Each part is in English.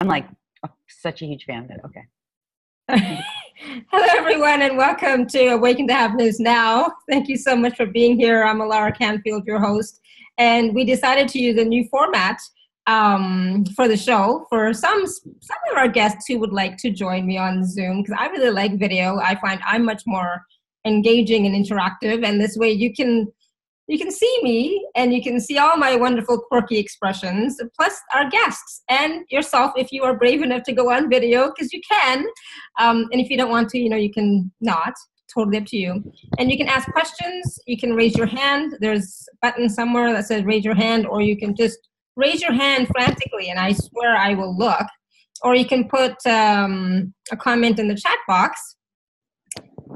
I'm like such a huge fan of it. Okay. Hello, everyone, and welcome to Awaken to Happiness Now. Thank you so much for being here. I'm Laura Canfield, your host, and we decided to use a new format for the show for some of our guests who would like to join me on Zoom, because I really like video. I find I'm much more engaging and interactive, and this way you can see me and you can see all my wonderful quirky expressions, plus our guests and yourself if you are brave enough to go on video, because you can. And if you don't want to, you can not. Totally up to you. And you can ask questions. You can raise your hand. There's a button somewhere that says raise your hand, or you can just raise your hand frantically and I swear I will look. Or you can put a comment in the chat box.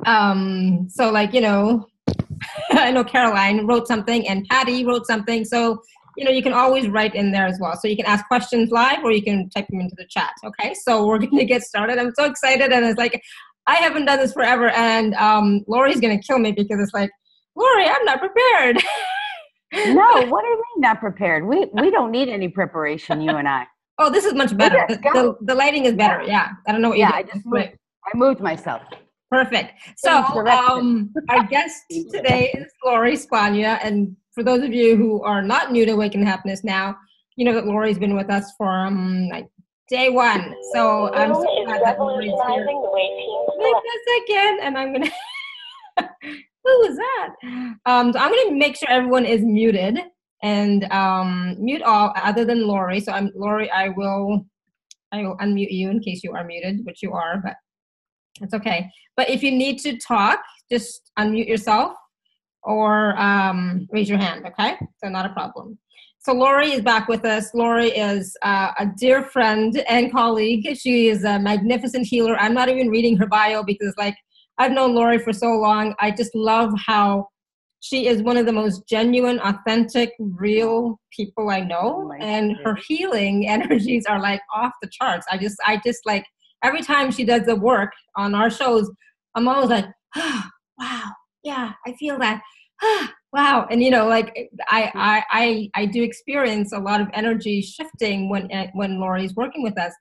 So like, I know Caroline wrote something and Patty wrote something. So, you can always write in there as well. So you can ask questions live or you can type them into the chat. Okay, so we're going to get started. I'm so excited. And it's like, I haven't done this forever. And Lori's going to kill me because it's like, Lori, I'm not prepared. No, what do you mean not prepared? We don't need any preparation, you and I. Oh, this is much better. The lighting is better. Yeah. I don't know what you did. I moved myself. Perfect. So our guest today is Lori Spagna. And for those of you who are not new to Awaken Happiness Now, you know that Lori's been with us for like day one. So I'm so glad that Lori's here. Wait a second, and I'm going to... Who is that? So I'm going to make sure everyone is muted and mute all other than Lori. So Lori, I will unmute you in case you are muted, which you are, but it's okay. But if you need to talk, just unmute yourself or raise your hand, okay? So not a problem. So Lori is back with us. Lori is a dear friend and colleague. She is a magnificent healer. I'm not even reading her bio because I've known Lori for so long. I just love how she is one of the most genuine, authentic, real people I know. And her healing energies are like off the charts. I just like, every time she does the work on our shows, I'm always like, oh, wow, yeah, I feel that. Wow. And I do experience a lot of energy shifting when Lori's working with us.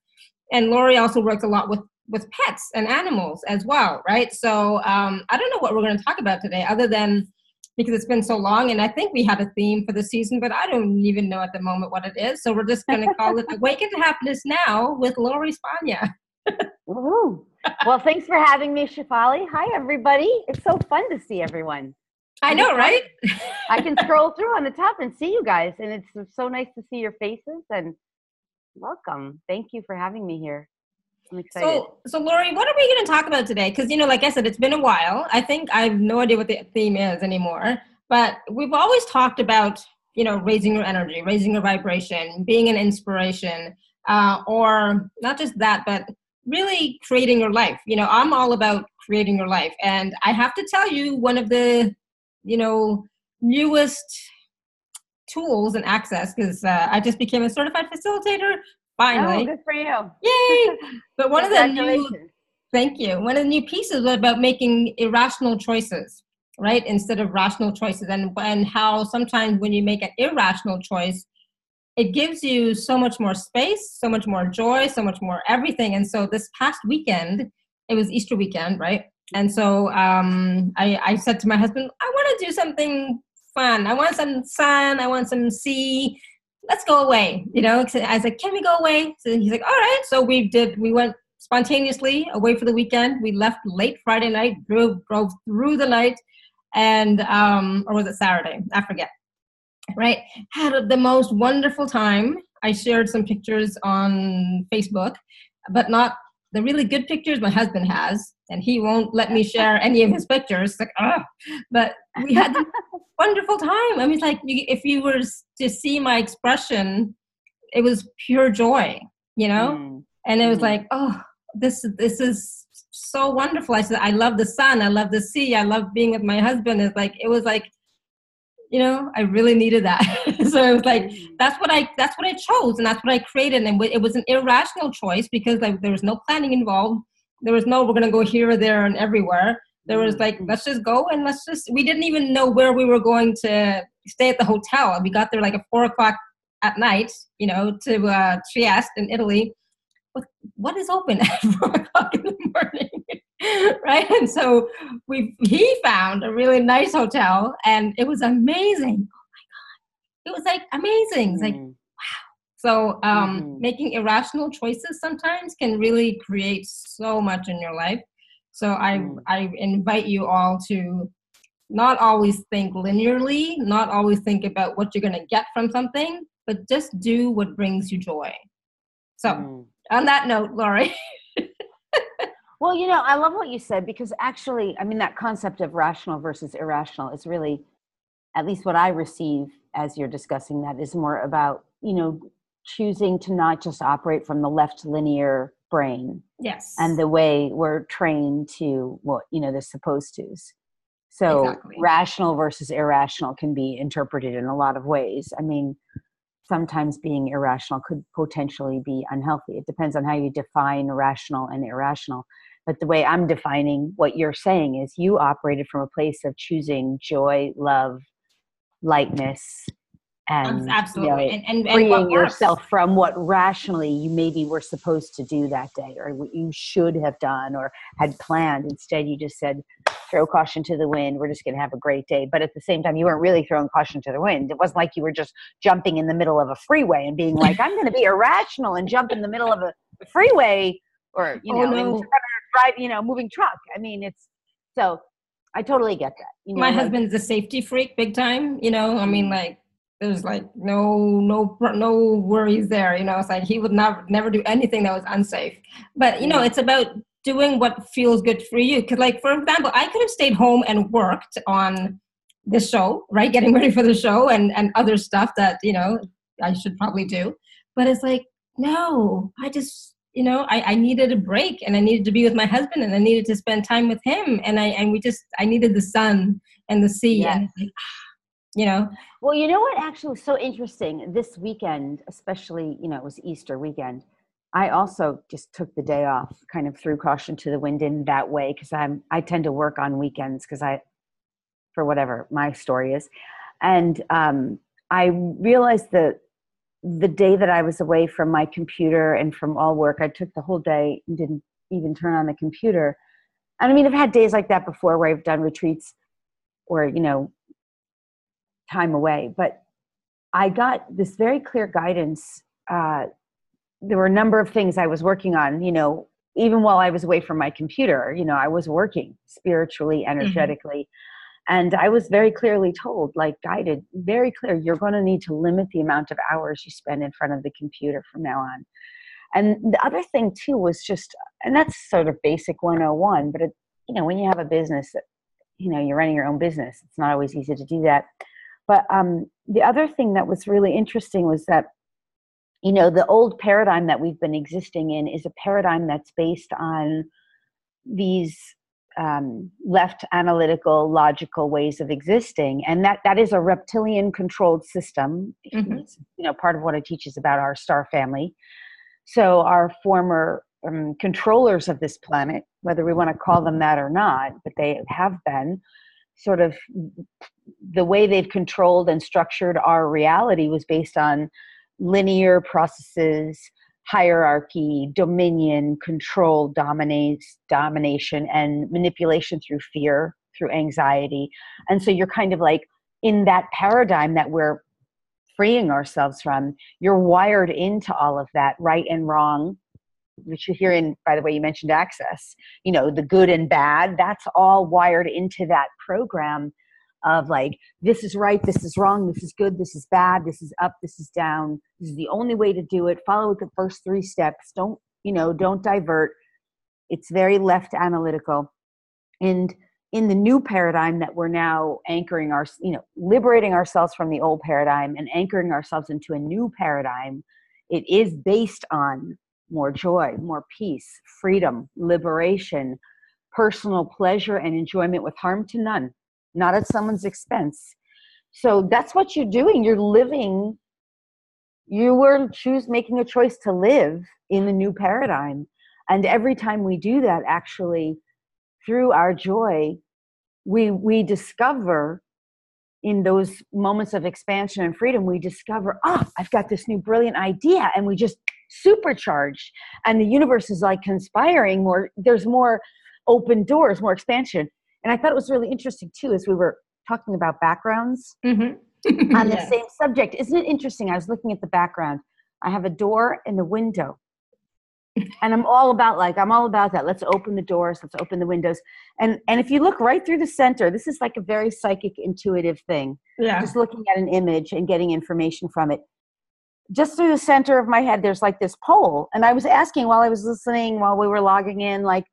And Lori also works a lot with pets and animals as well, right? So I don't know what we're going to talk about today, other than because it's been so long, and I think we had a theme for the season, but I don't even know at the moment what it is. So we're just going to call it Awaken to Happiness Now with Lori Spagna. Woohoo. Well, thanks for having me, Shefali. Hi, everybody. It's so fun to see everyone. I know, right? I can scroll through on the top and see you guys, and it's so nice to see your faces, and welcome. Thank you for having me here. I'm excited. So Lori, what are we going to talk about today? Because, like I said, it's been a while. I think I have no idea what the theme is anymore, but we've always talked about, raising your energy, raising your vibration, being an inspiration, or not just that, but really creating your life. I'm all about creating your life. And I have to tell you, one of the, newest tools and access, because I just became a certified facilitator, finally. Oh, good for you. Yay! But one of the new pieces was about making irrational choices, right? Instead of rational choices. And how sometimes when you make an irrational choice, it gives you so much more space, so much more joy, so much more everything. And so this past weekend, it was Easter weekend, right? And so I said to my husband, I want to do something fun. I want some sun. I want some sea. Let's go away. I was like, can we go away? So he's like, all right. So we went spontaneously away for the weekend. We left late Friday night, drove through the night, and or was it Saturday? I forget. Right. Had the most wonderful time. I shared some pictures on Facebook, but not the really good pictures my husband has, and he won't let me share any of his pictures. It's like, but we had a wonderful time. I mean, it's like, if you were to see my expression, it was pure joy, and it was like, oh, this is so wonderful. I said, I love the sun. I love the sea. I love being with my husband. It was like, I really needed that. So it was like, that's what I chose, and that's what I created. And it was an irrational choice because there was no planning involved. There was no, we're going to go here, there, and everywhere. There was like, let's just go and we didn't even know where we were going to stay at the hotel. We got there like at 4:00 at night, to Trieste in Italy. what is open at 4 o'clock in the morning? Right? And so he found a really nice hotel, and it was amazing. It was like amazing. It's like, so making irrational choices sometimes can really create so much in your life. So I invite you all to not always think linearly, not always think about what you're going to get from something, but just do what brings you joy. So on that note, Lori. Well, I love what you said, because actually, I mean, that concept of rational versus irrational is really, at least what I receive as you're discussing that, is more about, choosing to not just operate from the left linear brain. Yes. And the way we're trained to, the supposed tos. So exactly. Rational versus irrational can be interpreted in a lot of ways. I mean, sometimes being irrational could potentially be unhealthy. It depends on how you define rational and irrational. But the way I'm defining what you're saying is you operated from a place of choosing joy, love, lightness, and absolutely, and freeing yourself from what rationally you maybe were supposed to do that day, or what you should have done or had planned. Instead, you just said, throw caution to the wind. We're just going to have a great day. But at the same time, you weren't really throwing caution to the wind. It wasn't like you were just jumping in the middle of a freeway and being like, I'm going to be irrational and jump in the middle of a freeway, or, moving truck. I mean, so I totally get that. My husband's a safety freak, big time. I mean, like, there's like no worries there. It's like he would never do anything that was unsafe. But it's about doing what feels good for you. Because, like, for example, I could have stayed home and worked on the show, right, getting ready for the show and other stuff that I should probably do. But it's like, no, I just I needed a break, and I needed to be with my husband, and I needed to spend time with him, and I needed the sun and the sea. Yes. And it's like, Well, you know what actually was so interesting this weekend, especially, it was Easter weekend. I also just took the day off, kind of threw caution to the wind in that way, because I tend to work on weekends because for whatever my story is. And I realized that the day that I was away from my computer and from all work, I took the whole day and didn't even turn on the computer. And I mean, I've had days like that before where I've done retreats or, time away, but I got this very clear guidance. There were a number of things I was working on, even while I was away from my computer, I was working spiritually, energetically. And I was very clearly told, like guided, very clear, you're going to need to limit the amount of hours you spend in front of the computer from now on. And the other thing too was just, and that's sort of basic 101, but when you have a business, you're running your own business, it's not always easy to do that. But the other thing that was really interesting was that, the old paradigm that we've been existing in is a paradigm that's based on these left analytical, logical ways of existing. And that is a reptilian controlled system. It's, part of what I teach is about our star family. So our former controllers of this planet, whether we want to call them that or not, but they have been sort of, the way they've controlled and structured our reality was based on linear processes, hierarchy, dominion, control, domination, and manipulation through fear, through anxiety. And so you're kind of like in that paradigm that we're freeing ourselves from. You're wired into all of that, right and wrong, which you hear in, by the way, you mentioned access, the good and bad, that's all wired into that program of like, this is right, this is wrong, this is good, this is bad, this is up, this is down, this is the only way to do it, follow the first 3 steps, don't divert. It's very left analytical. And in the new paradigm that we're now anchoring liberating ourselves from the old paradigm and anchoring ourselves into a new paradigm, it is based on more joy, more peace, freedom, liberation, personal pleasure and enjoyment with harm to none, not at someone's expense. So that's what you're doing. You're living, you were making a choice to live in the new paradigm. And every time we do that, actually, through our joy, we discover in those moments of expansion and freedom, we discover, I've got this new brilliant idea, and we just supercharge, and the universe is like conspiring more. There's more open doors, more expansion. And I thought it was really interesting too, as we were talking about backgrounds on the same subject. Isn't it interesting? I was looking at the background. I have a door and a window. And I'm all about that. Let's open the doors. Let's open the windows. And if you look right through the center, this is like a very psychic, intuitive thing. Yeah. Just looking at an image and getting information from it. Just through the center of my head, there's like this pole. And I was asking while I was listening, while we were logging in, like,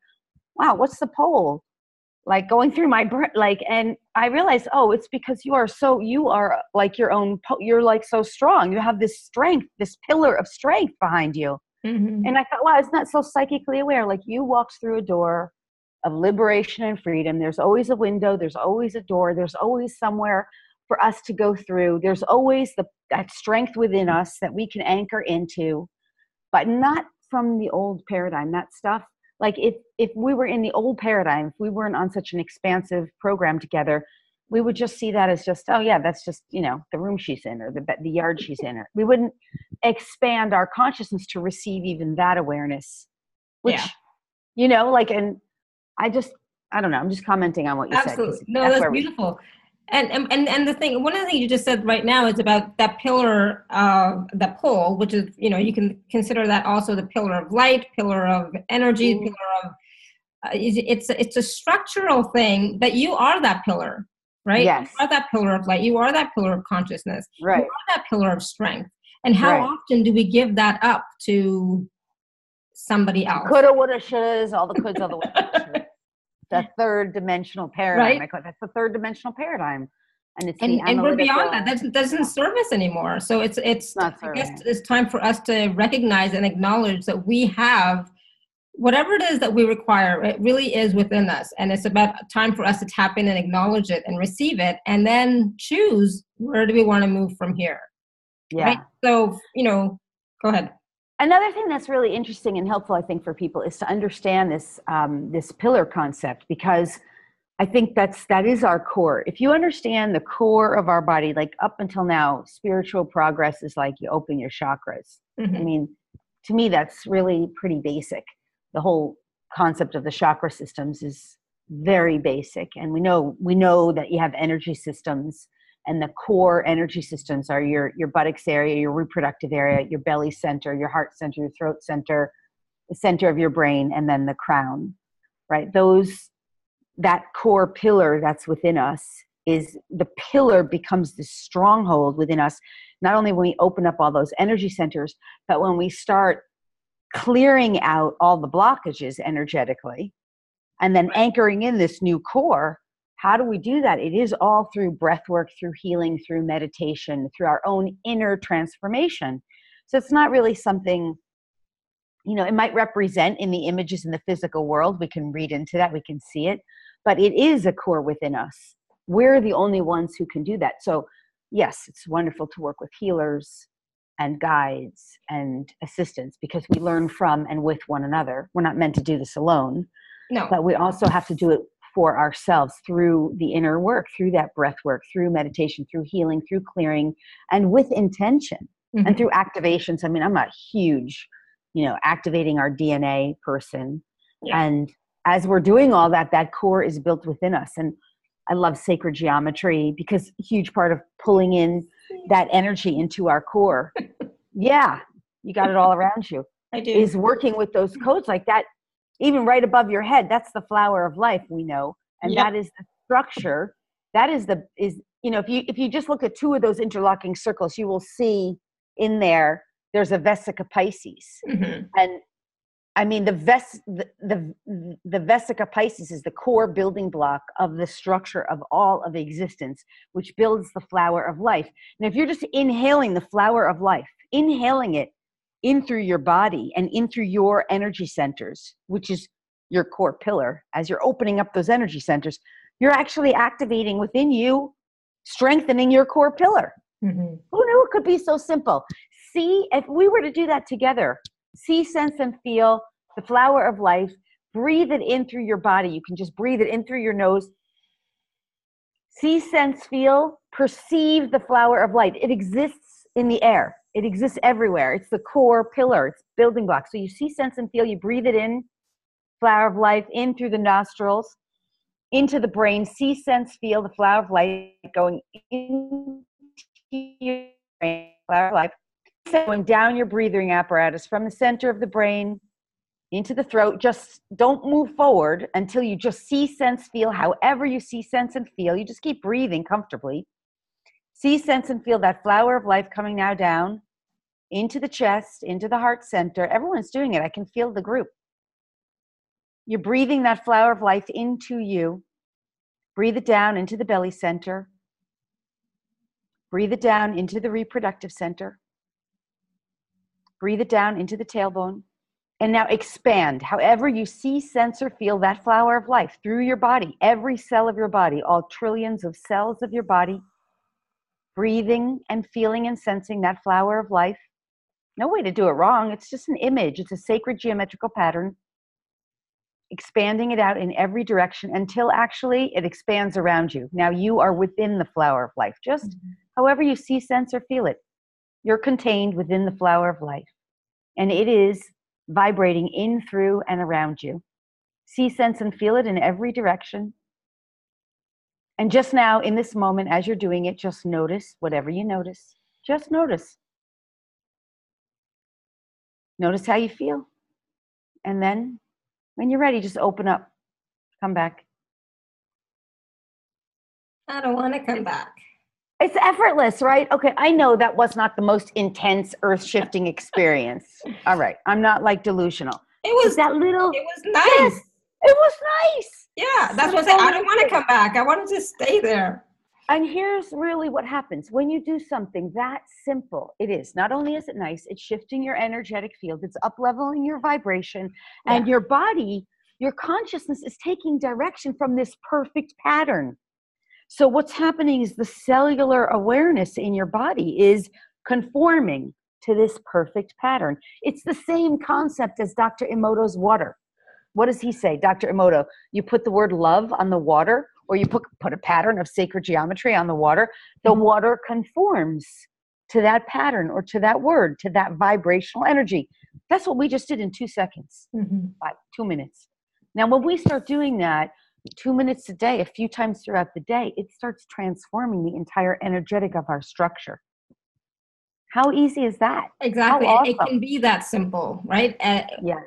wow, what's the pole? Like going through my and I realized, it's because you are like your own, you're like so strong. You have this strength, this pillar of strength behind you. Mm-hmm. And I thought, wow, it's not so psychically aware. Like you walked through a door of liberation and freedom. There's always a window. There's always a door. There's always somewhere for us to go through. There's always that strength within us that we can anchor into, but not from the old paradigm, that stuff. Like if we were in the old paradigm, if we weren't on such an expansive program together, we would just see that as just, that's just, the room she's in or the yard she's in. Or we wouldn't expand our consciousness to receive even that awareness, which, and I don't know, I'm just commenting on what you said. Absolutely. No, that's beautiful. And the thing, one of the things you just said right now is about that pillar, the pole, which is, you can consider that also the pillar of light, pillar of energy, pillar of, it's a structural thing that you are that pillar. Right? Yes. You are that pillar of light. You are that pillar of consciousness. Right. You are that pillar of strength. And how often do we give that up to somebody else? Coulda, woulda, shouldas, all the coulds, all the wouldas. The third dimensional paradigm. Right? That's the third dimensional paradigm. And we're beyond that. That doesn't serve us anymore. So it's I guess it's time for us to recognize and acknowledge that we have whatever it is that we require. It really is within us. And it's about time for us to tap in and acknowledge it and receive it, and then choose where do we want to move from here. Yeah. Right? So, go ahead. Another thing that's really interesting and helpful, I think, for people is to understand this, this pillar concept, because I think that is our core. If you understand the core of our body, like up until now, spiritual progress is like you open your chakras. Mm-hmm. I mean, to me, that's really pretty basic. The whole concept of the chakra systems is very basic. And we know that you have energy systems, and the core energy systems are your buttocks area, your reproductive area, your belly center, your heart center, your throat center, the center of your brain, and then the crown, right? That core pillar that's within us is the pillar becomes this stronghold within us. Not only when we open up all those energy centers, but when we start clearing out all the blockages energetically and then anchoring in this new core. How do we do that? It is all through breath work, through healing, through meditation, through our own inner transformation. So it's not really something, it might represent in the images in the physical world. We can read into that. We can see it, but it is a core within us. We're the only ones who can do that. So yes, it's wonderful to work with healers and guides and assistants, because we learn from and with one another. We're not meant to do this alone. No. But we also have to do it for ourselves through the inner work, through that breath work, through meditation, through healing, through clearing, and with intention, and through activations. I mean, I'm a huge, activating our DNA person. Yeah. And as we're doing all that, that core is built within us. And I love sacred geometry, because a huge part of pulling in that energy into our core. Yeah, you got it all around you. I do. Is working with those codes like that, even right above your head. That's the flower of life, we know. And that is the structure. That is if you just look at two of those interlocking circles, you will see in there's a Vesica Pisces. Mm-hmm. And I mean, the Vesica Pisces is the core building block of the structure of all of existence, which builds the flower of life. And if you're just inhaling the flower of life, inhaling it in through your body and in through your energy centers, which is your core pillar, as you're opening up those energy centers, you're actually activating within you, strengthening your core pillar. Mm-hmm. Who knew it could be so simple? See, if we were to do that together, see, sense, and feel the flower of life. Breathe it in through your body. You can just breathe it in through your nose. See, sense, feel, perceive the flower of light. It exists in the air. It exists everywhere. It's the core pillar. It's building block. So you see, sense, and feel. You breathe it in, flower of life, in through the nostrils, into the brain. See, sense, feel the flower of light going into your brain, flower of life, going down your breathing apparatus from the center of the brain into the throat. Just don't move forward until you just see, sense, feel. However you see, sense, and feel, you just keep breathing comfortably. See, sense, and feel that flower of life coming now down into the chest, into the heart center. Everyone's doing it. I can feel the group. You're breathing that flower of life into you. Breathe it down into the belly center. Breathe it down into the reproductive center. Breathe it down into the tailbone. And now expand. However you see, sense, or feel that flower of life through your body, every cell of your body, all trillions of cells of your body, breathing and feeling and sensing that flower of life. No way to do it wrong. It's just an image. It's a sacred geometrical pattern. Expanding it out in every direction until actually it expands around you. Now you are within the flower of life. Just however you see, sense, or feel it. You're contained within the flower of life. And it is vibrating in, through, and around you. See, sense, and feel it in every direction. And just now, in this moment, as you're doing it, just notice whatever you notice. Just notice. Notice how you feel. And then, when you're ready, just open up. Come back. I don't want to come back. It's effortless, right? Okay, I know that was not the most intense, earth-shifting experience. All right, I'm not like delusional. It was that little. It was nice. Yes, it was nice. Yeah, that's what I said. I don't want to come back. I wanted to stay there. And here's really what happens when you do something that simple. It is not only is it nice, it's shifting your energetic field. It's up-leveling your vibration, and your body, your consciousness is taking direction from this perfect pattern. So what's happening is the cellular awareness in your body is conforming to this perfect pattern. It's the same concept as Dr. Emoto's water. What does he say, Dr. Emoto? You put the word love on the water, or you put a pattern of sacred geometry on the water. The water conforms to that pattern or to that word, to that vibrational energy. That's what we just did in 2 seconds, 2 minutes. Now, when we start doing that, 2 minutes a day, a few times throughout the day, it starts transforming the entire energetic of our structure. How easy is that? Exactly. Awesome. It can be that simple, right? Yeah.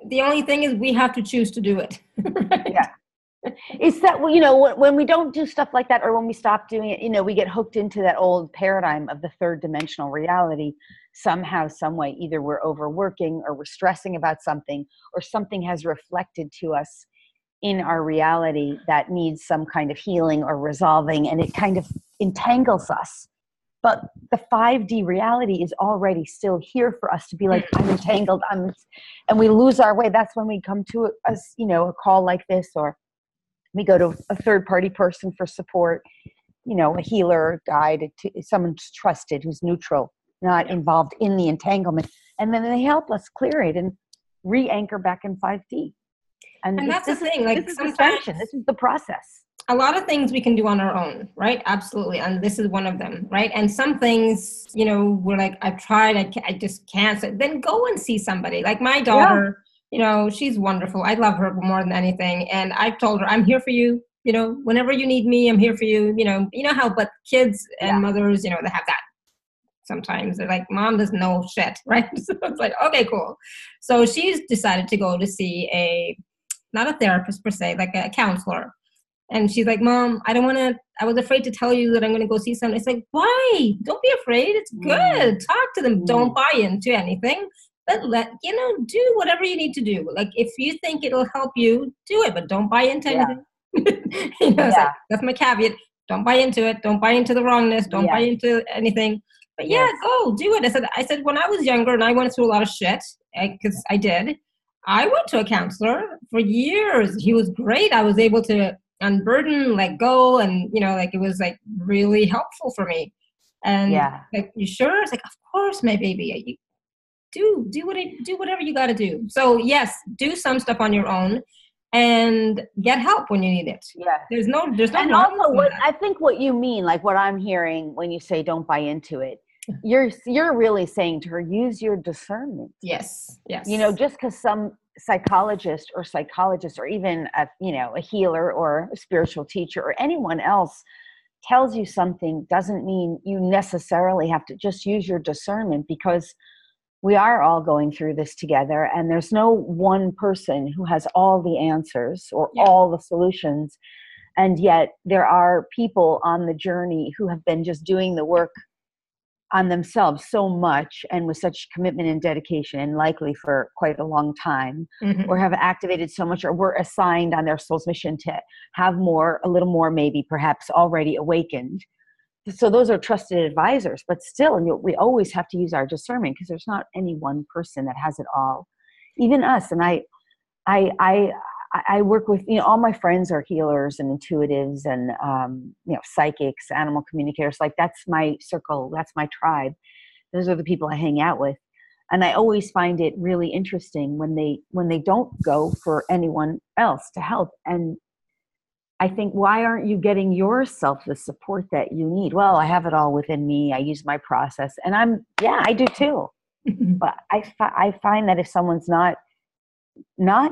The only thing is we have to choose to do it. Right? Yeah. It's that, you know, when we don't do stuff like that, or when we stop doing it, you know, we get hooked into that old paradigm of the third dimensional reality. Somehow, some way, either we're overworking or we're stressing about something, or something has reflected to us in our reality that needs some kind of healing or resolving, and it kind of entangles us. But the 5D reality is already still here for us to be like, I'm entangled, and we lose our way. That's when we come to a call like this, or we go to a third-party person for support, you know, a healer, a guide, someone trusted who's neutral, not involved in the entanglement. And then they help us clear it and re-anchor back in 5D. And that's the thing. Like, this is Ascension. This is the process. A lot of things we can do on our own, right? Absolutely. And this is one of them, right? And some things, you know, we're like, I've tried, I just can't. So then go and see somebody. Like my daughter, you know, she's wonderful. I love her more than anything. And I've told her, I'm here for you. You know, whenever you need me, I'm here for you. You know how, but kids and mothers, you know, they have that. Sometimes they're like, mom doesn't know shit, right? So it's like, okay, cool. So she's decided to go to see not a therapist per se, like a counselor. And she's like, Mom, I was afraid to tell you that I'm going to go see someone. It's like, why? Don't be afraid. It's good. Talk to them. Don't buy into anything. But do whatever you need to do. Like, if you think it'll help you, do it, but don't buy into anything. It's like, that's my caveat. Don't buy into it. Don't buy into the wrongness. Don't buy into anything. But go do it. I said, when I was younger and I went through a lot of shit, because I did, I went to a counselor for years. He was great. I was able to unburden, let go, and it was like really helpful for me. And like, you sure? It's like, of course, my baby. You do whatever you got to do. So yes, do some stuff on your own, and get help when you need it. Yeah. There's no and also I think what you mean, like what I'm hearing when you say don't buy into it, you're really saying to her, use your discernment. Yes. Just because some psychologist or even a healer or a spiritual teacher or anyone else tells you something doesn't mean you necessarily have to. Just use your discernment, because we are all going through this together, and there's no one person who has all the answers or all the solutions. And yet there are people on the journey who have been just doing the work on themselves so much and with such commitment and dedication, and likely for quite a long time, or have activated so much, or were assigned on their soul's mission to have a little more, maybe perhaps already awakened. So those are trusted advisors, but still, we always have to use our discernment, because there's not any one person that has it all, even us. And I work with, all my friends are healers and intuitives and, psychics, animal communicators. Like, that's my circle. That's my tribe. Those are the people I hang out with. And I always find it really interesting when they don't go for anyone else to help. And I think, why aren't you getting yourself the support that you need? Well, I have it all within me. I use my process, and I do too. But I find that if someone's not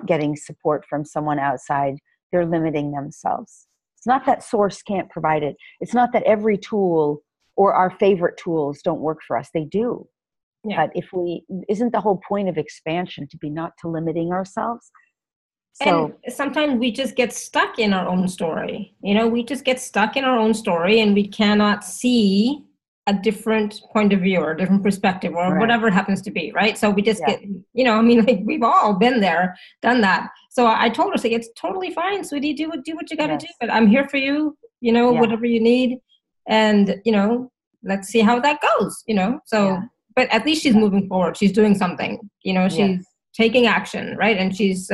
getting support from someone outside, they're limiting themselves. It's not that source can't provide it. It's not that every tool or our favorite tools don't work for us. They do. Yeah. But isn't the whole point of expansion to be not to limiting ourselves? So, and sometimes we just get stuck in our own story. We just get stuck in our own story, and we cannot see a different point of view or a different perspective, or whatever it happens to be, right? So we just get, we've all been there, done that. So I told her, it's totally fine, sweetie, do what you got to do, but I'm here for you, whatever you need. And, let's see how that goes, but at least she's moving forward. She's doing something, she's taking action, right? And she's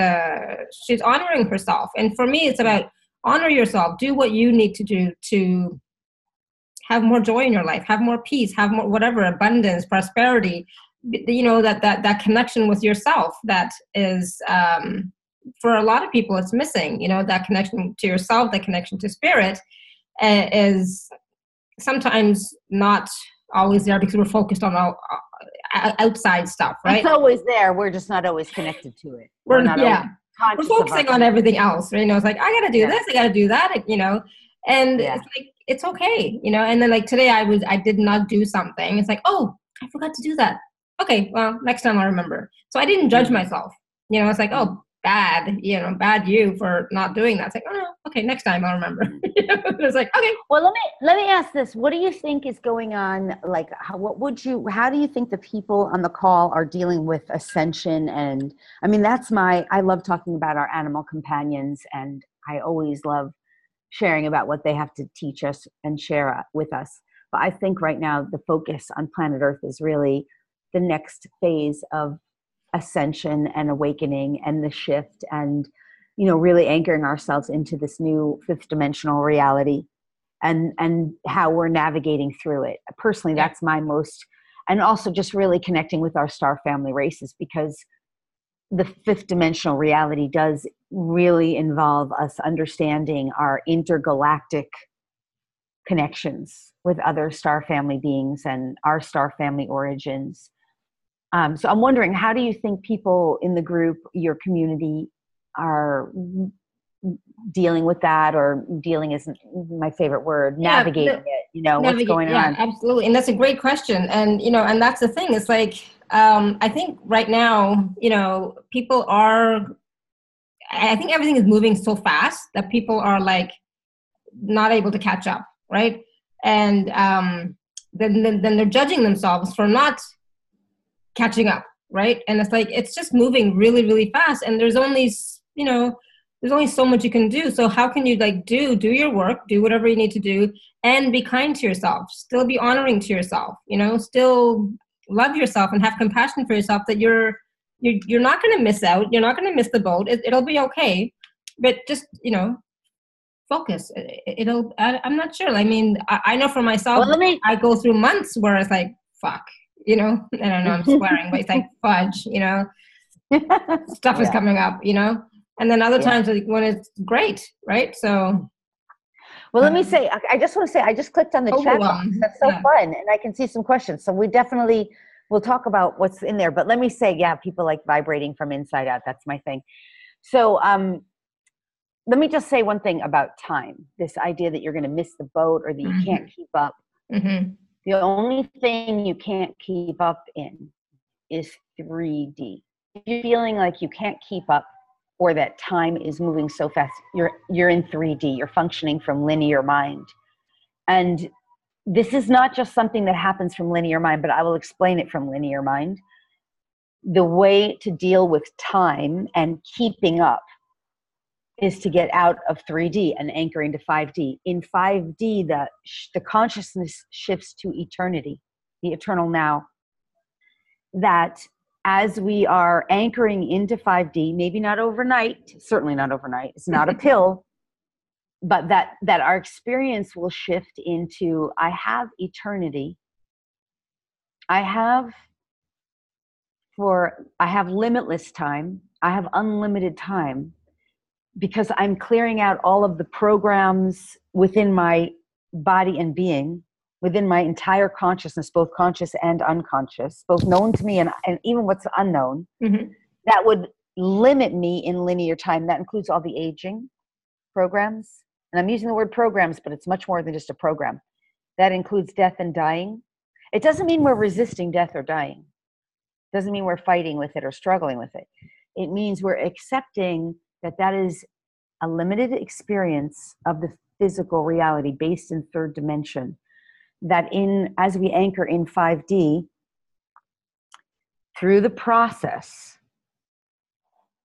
honoring herself. And for me, it's about honor yourself, do what you need to do to have more joy in your life, have more peace, have more whatever, abundance, prosperity, that connection with yourself that is, for a lot of people, it's missing, that connection to yourself, that connection to spirit is sometimes not always there, because we're focused on all outside stuff, right? It's always there. We're just not always connected to it. We're focusing on everything else, right? It's like, I got to do this, I got to do that, and it's like, it's okay, and then like today I did not do something. It's like, oh, I forgot to do that. Okay, well, next time I'll remember. So I didn't judge myself. It's like, oh, bad you for not doing that. It's like, oh no, okay, next time I'll remember. It's like, okay. Well, let me ask this. What do you think is going on? Like, how do you think the people on the call are dealing with ascension? And I mean, I love talking about our animal companions, and I always love sharing about what they have to teach us and share with us. But I think right now the focus on planet Earth is really the next phase of ascension and awakening and the shift, and really anchoring ourselves into this new fifth dimensional reality, and how we're navigating through it. Personally, that's my most, and also just really connecting with our star family races, because the fifth dimensional reality does really involve us understanding our intergalactic connections with other star family beings and our star family origins. So I'm wondering, how do you think people in the group, your community, are dealing with that? Or dealing isn't my favorite word, navigating it, what's going on? Yeah, absolutely. And that's a great question. And, and that's the thing. It's like, I think right now, people I think everything is moving so fast that people are like not able to catch up, right? And then they're judging themselves for not catching up, right? And it's like, it's just moving really, really fast, and there's only so much you can do. So how can you like do your work, do whatever you need to do, and be kind to yourself, still be honoring to yourself, still love yourself and have compassion for yourself, that you're not going to miss out, you're not going to miss the boat, it'll be okay, but just focus. I'm not sure. I mean, I know for myself, I go through months where it's like, fuck, I don't know, I'm swearing, but it's like, fudge, stuff is coming up, And then other times when it's great, right? So. Well, let me say, I just want to say, I just clicked on the chat box. That's so fun. And I can see some questions. So we definitely will talk about what's in there. But let me say, people like vibrating from inside out. That's my thing. So let me just say one thing about time. This idea that you're going to miss the boat or that you can't keep up. Mm-hmm. The only thing you can't keep up in is 3D. If you're feeling like you can't keep up, or that time is moving so fast, you're in 3D, you're functioning from linear mind. And this is not just something that happens from linear mind, but I will explain it from linear mind. The way to deal with time and keeping up is to get out of 3D and anchor into 5D. In 5D, the consciousness shifts to eternity, the eternal now. That as we are anchoring into 5D, maybe not overnight, certainly not overnight, it's not a pill, but that our experience will shift into, I have eternity. I have limitless time. I have unlimited time because I'm clearing out all of the programs within my body and being, within my entire consciousness, both conscious and unconscious, both known to me and even what's unknown, that would limit me in linear time. That includes all the aging programs. And I'm using the word programs, but it's much more than just a program. That includes death and dying. It doesn't mean we're resisting death or dying. It doesn't mean we're fighting with it or struggling with it. It means we're accepting that is a limited experience of the physical reality based in third dimension. That as we anchor in 5D, through the process,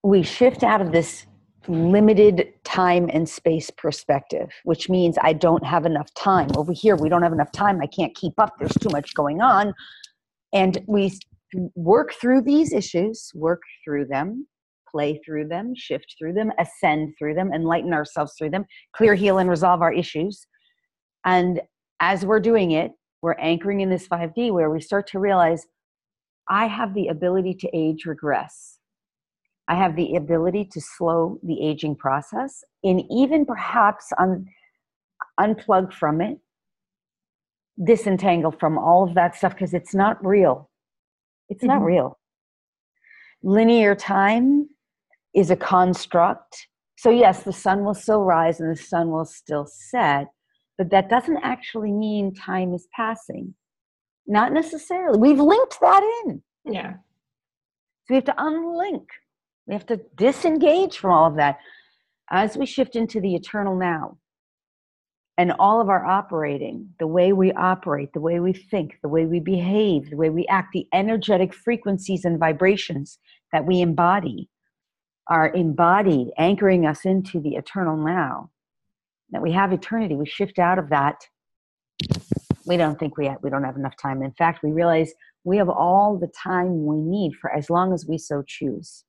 we shift out of this limited time and space perspective, which means I don't have enough time. Over here, we don't have enough time. I can't keep up. There's too much going on. And we work through these issues, work through them, play through them, shift through them, ascend through them, enlighten ourselves through them, clear, heal, and resolve our issues. And as we're doing it, we're anchoring in this 5D where we start to realize I have the ability to age regress. I have the ability to slow the aging process and even perhaps unplug from it, disentangle from all of that stuff because it's not real. It's not real. Linear time is a construct. So yes, the sun will still rise and the sun will still set, but that doesn't actually mean time is passing. Not necessarily. We've linked that in. Yeah. So we have to unlink. We have to disengage from all of that as we shift into the eternal now. And all of our operating, the way we operate, the way we think, the way we behave, the way we act, the energetic frequencies and vibrations that we embody are embodied, anchoring us into the eternal now. That we have eternity. We shift out of that. We don't think we don't have enough time. In fact, we realize we have all the time we need for as long as we so choose.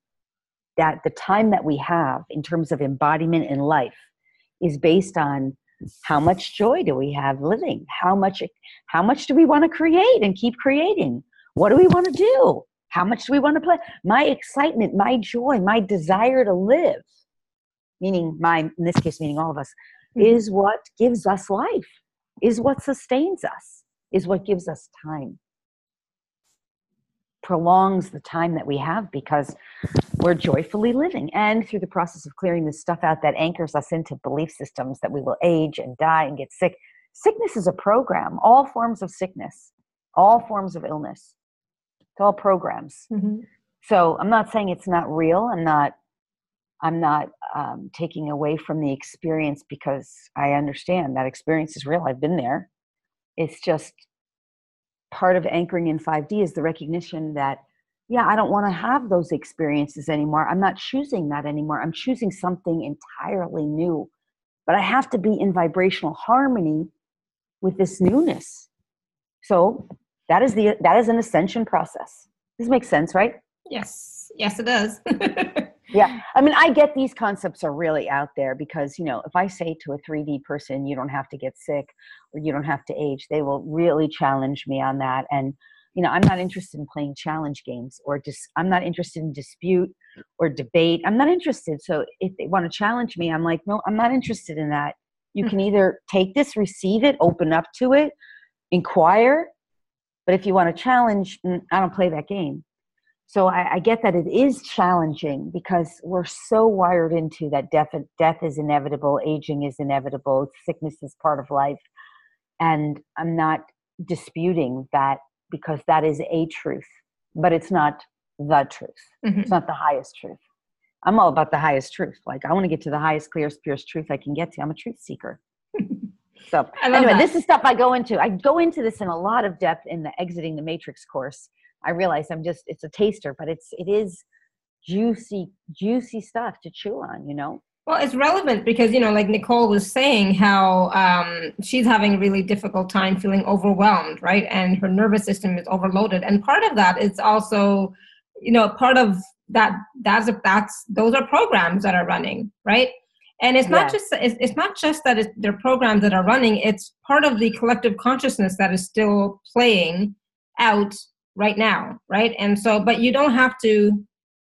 That the time that we have in terms of embodiment in life is based on how much joy do we have living? How much do we want to create and keep creating? What do we want to do? How much do we want to play? My excitement, my joy, my desire to live, meaning in this case, meaning all of us, is what gives us life, is what sustains us, is what gives us time. Prolongs the time that we have because we're joyfully living. And through the process of clearing this stuff out that anchors us into belief systems that we will age and die and get sick. Sickness is a program. All forms of sickness, all forms of illness, it's all programs. So I'm not saying it's not real. I'm not taking away from the experience because I understand that experience is real. I've been there. It's just part of anchoring in 5D is the recognition that, I don't want to have those experiences anymore. I'm not choosing that anymore. I'm choosing something entirely new. But I have to be in vibrational harmony with this newness. So that is an ascension process. This makes sense, right? Yes, it does. Yeah. I mean, I get these concepts are really out there because, if I say to a 3D person, you don't have to get sick or you don't have to age, they will really challenge me on that. And, I'm not interested in playing challenge games or I'm not interested in dispute. or debate. I'm not interested. So if they want to challenge me, I'm like, no, I'm not interested in that. You can either take this, receive it, open up to it, inquire. But if you want to challenge, I don't play that game. So I get that it is challenging because we're so wired into that death is inevitable, aging is inevitable, sickness is part of life. And I'm not disputing that because that is a truth, but it's not the truth. It's not the highest truth. I'm all about the highest truth. Like, I want to get to the highest, clearest, purest truth I can get to. I'm a truth seeker. So anyway, this is stuff I go into. I go into this in a lot of depth in the Exiting the Matrix course. I realize it's a taster, but it is juicy stuff to chew on, you know? Well, it's relevant because, you know, like Nicole was saying, how she's having a really difficult time feeling overwhelmed, right? And her nervous system is overloaded. And part of that is also, you know, part of those are programs that are running, right? And it's not just that they're programs that are running. It's part of the collective consciousness that is still playing out right now, right? And so, but you don't have to,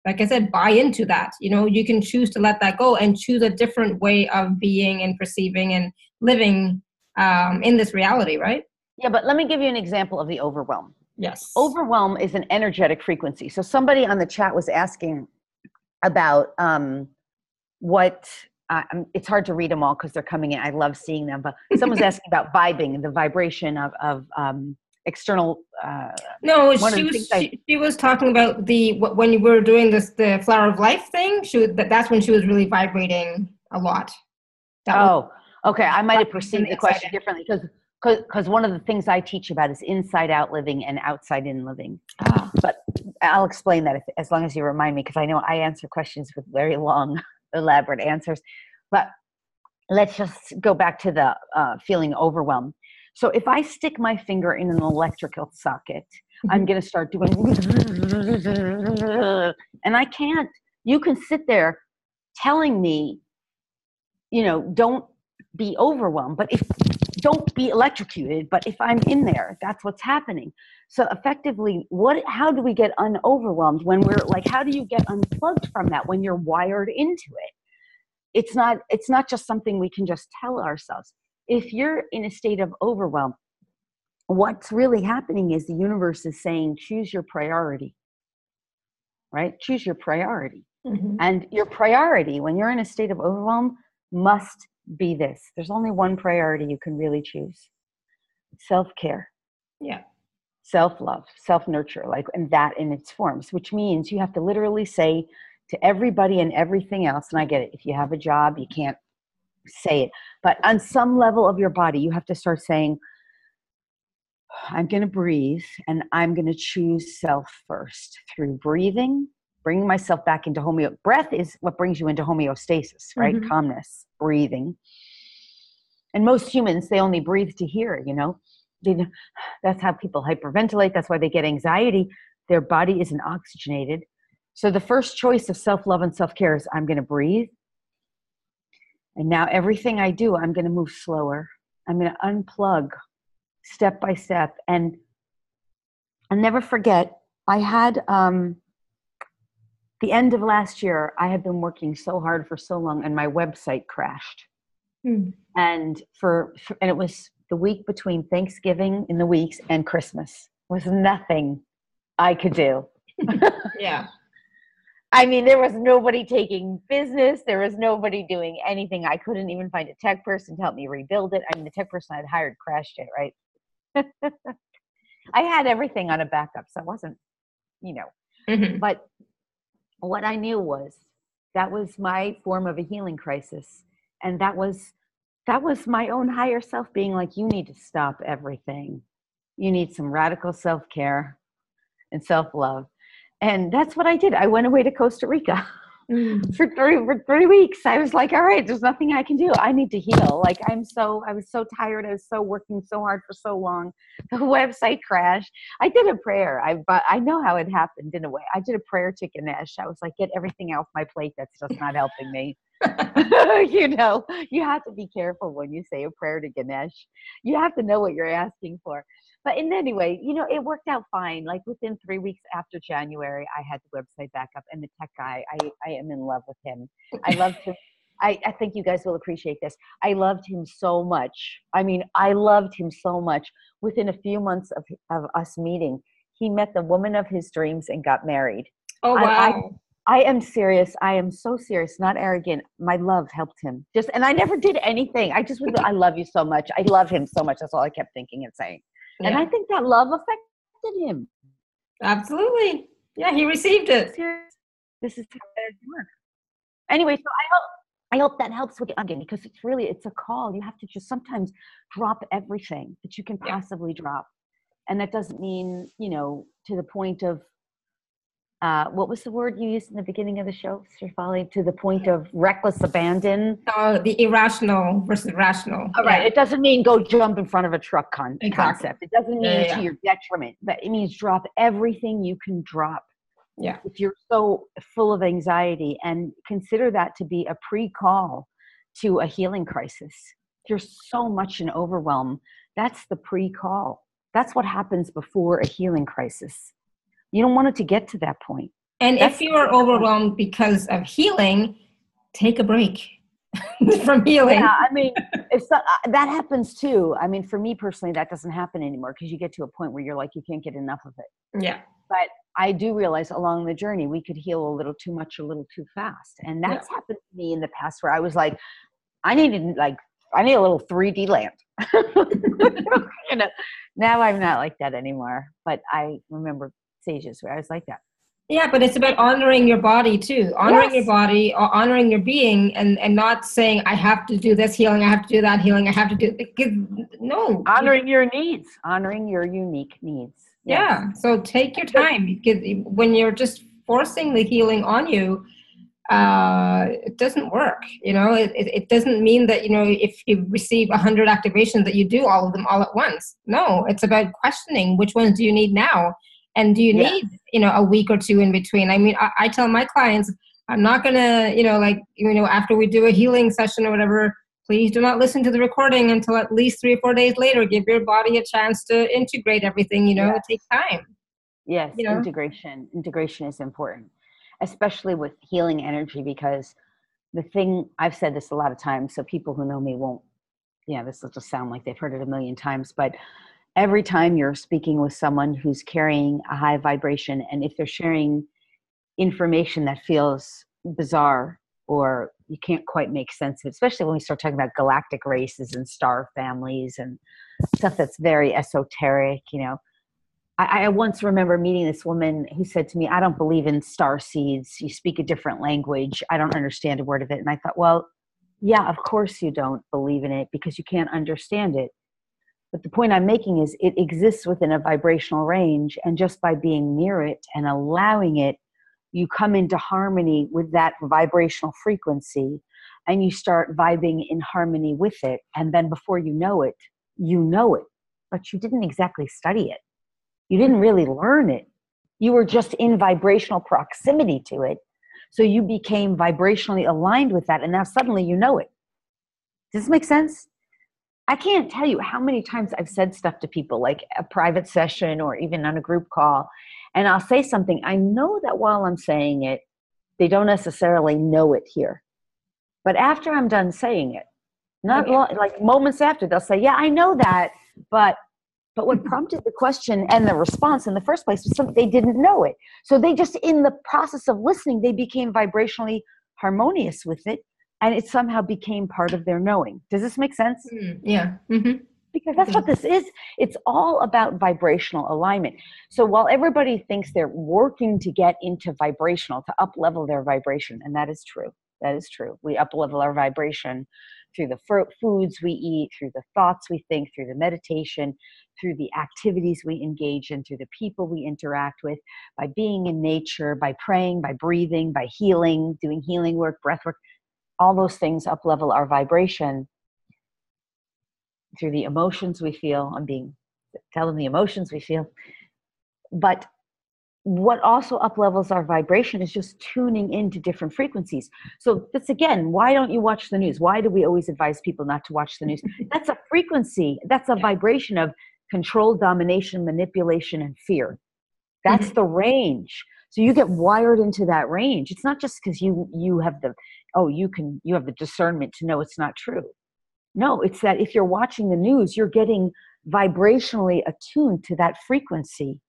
like I said, buy into that. You know, you can choose to let that go and choose a different way of being and perceiving and living in this reality, right? Yeah, but let me give you an example of the overwhelm. Yes. Overwhelm is an energetic frequency. So somebody on the chat was asking about what, it's hard to read them all because they're coming in. I love seeing them, but someone's asking about vibing, the vibration of external. No, she was talking about when you were doing the Flower of Life thing. That's when she was really vibrating a lot. Okay. I might have perceived the question differently because one of the things I teach about is inside out living and outside in living. But I'll explain that as long as you remind me, because I know I answer questions with very long, elaborate answers. But let's just go back to the feeling overwhelmed. So if I stick my finger in an electrical socket, I'm going to start doing, and I can't. You can sit there telling me, you know, don't be overwhelmed, but don't be electrocuted. But if I'm in there, that's what's happening. So effectively, how do we get unoverwhelmed when we're like, how do you get unplugged from that when you're wired into it? It's not just something we can just tell ourselves. If you're in a state of overwhelm, what's really happening is the universe is saying, choose your priority, right? Choose your priority. And your priority, when you're in a state of overwhelm, must be this. There's only one priority you can really choose. Self-care. Yeah. Self-love, self-nurture, and that in its forms, which means you have to literally say to everybody and everything else, and I get it, if you have a job, you can't say it, but on some level of your body, you have to start saying, I'm going to breathe and I'm going to choose self first through breathing, bringing myself back into breath is what brings you into homeostasis, right? Calmness, breathing. And most humans, they only breathe to hear, you know, that's how people hyperventilate. That's why they get anxiety. Their body isn't oxygenated. So the first choice of self-love and self-care is I'm going to breathe. And now everything I do, I'm going to move slower. I'm going to unplug step by step. And I'll never forget, I had the end of last year, I had been working so hard for so long and my website crashed. And it was the week between Thanksgiving in the weeks and Christmas. There was nothing I could do. Yeah. I mean, there was nobody taking business. There was nobody doing anything. I couldn't even find a tech person to help me rebuild it. I mean, the tech person I'd hired crashed it, right? I had everything on a backup, so it wasn't, you know. But what I knew was that was my form of a healing crisis. And that was my own higher self being like, you need to stop everything. You need some radical self-care and self-love. And that's what I did. I went away to Costa Rica for 3 weeks. I was like, all right, there's nothing I can do. I need to heal. Like, I was so tired. I was working so hard for so long. The website crashed. I did a prayer. But I know how it happened in a way. I did a prayer to Ganesh. I was like, get everything off my plate that's just not helping me. You know, you have to be careful when you say a prayer to Ganesh. You have to know what you're asking for. But in any way, it worked out fine. Like within 3 weeks after January, I had the website back up, and the tech guy, I am in love with him. I loved him. I think you guys will appreciate this. I loved him so much. I mean, I loved him so much. Within a few months of us meeting, he met the woman of his dreams and got married. Oh, wow. I am serious. I am so serious, not arrogant. My love helped him. And I never did anything. I love you so much. I love him so much. That's all I kept thinking and saying. Yeah. And I think that love affected him. Absolutely. Yeah, he received it. This is how it works. Anyway, so I hope that helps with again, because it's a call. You have to just sometimes drop everything that you can possibly drop. And that doesn't mean, to the point of, what was the word you used in the beginning of the show, Shefali? To the point of reckless abandon. The irrational versus rational. All right. It doesn't mean go jump in front of a truck concept. It doesn't mean to your detriment, but it means drop everything you can drop. Yeah. If you're so full of anxiety, and consider that to be a pre-call to a healing crisis. If you're so much in overwhelm, that's the pre-call. That's what happens before a healing crisis. You don't want it to get to that point. And if you are overwhelmed because of healing, take a break from healing. Yeah, I mean, that happens too. I mean, for me personally, that doesn't happen anymore, because you get to a point where you're like, you can't get enough of it. Yeah. But I do realize along the journey, we could heal a little too much, a little too fast. And that's happened to me in the past, where I was like, I need a little 3D land. Now I'm not like that anymore. But I remember stages where I was like that. Yeah, but it's about honoring your body too. Honoring your body, or honoring your being, and not saying, I have to do this healing, I have to do that healing, I have to do... No. Honoring your needs. Honoring your unique needs. Yes. Yeah, so take your time. Because when you're just forcing the healing on you, it doesn't work. It doesn't mean that, if you receive 100 activations, that you do all of them all at once. No, it's about questioning, which ones do you need now? And do you need, a week or two in between? I mean, I tell my clients, I'm not going to, after we do a healing session or whatever, please do not listen to the recording until at least 3 or 4 days later. Give your body a chance to integrate everything, It takes time. Yes, integration. Integration is important, especially with healing energy, because I've said this a lot of times, so people who know me won't, this will just sound like they've heard it a million times, but every time you're speaking with someone who's carrying a high vibration, and if they're sharing information that feels bizarre or you can't quite make sense of it, especially when we start talking about galactic races and star families and stuff that's very esoteric, I once remember meeting this woman who said to me, I don't believe in star seeds. You speak a different language. I don't understand a word of it. And I thought, well, yeah, of course you don't believe in it, because you can't understand it. But the point I'm making is it exists within a vibrational range, and just by being near it and allowing it, you come into harmony with that vibrational frequency, and you start vibing in harmony with it. And then before you know it, but you didn't exactly study it. You didn't really learn it. You were just in vibrational proximity to it. So you became vibrationally aligned with that, and now suddenly you know it. Does this make sense? I can't tell you how many times I've said stuff to people, like a private session or even on a group call, and I'll say something. I know that while I'm saying it, they don't necessarily know it here. But after I'm done saying it, like moments after, they'll say, yeah, I know that, but what prompted the question and the response in the first place was something they didn't know it. So they just, in the process of listening, they became vibrationally harmonious with it. And it somehow became part of their knowing. Does this make sense? Yeah. Mm-hmm. Because that's what this is. It's all about vibrational alignment. So while everybody thinks they're working to get into vibrational, to up-level their vibration, and that is true. That is true. We up-level our vibration through the foods we eat, through the thoughts we think, through the meditation, through the activities we engage in, through the people we interact with, by being in nature, by praying, by breathing, by healing, doing healing work, breath work. All those things up-level our vibration through the emotions we feel. Telling the emotions we feel. But what also up-levels our vibration is just tuning into different frequencies. So that's, again, why don't you watch the news? Why do we always advise people not to watch the news? That's a frequency. That's a vibration of control, domination, manipulation, and fear. That's the range. So you get wired into that range. It's not just because you have you have the discernment to know it's not true. No, it's that if you're watching the news, you're getting vibrationally attuned to that frequency.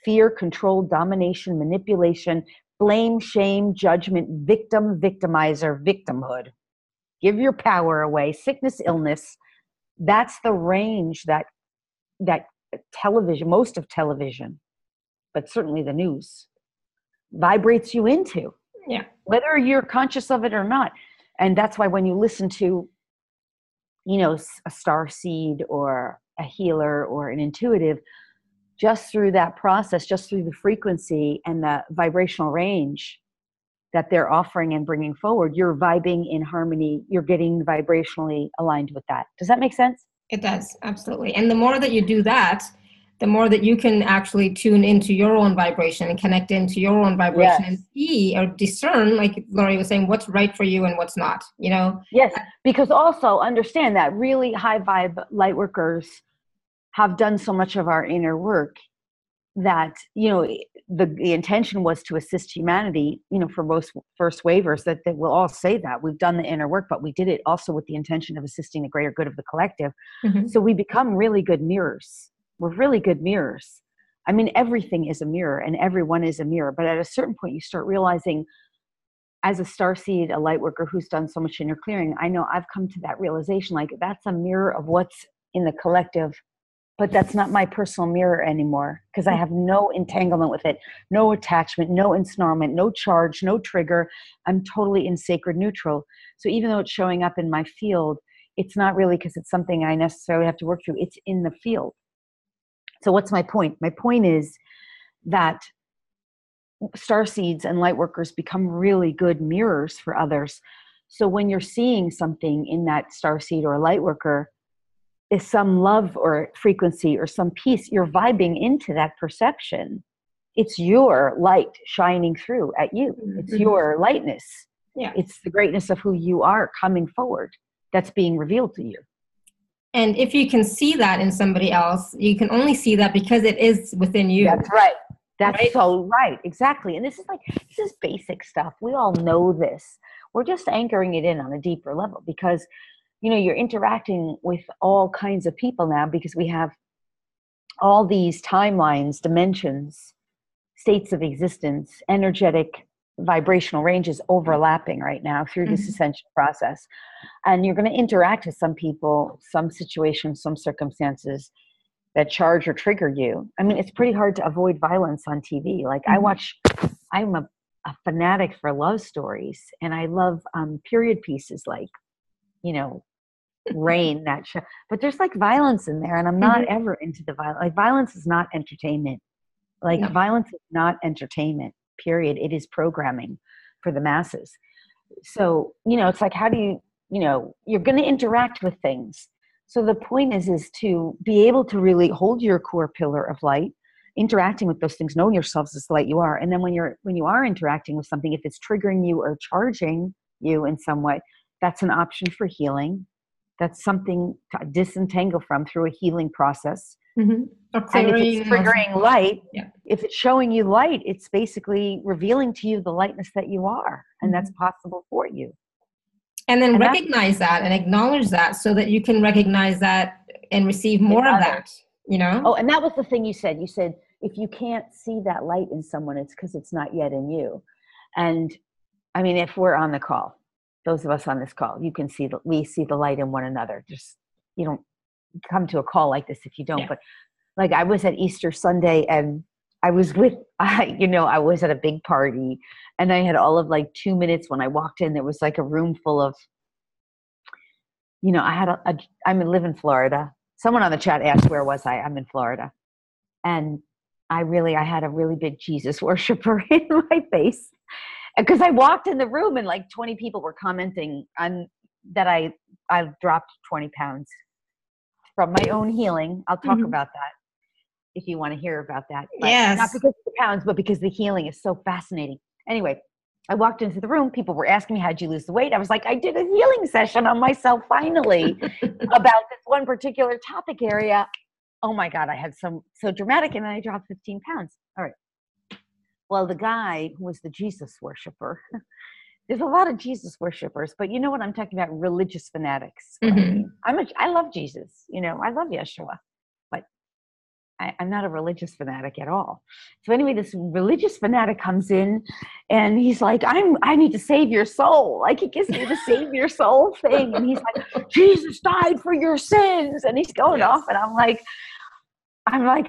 Fear, control, domination, manipulation, blame, shame, judgment, victim, victimizer, victimhood. Give your power away, sickness, illness. That's the range that television, most of television, but certainly the news, vibrates you into. Yeah. Whether you're conscious of it or not. And that's why when you listen to, a star seed or a healer or an intuitive, just through that process, just through the frequency and the vibrational range that they're offering and bringing forward, you're vibing in harmony. You're getting vibrationally aligned with that. Does that make sense? It does, absolutely. And the more that you do that, the more that you can actually tune into your own vibration and connect into your own vibration and see or discern, like Lori was saying, what's right for you and what's not, Yes, because also understand that really high vibe light workers have done so much of our inner work that, the intention was to assist humanity, for most first wavers, that they will all say that we've done the inner work, but we did it also with the intention of assisting the greater good of the collective. So we become really good mirrors. We're really good mirrors. I mean, everything is a mirror and everyone is a mirror. But at a certain point, you start realizing, as a starseed, a light worker who's done so much inner clearing, I know I've come to that realization, like that's a mirror of what's in the collective, but that's not my personal mirror anymore because I have no entanglement with it, no attachment, no ensnarlment, no charge, no trigger. I'm totally in sacred neutral. So even though it's showing up in my field, it's not really because it's something I necessarily have to work through. It's in the field. So what's my point? My point is that starseeds and light workers become really good mirrors for others. So when you're seeing something in that starseed or light worker, is some love or frequency or some peace, you're vibing into that perception. It's your light shining through at you. It's your lightness. Yeah. It's the greatness of who you are coming forward that's being revealed to you. And if you can see that in somebody else, you can only see that because it is within you. That's right. That's so right. Exactly. And this is basic stuff. We all know this. We're just anchoring it in on a deeper level because, you're interacting with all kinds of people now because we have all these timelines, dimensions, states of existence, energetic, vibrational ranges overlapping right now through this ascension process. And you're going to interact with some people, some situations, some circumstances that charge or trigger you. I mean, it's pretty hard to avoid violence on TV. Like I'm a fanatic for love stories, and I love period pieces like, Rain, that show. But there's like violence in there, and I'm not ever into the violence. Like violence is not entertainment. Violence is not entertainment, period. It is programming for the masses. So, it's like, how do you, you're going to interact with things. So the point is to be able to really hold your core pillar of light, interacting with those things, knowing yourselves as the light you are. And then when you are interacting with something, if it's triggering you or charging you in some way, that's an option for healing. That's something to disentangle from through a healing process. And if it's triggering light, if it's showing you light, it's basically revealing to you the lightness that you are. And that's possible for you. And then recognize that and acknowledge that so that you can recognize that and receive more of that, Oh, and that was the thing you said. You said, if you can't see that light in someone, it's because it's not yet in you. And I mean, if we're on the call, those of us on this call, we see the light in one another. Just, you don't come to a call like this if you don't. But like I was at Easter Sunday and I was I was at a big party and I had all of like 2 minutes when I walked in. There was like a room full of, I live in Florida. Someone on the chat asked, where was I? I'm in Florida. And I had a really big Jesus worshiper in my face. Because I walked in the room and like 20 people were commenting on that I dropped 20 pounds from my own healing. I'll talk about that if you want to hear about that. But not because of the pounds, but because the healing is so fascinating. Anyway, I walked into the room. People were asking me, how'd you lose the weight? I was like, I did a healing session on myself finally about this one particular topic area oh my God, I had so dramatic, and then I dropped 15 pounds. All right. Well, the guy who was the Jesus worshiper, there's a lot of Jesus worshipers, but you know what I'm talking about? Religious fanatics. What I mean, I love Jesus, I love Yeshua, but I'm not a religious fanatic at all. So anyway, this religious fanatic comes in and he's like, I need to save your soul. Like, he gives me the save your soul thing. And he's like, Jesus died for your sins. And he's going off. And I'm like,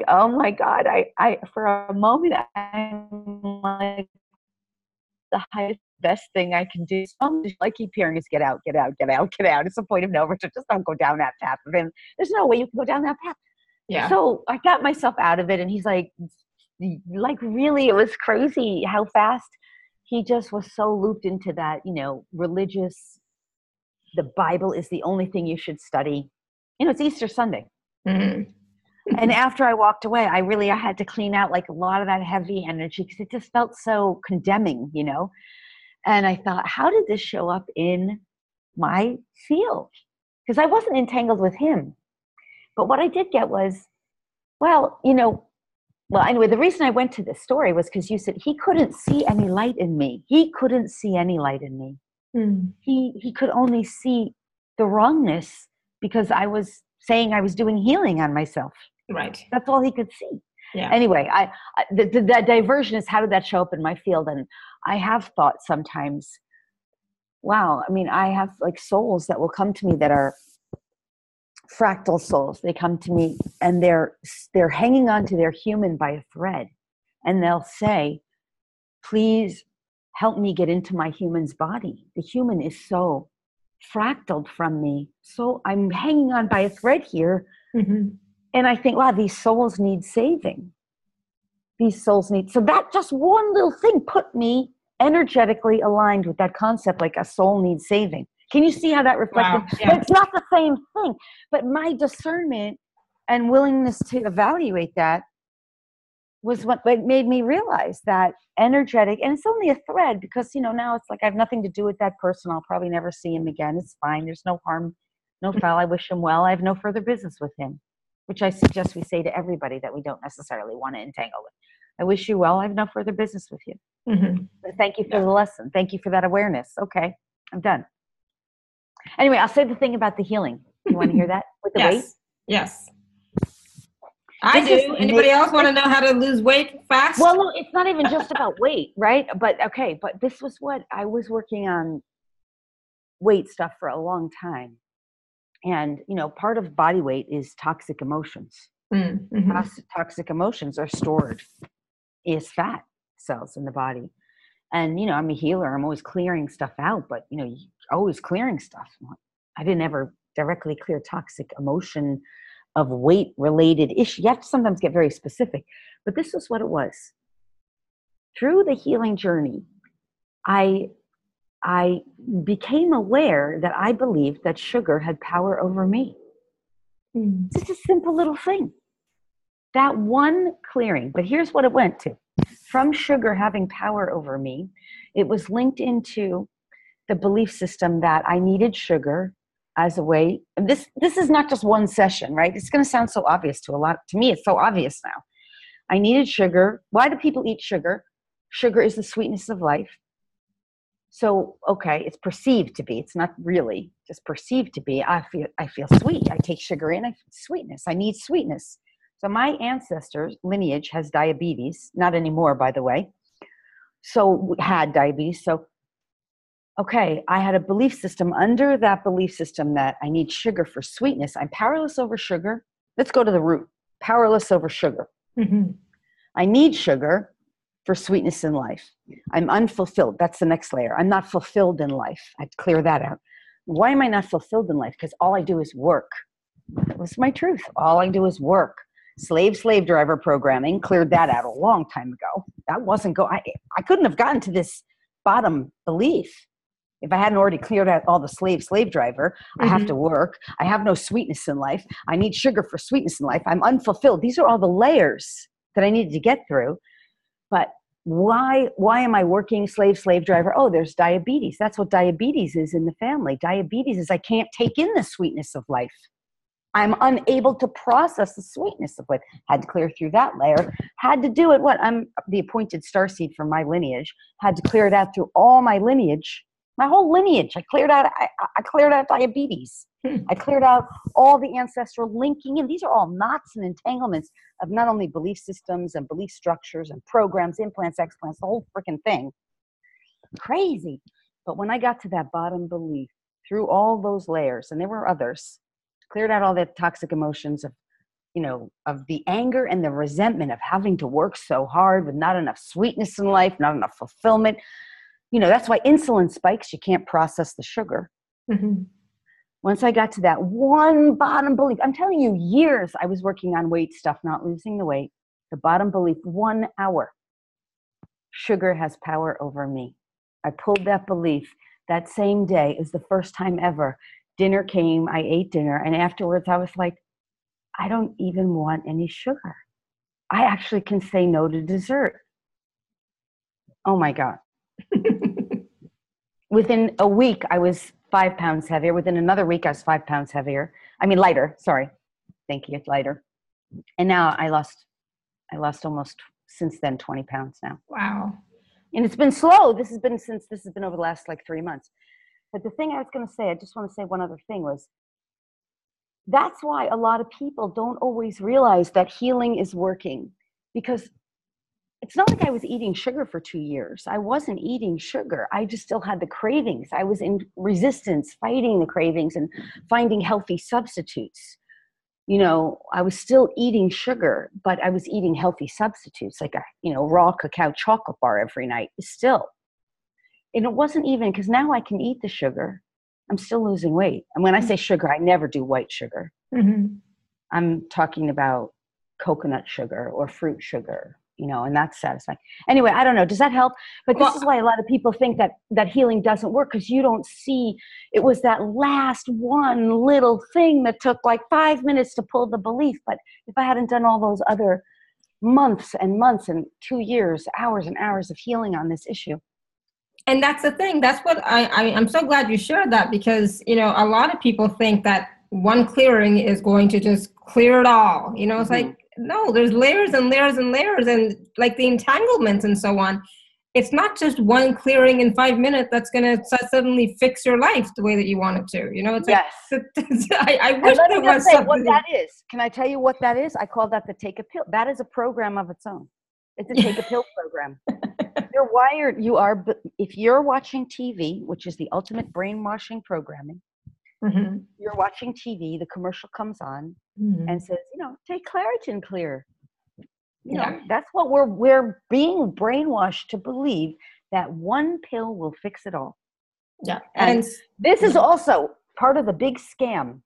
oh my God. I for a moment, I'm like, the highest, best thing I can do. So I keep hearing is get out, get out, get out, get out. It's a point of no return. Just don't go down that path of him. There's no way you can go down that path. Yeah. So I got myself out of it, and he's like really, it was crazy how fast he just was so looped into that, religious, the Bible is the only thing you should study. It's Easter Sunday. Mm-hmm. And after I walked away, I had to clean out like a lot of that heavy energy, because it just felt so condemning, And I thought, how did this show up in my field? Because I wasn't entangled with him. But what I did get was, anyway, the reason I went to this story was because you said he couldn't see any light in me. He couldn't see any light in me. Mm. He could only see the wrongness, because I was saying I was doing healing on myself. Right. That's all he could see. Yeah. Anyway, the diversion is, how did that show up in my field? And I have thought sometimes, wow, I have like souls that will come to me that are fractal souls. They come to me and they're hanging on to their human by a thread, and they'll say, please help me get into my human's body. The human is so fractaled from me, so I'm hanging on by a thread here. Mm-hmm. And I think, wow, these souls need saving. So that just one little thing put me energetically aligned with that concept, like a soul needs saving. Can you see how that reflected? Wow, yeah. It's not the same thing, but my discernment and willingness to evaluate that was what made me realize that energetic, and it's only a thread, because, now it's like I have nothing to do with that person. I'll probably never see him again. It's fine. There's no harm, no foul. I wish him well. I have no further business with him, which I suggest we say to everybody that we don't necessarily want to entangle with. I wish you well. I have no further business with you. Mm-hmm. But thank you for the lesson. Thank you for that awareness. Okay, I'm done. Anyway, I'll say the thing about the healing. You want to hear that with the weight? Yes. I do. Anybody else want to know how to lose weight fast? Well, no, it's not even just about weight, right? But this was what I was working on, weight stuff for a long time. And, part of body weight is toxic emotions. Mm-hmm. Toxic emotions are stored as fat cells in the body. And, I'm a healer. I'm always clearing stuff out, but, always clearing stuff. I didn't ever directly clear toxic emotion of weight-related issue. You have to sometimes get very specific. But this is what it was. Through the healing journey, I became aware that I believed that sugar had power over me. Just a simple little thing. That one clearing. But here's what it went to. From sugar having power over me, it was linked into the belief system that I needed sugar as a way. This is not just one session, right? It's going to sound so obvious to me. It's so obvious now. I needed sugar. Why do people eat sugar? Sugar is the sweetness of life. So, okay, it's perceived to be. It's not really just perceived to be. I feel sweet. I take sugar in. I feel sweetness. I need sweetness. So my ancestors' lineage has diabetes. Not anymore, by the way. So had diabetes. So, okay, I had a belief system under that belief system that I need sugar for sweetness. I'm powerless over sugar. Let's go to the root. Powerless over sugar. Mm-hmm. I need sugar for sweetness in life. I'm unfulfilled. That's the next layer. I'm not fulfilled in life. I'd clear that out. Why am I not fulfilled in life? Because all I do is work. That was my truth. All I do is work. Slave driver programming, cleared that out a long time ago. That wasn't I couldn't have gotten to this bottom belief if I hadn't already cleared out all the slave driver. Mm-hmm. I have to work. I have no sweetness in life. I need sugar for sweetness in life. I'm unfulfilled. These are all the layers that I needed to get through. But why am I working slave driver? Oh, there's diabetes. That's what diabetes is in the family. Diabetes is I can't take in the sweetness of life. I'm unable to process the sweetness of it. Had to clear through that layer. Had to do it. I'm the appointed starseed for my lineage. Had to clear it out through all my lineage, my whole lineage. I cleared out diabetes. I cleared out all the ancestral linking, and these are all knots and entanglements of not only belief systems and belief structures and programs, implants, explants, the whole freaking thing. Crazy. But when I got to that bottom belief, through all those layers, and there were others, cleared out all the toxic emotions of, of the anger and the resentment of having to work so hard with not enough sweetness in life, not enough fulfillment. That's why insulin spikes. You can't process the sugar. Mm-hmm. Once I got to that one bottom belief, I'm telling you, years I was working on weight stuff, not losing the weight. The bottom belief, 1 hour. Sugar has power over me. I pulled that belief. That same day is the first time ever. Dinner came, I ate dinner, and afterwards I was like, I don't even want any sugar. I actually can say no to dessert. Oh my God. Within a week, I was 5 pounds heavier. Within another week, I was 5 pounds heavier. Lighter, sorry. Thank you, lighter. And now I lost almost, since then, 20 pounds now. Wow. And it's been slow. This has been over the last 3 months. But the thing I was going to say, I just want to say one other thing, was that's why a lot of people don't always realize that healing is working, because it's not like I was eating sugar for 2 years. I wasn't eating sugar. I just still had the cravings. I was in resistance, fighting the cravings and finding healthy substitutes. I was still eating sugar, but I was eating healthy substitutes, like a, raw cacao chocolate bar every night still. And it wasn't even, because now I can eat the sugar. I'm still losing weight. And when I say sugar, I never do white sugar. Mm-hmm. I'm talking about coconut sugar or fruit sugar, and that's satisfying. Anyway, I don't know. Does that help? But this is why a lot of people think that healing doesn't work, because you don't see it was that last one little thing that took 5 minutes to pull the belief. But if I hadn't done all those other months and months and 2 years, hours and hours of healing on this issue. And that's the thing. That's what I'm so glad you shared that, because, a lot of people think that one clearing is going to just clear it all. It's mm-hmm. like, no, there's layers and layers and layers, and like the entanglements and so on. It's not just one clearing in 5 minutes that's going to suddenly fix your life the way that you want it to. It's yes. I wish there was something. What that is. Can I tell you what that is? I call that the take a pill. That is a program of its own. It's a take a pill program. You're wired. If you're watching TV, which is the ultimate brainwashing programming, mm-hmm. You're watching TV, the commercial comes on mm-hmm. and says, take Claritin Clear. That's what we're being brainwashed to believe, that one pill will fix it all. Yeah. And this is also part of the big scam.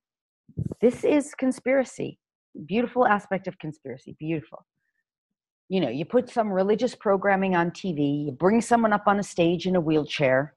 This is conspiracy. Beautiful aspect of conspiracy. Beautiful. You put some religious programming on TV, you bring someone up on a stage in a wheelchair,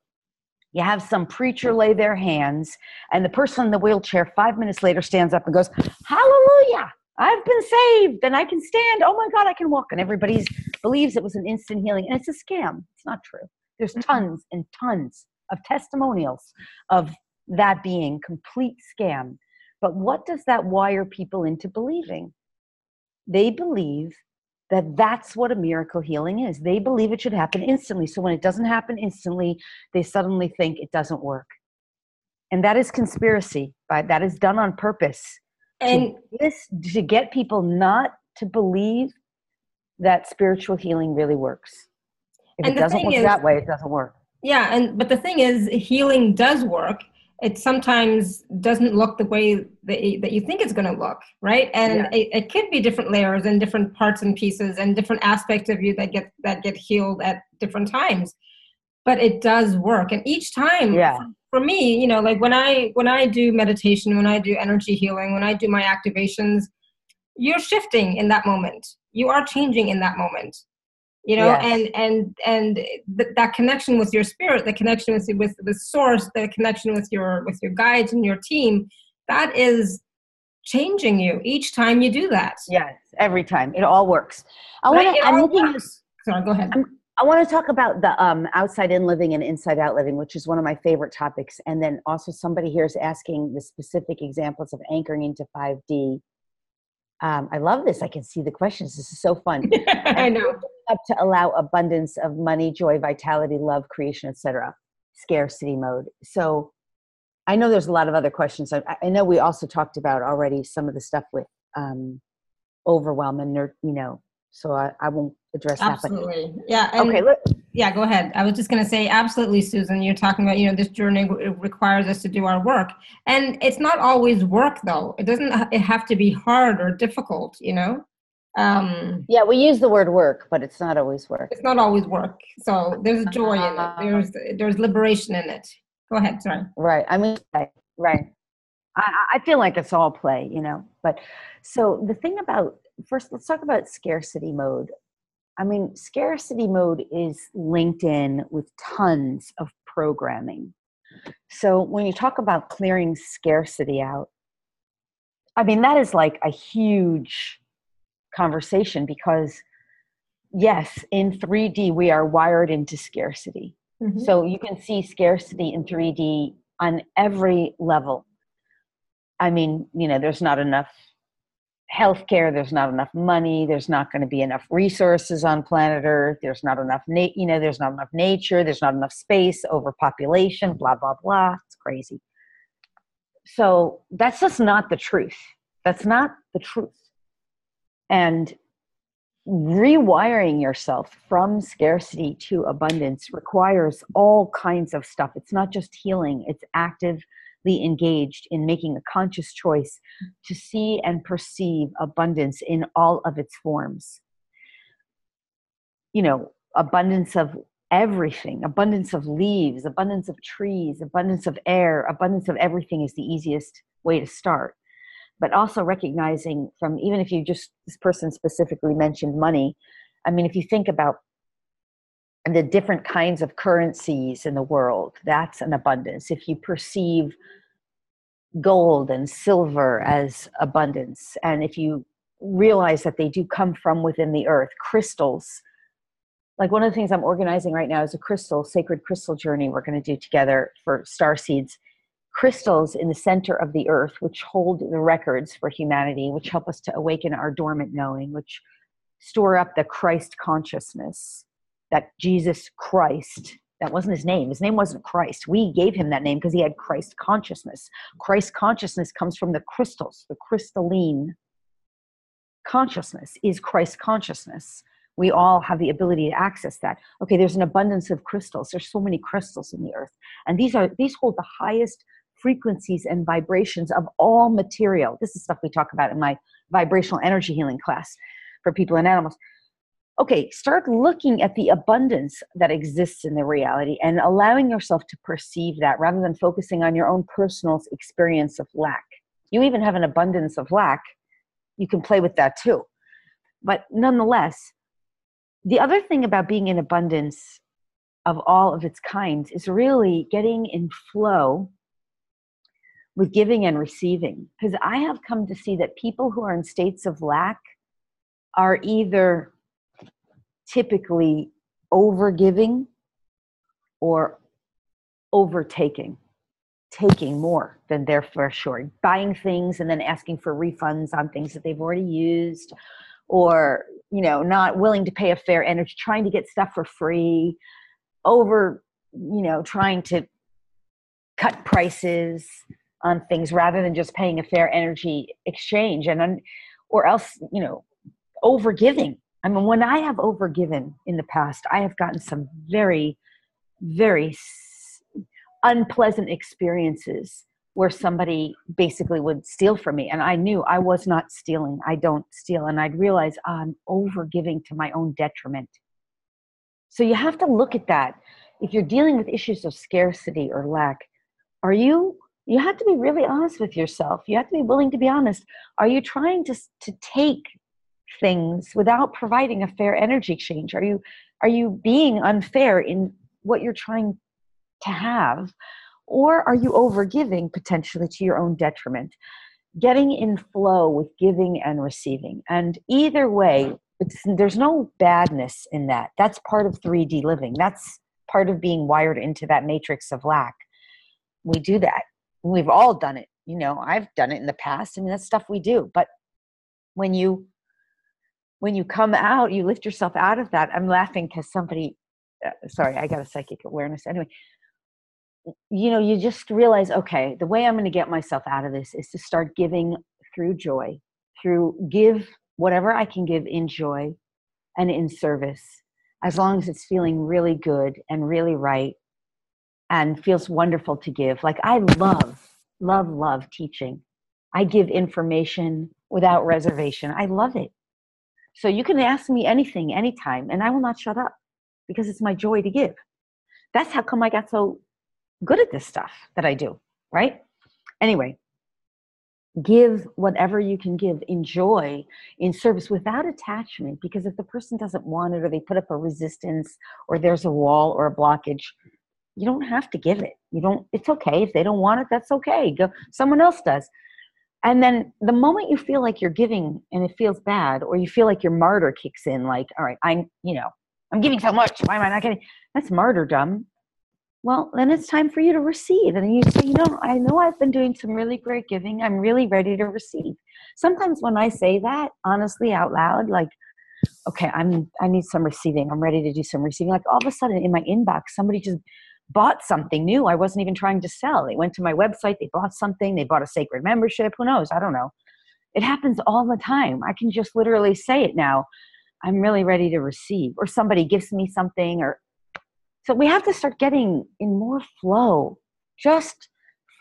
you have some preacher lay their hands, and the person in the wheelchair 5 minutes later stands up and goes, hallelujah, I've been saved and I can stand. Oh my God, I can walk. And everybody believes it was an instant healing. And it's a scam. It's not true. There's tons and tons of testimonials of that being complete scam. But what does that wire people into believing? They believe that that's what a miracle healing is. They believe it should happen instantly. So when it doesn't happen instantly, they suddenly think it doesn't work. And that is conspiracy. That is done on purpose. And to get people not to believe that spiritual healing really works. If it doesn't work that way, it doesn't work. Yeah, but the thing is, healing does work. It sometimes doesn't look the way that you think it's going to look, right? And it could be different layers and different parts and pieces and different aspects of you that get healed at different times. But it does work, and each time, for me, like when I do meditation, when I do energy healing, when I do my activations, you're shifting in that moment. You are changing in that moment. And that connection with your spirit, the connection with the source, the connection with your guides and your team, that is changing you each time you do that. Yes, every time. It all works. Sorry, go ahead. I want to talk about the outside in living and inside out living, which is one of my favorite topics. And then also somebody here is asking the specific examples of anchoring into 5D. I love this. I can see the questions. This is so fun. I know. Up to allow abundance of money, joy, vitality, love, creation, etc. Scarcity mode. So I know there's a lot of other questions. I know we also talked about already some of the stuff with overwhelm and so I won't address absolutely. that. But, yeah. Okay. Yeah, go ahead. I was just going to say, absolutely, Susan. You're talking about, this journey requires us to do our work, and it's not always work, though. It doesn't have to be hard or difficult. Yeah, we use the word work, but it's not always work. It's not always work. So there's joy in it. There's liberation in it. Go ahead. Sorry. Right. Right. I feel like it's all play, But so the thing about, first, let's talk about scarcity mode. I mean, scarcity mode is linked in with tons of programming. So when you talk about clearing scarcity out, I mean, that is like a huge conversation because, yes, in 3D, we are wired into scarcity. Mm-hmm. So you can see scarcity in 3D on every level. I mean, there's not enough healthcare, there's not enough money, there's not going to be enough resources on planet Earth, there's not enough, there's not enough nature, there's not enough space, overpopulation, blah, blah, blah. It's crazy. So that's just not the truth. That's not the truth. And rewiring yourself from scarcity to abundance requires all kinds of stuff. It's not just healing, it's actively engaged in making a conscious choice to see and perceive abundance in all of its forms. Abundance of everything, abundance of leaves, abundance of trees, abundance of air, abundance of everything is the easiest way to start. But also recognizing from, even if this person specifically mentioned money, I mean, if you think about the different kinds of currencies in the world, that's an abundance. If you perceive gold and silver as abundance, and if you realize that they do come from within the earth, crystals, like one of the things I'm organizing right now is a sacred crystal journey we're going to do together for star seeds. Crystals in the center of the earth, which hold the records for humanity, which help us to awaken our dormant knowing, which store up the Christ consciousness, that Jesus Christ, that wasn't his name. His name wasn't Christ. We gave him that name because he had Christ consciousness. Christ consciousness comes from the crystals. The crystalline consciousness is Christ consciousness. We all have the ability to access that. Okay, there's an abundance of crystals. There's so many crystals in the earth. And these hold the highest frequencies and vibrations of all material. This is stuff we talk about in my vibrational energy healing class for people and animals. Okay, start looking at the abundance that exists in the reality and allowing yourself to perceive that rather than focusing on your own personal experience of lack. You even have an abundance of lack. You can play with that too. But nonetheless, the other thing about being in abundance of all of its kinds is really getting in flow with giving and receiving. Because I have come to see that people who are in states of lack are either typically overgiving or overtaking, taking more than they're for sure, buying things and then asking for refunds on things that they've already used, or not willing to pay a fair energy, trying to get stuff for free, trying to cut prices on things rather than just paying a fair energy exchange, or else overgiving. I mean, when I have overgiven in the past, I have gotten some very, very unpleasant experiences where somebody basically would steal from me. And I knew I was not stealing. I don't steal. And I'd realize I'm overgiving to my own detriment. So you have to look at that. If you're dealing with issues of scarcity or lack, you have to be really honest with yourself. You have to be willing to be honest. Are you trying to take things without providing a fair energy exchange? Are you being unfair in what you're trying to have? Or are you overgiving potentially to your own detriment? Getting in flow with giving and receiving. And either way, There's no badness in that. That's part of 3D living. That's part of being wired into that matrix of lack. We do that. We've all done it. You know, I've done it in the past. I mean, that's stuff we do. But when you come out, you lift yourself out of that. I'm laughing because somebody, sorry, I got a psychic awareness. Anyway, you know, you just realize, okay, the way I'm going to get myself out of this is to start giving through joy, give whatever I can give in joy and in service, as long as it's feeling really good and really right and feels wonderful to give. Like I love teaching. I give information without reservation. I love it. So you can ask me anything, anytime, and I will not shut up because it's my joy to give. That's how come I got so good at this stuff that I do, right? Anyway, give whatever you can give in joy, in service, without attachment, because if the person doesn't want it or they put up a resistance or there's a wall or a blockage, you don't have to give it. It's okay. If they don't want it, that's okay. Go, someone else does. And then the moment you feel like you're giving and it feels bad, or you feel like your martyr kicks in, like, all right, I'm giving so much. Why am I not getting? That's martyrdom. Well, then it's time for you to receive. And then you say, I know I've been doing some really great giving. I'm really ready to receive. Sometimes when I say that, honestly, out loud, like, okay, I need some receiving. I'm ready to do some receiving. Like all of a sudden in my inbox, somebody just bought something new I wasn't even trying to sell. They went to my website, they bought something, they bought a sacred membership. Who knows? I don't know. It happens all the time. I can just literally say it now. I'm really ready to receive. Or somebody gives me something. So we have to start getting in more flow. Just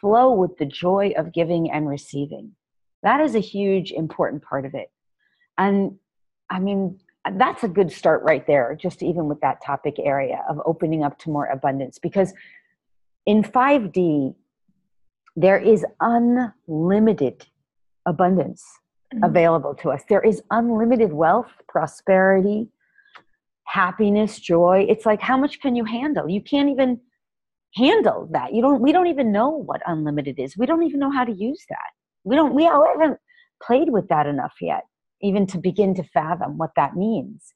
flow with the joy of giving and receiving. That is a huge, important part of it. And I mean, that's a good start right there, just even with that topic area of opening up to more abundance. Because in 5D, there is unlimited abundance available to us. There is unlimited wealth, prosperity, happiness, joy. It's like, how much can you handle? You can't even handle that. We don't even know what unlimited is. We don't even know how to use that. We haven't played with that enough yet, even to begin to fathom what that means.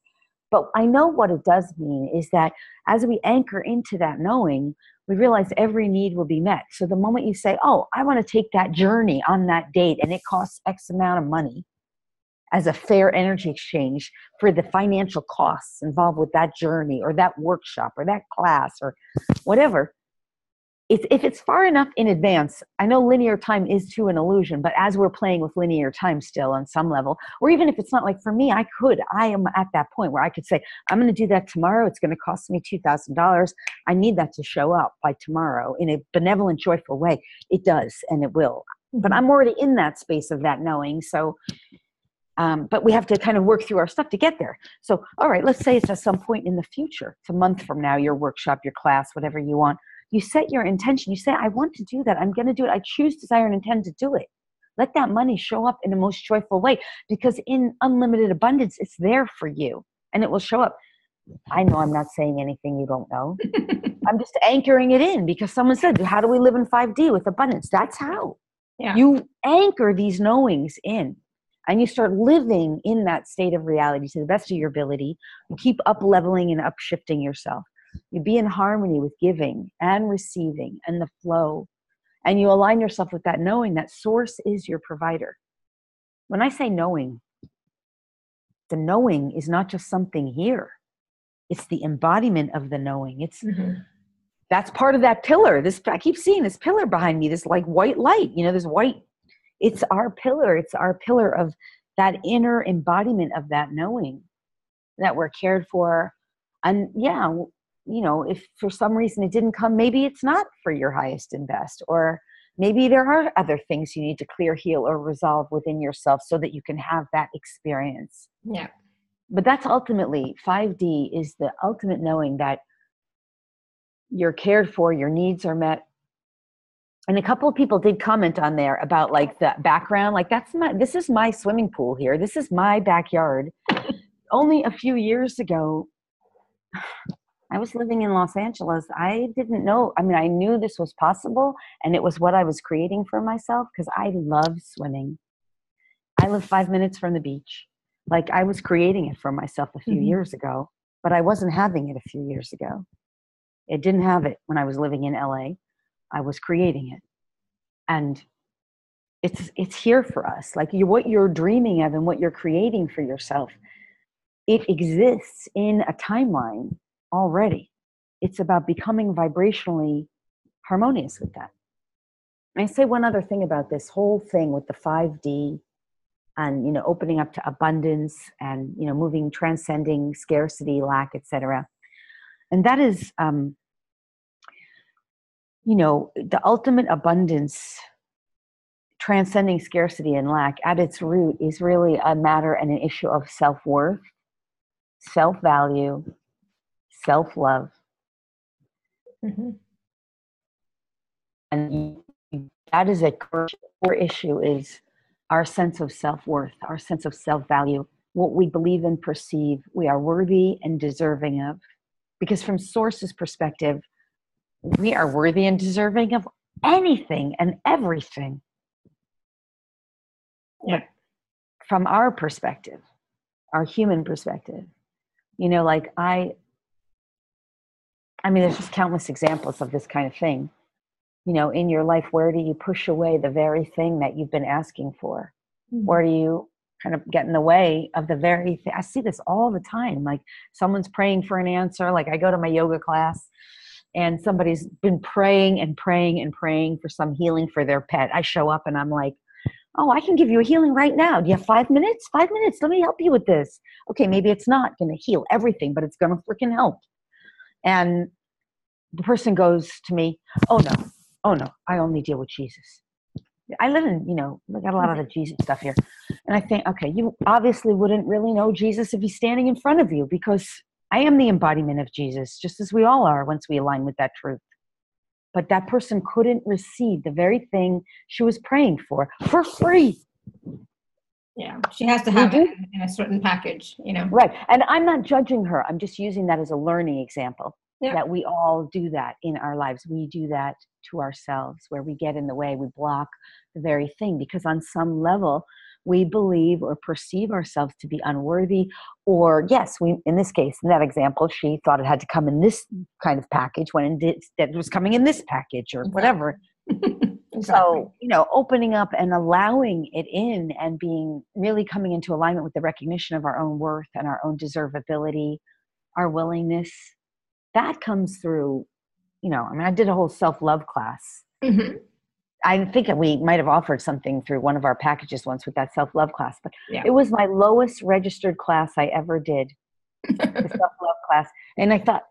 But I know what it does mean is that as we anchor into that knowing, we realize every need will be met. So the moment you say, oh, I want to take that journey on that date and it costs X amount of money as a fair energy exchange for the financial costs involved with that journey or that workshop or that class or whatever, if it's far enough in advance, I know linear time is too an illusion, but as we're playing with linear time still on some level, or even if it's not, like for me, I am at that point where I could say, I'm going to do that tomorrow. It's going to cost me $2,000. I need that to show up by tomorrow in a benevolent, joyful way. It does, and it will. But I'm already in that space of that knowing. So, but we have to kind of work through our stuff to get there. So, all right, let's say it's at some point in the future. It's a month from now, your workshop, your class, whatever you want. You set your intention. You say, I want to do that. I'm going to do it. I choose, desire, and intend to do it. Let that money show up in the most joyful way, because in unlimited abundance, it's there for you and it will show up. I know I'm not saying anything you don't know. I'm just anchoring it in because someone said, how do we live in 5D with abundance? That's how. Yeah. You anchor these knowings in and you start living in that state of reality to the best of your ability. You keep up leveling and up shifting yourself. You be in harmony with giving and receiving and the flow. And you align yourself with that knowing that source is your provider. When I say knowing, the knowing is not just something here. It's the embodiment of the knowing. It's that's part of that pillar. I keep seeing this pillar behind me, this like white light, this white. It's our pillar. It's our pillar of that inner embodiment of that knowing that we're cared for. And yeah, if for some reason it didn't come, maybe it's not for your highest and best, or maybe there are other things you need to clear, heal, or resolve within yourself so that you can have that experience. Yeah. But that's ultimately 5D is the ultimate knowing that you're cared for, your needs are met. And a couple of people did comment on there about like the background, like this is my swimming pool here. This is my backyard. Only a few years ago, I was living in Los Angeles. I didn't know. I mean, I knew this was possible and it was what I was creating for myself because I love swimming. I live 5 minutes from the beach. Like I was creating it for myself a few years ago, but I wasn't having it a few years ago. It didn't have it when I was living in LA. I was creating it. And it's here for us. Like what you're dreaming of and what you're creating for yourself, it exists in a timeline already. It's about becoming vibrationally harmonious with that. And I say one other thing about this whole thing with the 5D and, opening up to abundance and, moving, transcending scarcity, lack, etc. And that is, the ultimate abundance, transcending scarcity and lack at its root is really a matter and an issue of self-worth, self-value, self-love. And that is a core issue, is our sense of self-worth, our sense of self-value, what we believe and perceive we are worthy and deserving of. Because from Source's perspective, we are worthy and deserving of anything and everything. Yeah. From our perspective, our human perspective, like I mean, there's just countless examples of this kind of thing. In your life, where do you push away the very thing that you've been asking for? Where do you kind of get in the way of the very thing? I see this all the time. Like someone's praying for an answer. Like I go to my yoga class and somebody's been praying and praying and praying for some healing for their pet. I show up and I'm like, oh, I can give you a healing right now. Do you have 5 minutes? 5 minutes. Let me help you with this. Okay, maybe it's not going to heal everything, but it's going to freaking help. And the person goes to me, oh no, I only deal with Jesus. I live in, we got a lot of the Jesus stuff here. And I think, okay, you obviously wouldn't really know Jesus if he's standing in front of you, because I am the embodiment of Jesus, just as we all are once we align with that truth. But that person couldn't receive the very thing she was praying for free. Yeah, she has to have it in a certain package, Right. And I'm not judging her. I'm just using that as a learning example. Yeah. That we all do that in our lives. We do that to ourselves, where we get in the way, we block the very thing, because on some level we believe or perceive ourselves to be unworthy, or yes, in this case, in that example, she thought it had to come in this kind of package when it was coming in this package or whatever. Exactly. So, opening up and allowing it in and being really coming into alignment with the recognition of our own worth and our own deservability, our willingness, that comes through, I did a whole self-love class. I think we might have offered something through one of our packages once with that self-love class, but It was my lowest registered class I ever did, the self-love class. And I thought,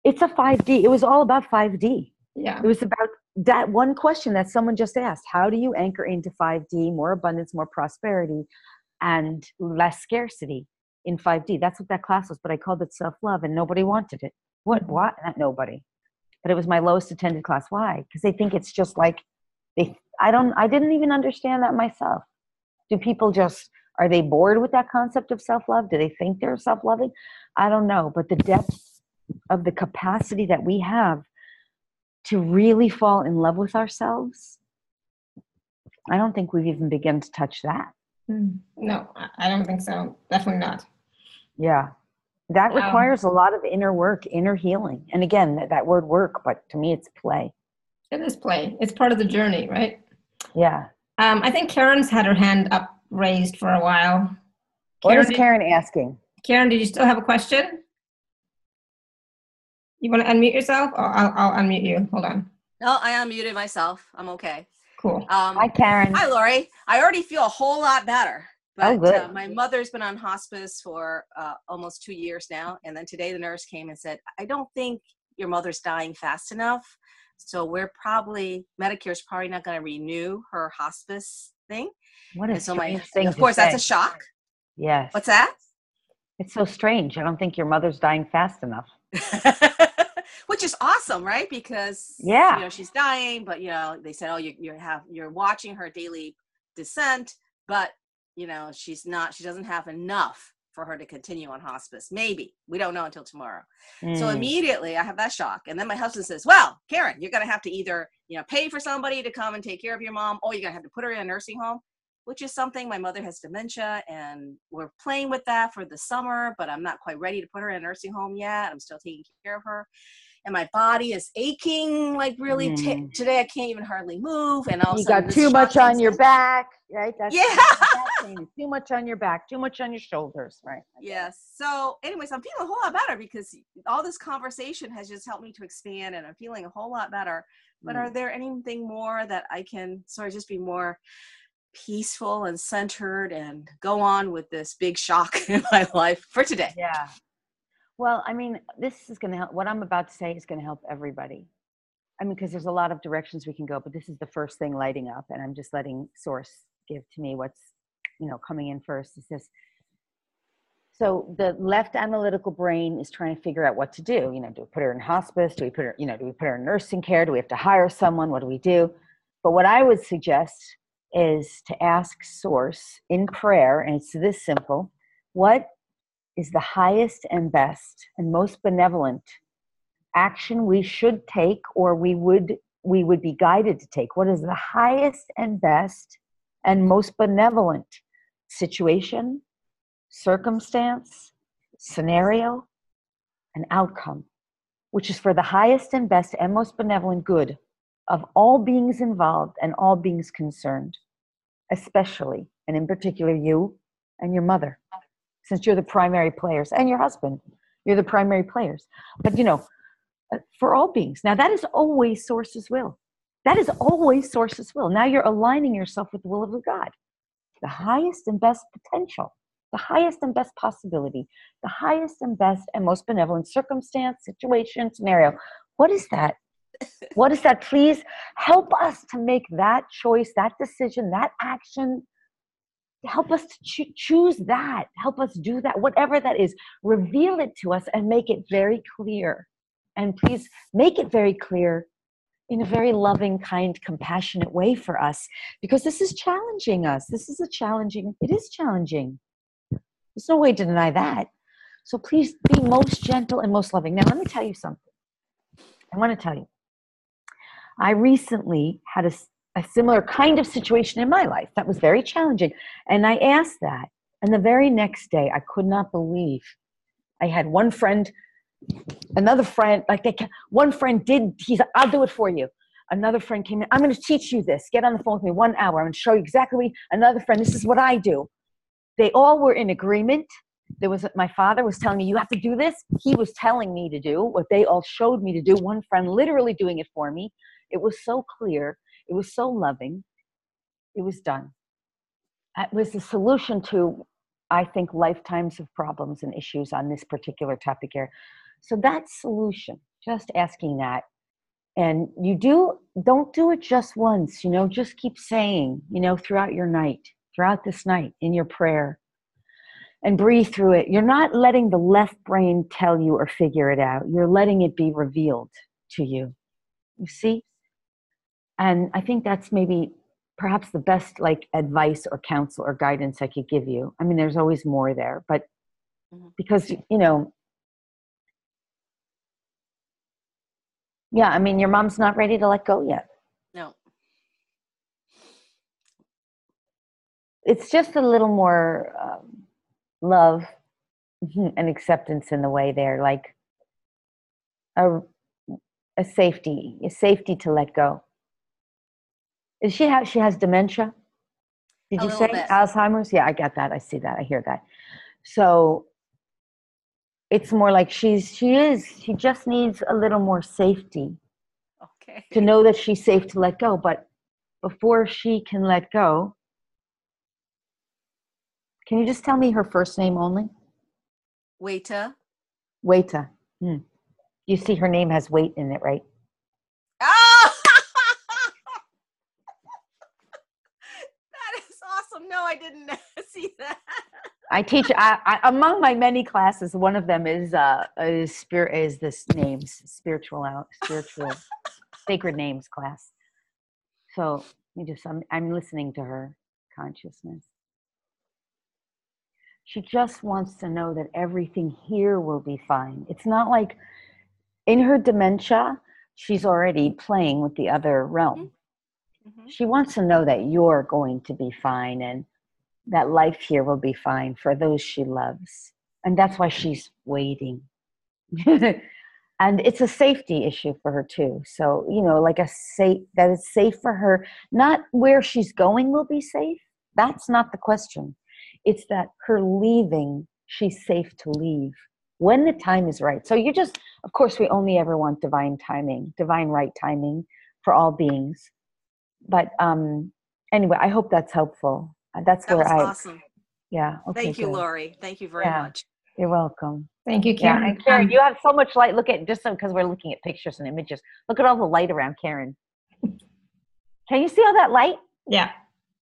it's a 5D. It was all about 5D. Yeah. It was about that one question that someone just asked. How do you anchor into 5D, more abundance, more prosperity, and less scarcity in 5D? That's what that class was, but I called it self-love and nobody wanted it. What? Not nobody. But it was my lowest attended class. Why? Because they think it's just like, I didn't even understand that myself. Do people are they bored with that concept of self-love? Do they think they're self-loving? I don't know. But the depth of the capacity that we have to really fall in love with ourselves, I don't think we've even begun to touch that. No, I don't think so. Definitely not. Yeah. That requires a lot of inner work, inner healing. And again, that word work, but to me, it's play. It is play. It's part of the journey, right? Yeah. I think Karen's had her hand up raised for a while. What is Karen asking? Karen, did you still have a question? You want to unmute yourself, or I'll unmute you? Hold on. No, I unmuted myself. I'm okay. Cool. Hi, Karen. Hi, Lori. I already feel a whole lot better. But good. My mother's been on hospice for almost 2 years now. And then today the nurse came and said, I don't think your mother's dying fast enough. So Medicare's probably not going to renew her hospice thing. What a strange thing of course, that's a shock. Yes. What's that? It's so strange. I don't think your mother's dying fast enough. Which is awesome, right? Because she's dying, but they said, you're watching her daily descent, but she doesn't have enough for her to continue on hospice. Maybe. We don't know until tomorrow. So immediately I have that shock. And then my husband says, well, Karen, you're going to have to either, pay for somebody to come and take care of your mom, or you're going to have to put her in a nursing home. which is something. My mother has dementia, and we're playing with that for the summer, but I'm not quite ready to put her in a nursing home yet. I'm still taking care of her. And my body is aching, like really. Today I can't even hardly move. And all you got too much on your back, right? That's too much on your back, too much on your shoulders, right? Yes. So anyways, I'm feeling a whole lot better because all this conversation has just helped me to expand, and I'm feeling a whole lot better. But are there anything more that I can sort of just be more peaceful and centered and go on with this big shock in my life for today? Yeah. Well, I mean, this is going to help. What I'm about to say is going to help everybody. I mean, because there's a lot of directions we can go, but this is the first thing lighting up, and I'm just letting Source give to me what's, coming in first. Is this? So the left analytical brain is trying to figure out what to do. Do we put her in hospice? Do we put her, do we put her in nursing care? Do we have to hire someone? What do we do? But what I would suggest is to ask Source in prayer, and it's this simple: what is the highest and best and most benevolent action we should take, or we would be guided to take? What is the highest and best and most benevolent situation, circumstance, scenario, and outcome, which is for the highest and best and most benevolent good of all beings involved and all beings concerned, especially and in particular you and your mother, since you're the primary players, and your husband, you're the primary players. But for all beings. Now that is always Source's will. That is always Source's will. Now you're aligning yourself with the will of the God. The highest and best potential, the highest and best possibility, the highest and best and most benevolent circumstance, situation, scenario. What is that? What is that? Please help us to make that choice, that decision, that action. Help us to choose that. Help us do that. Whatever that is, reveal it to us and make it very clear. And please make it very clear in a very loving, kind, compassionate way for us, because this is challenging us. It is challenging. There's no way to deny that. So please be most gentle and most loving. Now, let me tell you something. I want to tell you. I recently had a similar kind of situation in my life that was very challenging. And I asked that. And the very next day, I could not believe I had one friend, another friend, one friend I'll do it for you. Another friend came in, I'm going to teach you this. Get on the phone with me 1 hour. I'm going to show you exactly. Another friend, this is what I do. They all were in agreement. My father was telling me, you have to do this. He was telling me to do what they all showed me to do. One friend literally doing it for me. It was so clear. It was so loving. It was done. It was the solution to, I think, lifetimes of problems and issues on this particular topic here. So that solution, just asking that. And don't do it just once, just keep saying, throughout your night, throughout this night in your prayer, and breathe through it. You're not letting the left brain tell you or figure it out. You're letting it be revealed to you. You see? And I think that's perhaps the best advice or counsel or guidance I could give you. I mean, there's always more there, but because, yeah, I mean, your mom's not ready to let go yet. No. It's just a little more love and acceptance in the way there, like a safety to let go. She has dementia? Did you say bit. Alzheimer's? Yeah, I get that. I see that. I hear that. So it's more like she just needs a little more safety. Okay. To know that she's safe to let go. But before she can let go, can you just tell me her first name only? Waita. You see her name has weight in it, right? Oh! That is awesome. No, I didn't see that. I teach among my many classes, one of them is this names, spiritual sacred names class. So I'm listening to her consciousness. She just wants to know that everything here will be fine. It's not like in her dementia, she's already playing with the other realm. She wants to know that you're going to be fine and that life here will be fine for those she loves. And that's why she's waiting. And it's a safety issue for her too. So, like that it's safe for her. Not where she's going will be safe. That's not the question. It's that her leaving, she's safe to leave when the time is right. So of course, we only ever want divine timing, divine right timing for all beings. But anyway, I hope that's helpful. That was awesome. Yeah. Okay, thank you, good. Lori. Thank you very much. You're welcome. Thank you, Karen. Yeah, and Karen, you have so much light. Look at, just because we're looking at pictures and images, look at all the light around Karen. Can you see all that light? Yeah.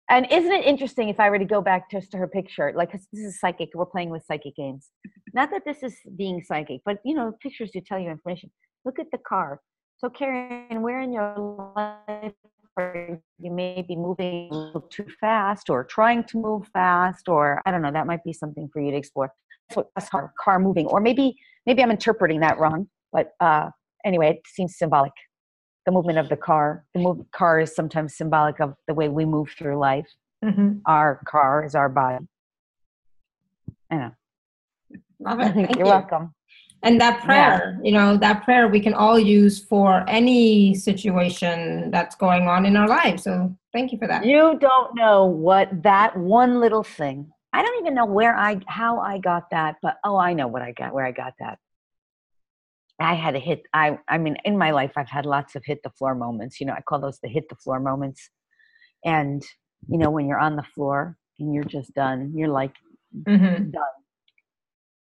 And isn't it interesting if I were to go back just to her picture, like, 'cause this is psychic, we're playing with psychic games. Not that this is being psychic, but pictures do tell you information. Look at the car. So Karen, where in your life are you may be moving a little too fast or trying to move fast, or I don't know, that might be something for you to explore. That's what car moving, or maybe I'm interpreting that wrong, but anyway, it seems symbolic. The movement of the car. Car is sometimes symbolic of the way we move through life. Mm-hmm. Our car is our body. I know. Love it. Thank you. You're welcome. And that prayer, that prayer we can all use for any situation that's going on in our lives. So thank you for that. You don't know what that one little thing. I don't even know how I got that, but I know where I got that. I had a hit. I mean, in my life, I've had lots of hit the floor moments. I call those the hit the floor moments. And, when you're on the floor and you're just done, you're like done.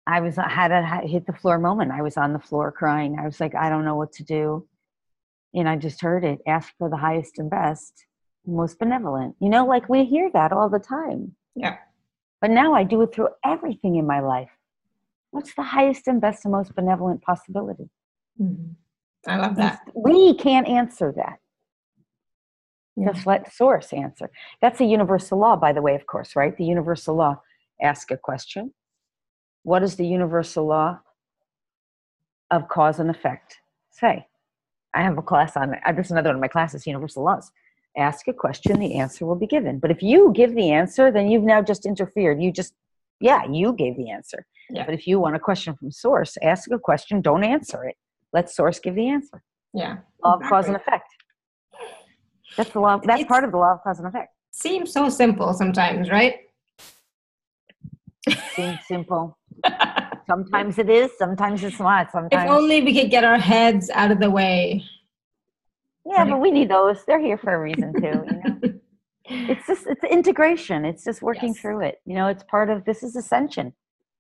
I had a hit the floor moment. I was on the floor crying. I was like, I don't know what to do. And I just heard it. Ask for the highest and best, most benevolent. Like we hear that all the time. Yeah. But now I do it through everything in my life. What's the highest and best and most benevolent possibility? Mm-hmm. I love that. We can't answer that. Yeah. Just let source answer. That's a universal law, by the way, of course, right? The universal law. Ask a question. What is the universal law of cause and effect? Say. I have a class on it. This is another one of my classes, universal laws. Ask a question, the answer will be given. But if you give the answer, then you've now just interfered. You gave the answer. Yeah. But if you want a question from source, ask a question, don't answer it. Let source give the answer. Yeah. Law of cause and effect. That's the law. That's part of the law of cause and effect. Seems so simple sometimes, right? Seems simple. Sometimes it is, sometimes it's not. Sometimes. If only we could get our heads out of the way. Yeah, but we need those. They're here for a reason too, It's integration. It's just working through it. It's part of, this is Ascension.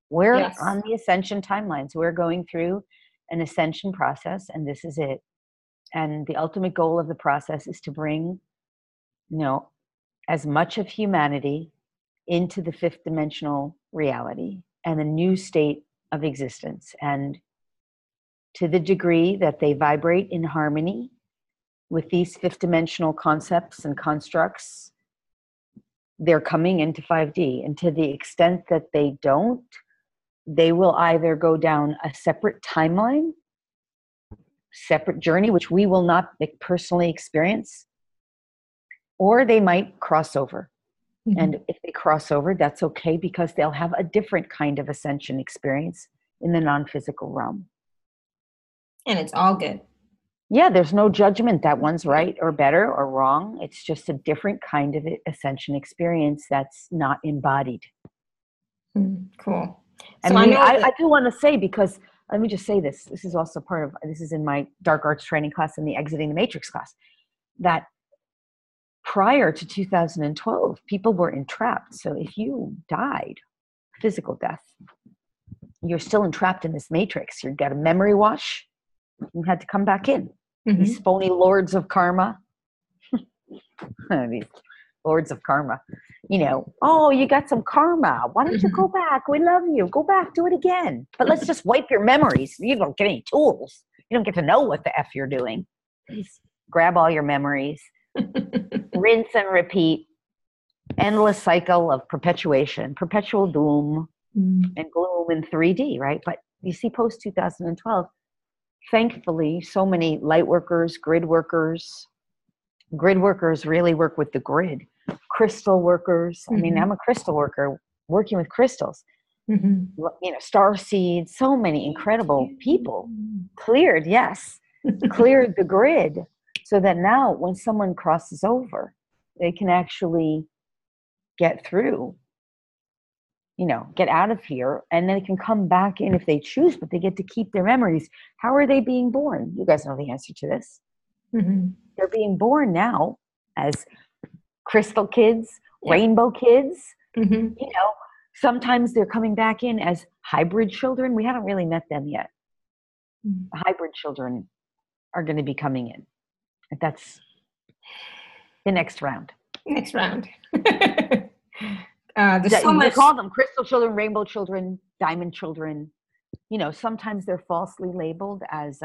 We're on the Ascension timelines. We're going through an Ascension process, and this is it. And the ultimate goal of the process is to bring, as much of humanity into the fifth dimensional reality and a new state of existence. And to the degree that they vibrate in harmony with these fifth dimensional concepts and constructs, they're coming into 5D. And to the extent that they don't, they will either go down a separate timeline, separate journey, which we will not personally experience, or they might cross over. Mm-hmm. And if they cross over, that's okay, because they'll have a different kind of ascension experience in the non-physical realm. And it's all good. Yeah, there's no judgment that one's right or better or wrong. It's just a different kind of ascension experience that's not embodied. Cool. And so I do want to say, because let me just say this. This is also this is in my dark arts training class, in the Exiting the Matrix class, that prior to 2012, people were entrapped. So if you died, physical death, you're still entrapped in this matrix. You got a memory wash. You had to come back in. Mm-hmm. These phony lords of karma. These lords of karma. You got some karma. Why don't you go back? We love you. Go back. Do it again. But let's just wipe your memories. You don't get any tools. You don't get to know what the F you're doing. Just grab all your memories. Rinse and repeat. Endless cycle of perpetuation. Perpetual doom and gloom in 3D, right? But you see, post 2012, thankfully, so many light workers, grid workers, Grid workers really work with the grid. Crystal workers. I mean, I'm a crystal worker working with crystals. Star seeds, so many incredible people cleared the grid, so that now when someone crosses over, they can actually get through, get out of here, and then they can come back in if they choose, but they get to keep their memories. How are they being born? You guys know the answer to this. They're being born now as crystal kids, rainbow kids. Sometimes they're coming back in as hybrid children. We haven't really met them yet. Hybrid children are going to be coming in. That's the next round. There's so much. They call them crystal children, rainbow children, diamond children. Sometimes they're falsely labeled as,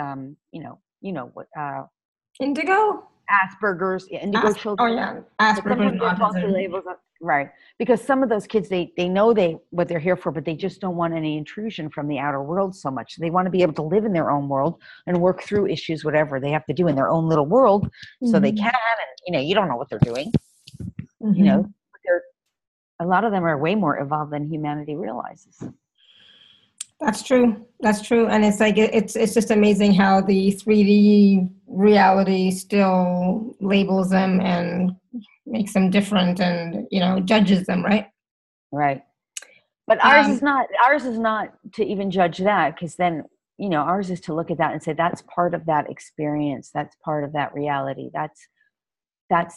indigo? Asperger's, indigo children. Oh yeah, Asperger's. Falsely labeled, right? Because some of those kids, they know what they're here for, but they just don't want any intrusion from the outer world so much. They want to be able to live in their own world and work through issues, whatever they have to do in their own little world, so they can. And you don't know what they're doing. A lot of them are way more evolved than humanity realizes. That's true. And it's like, it's just amazing how the 3D reality still labels them and makes them different and, judges them, right? Right. But ours is not to even judge that, because then, ours is to look at that and say, that's part of that experience. That's part of that reality. That's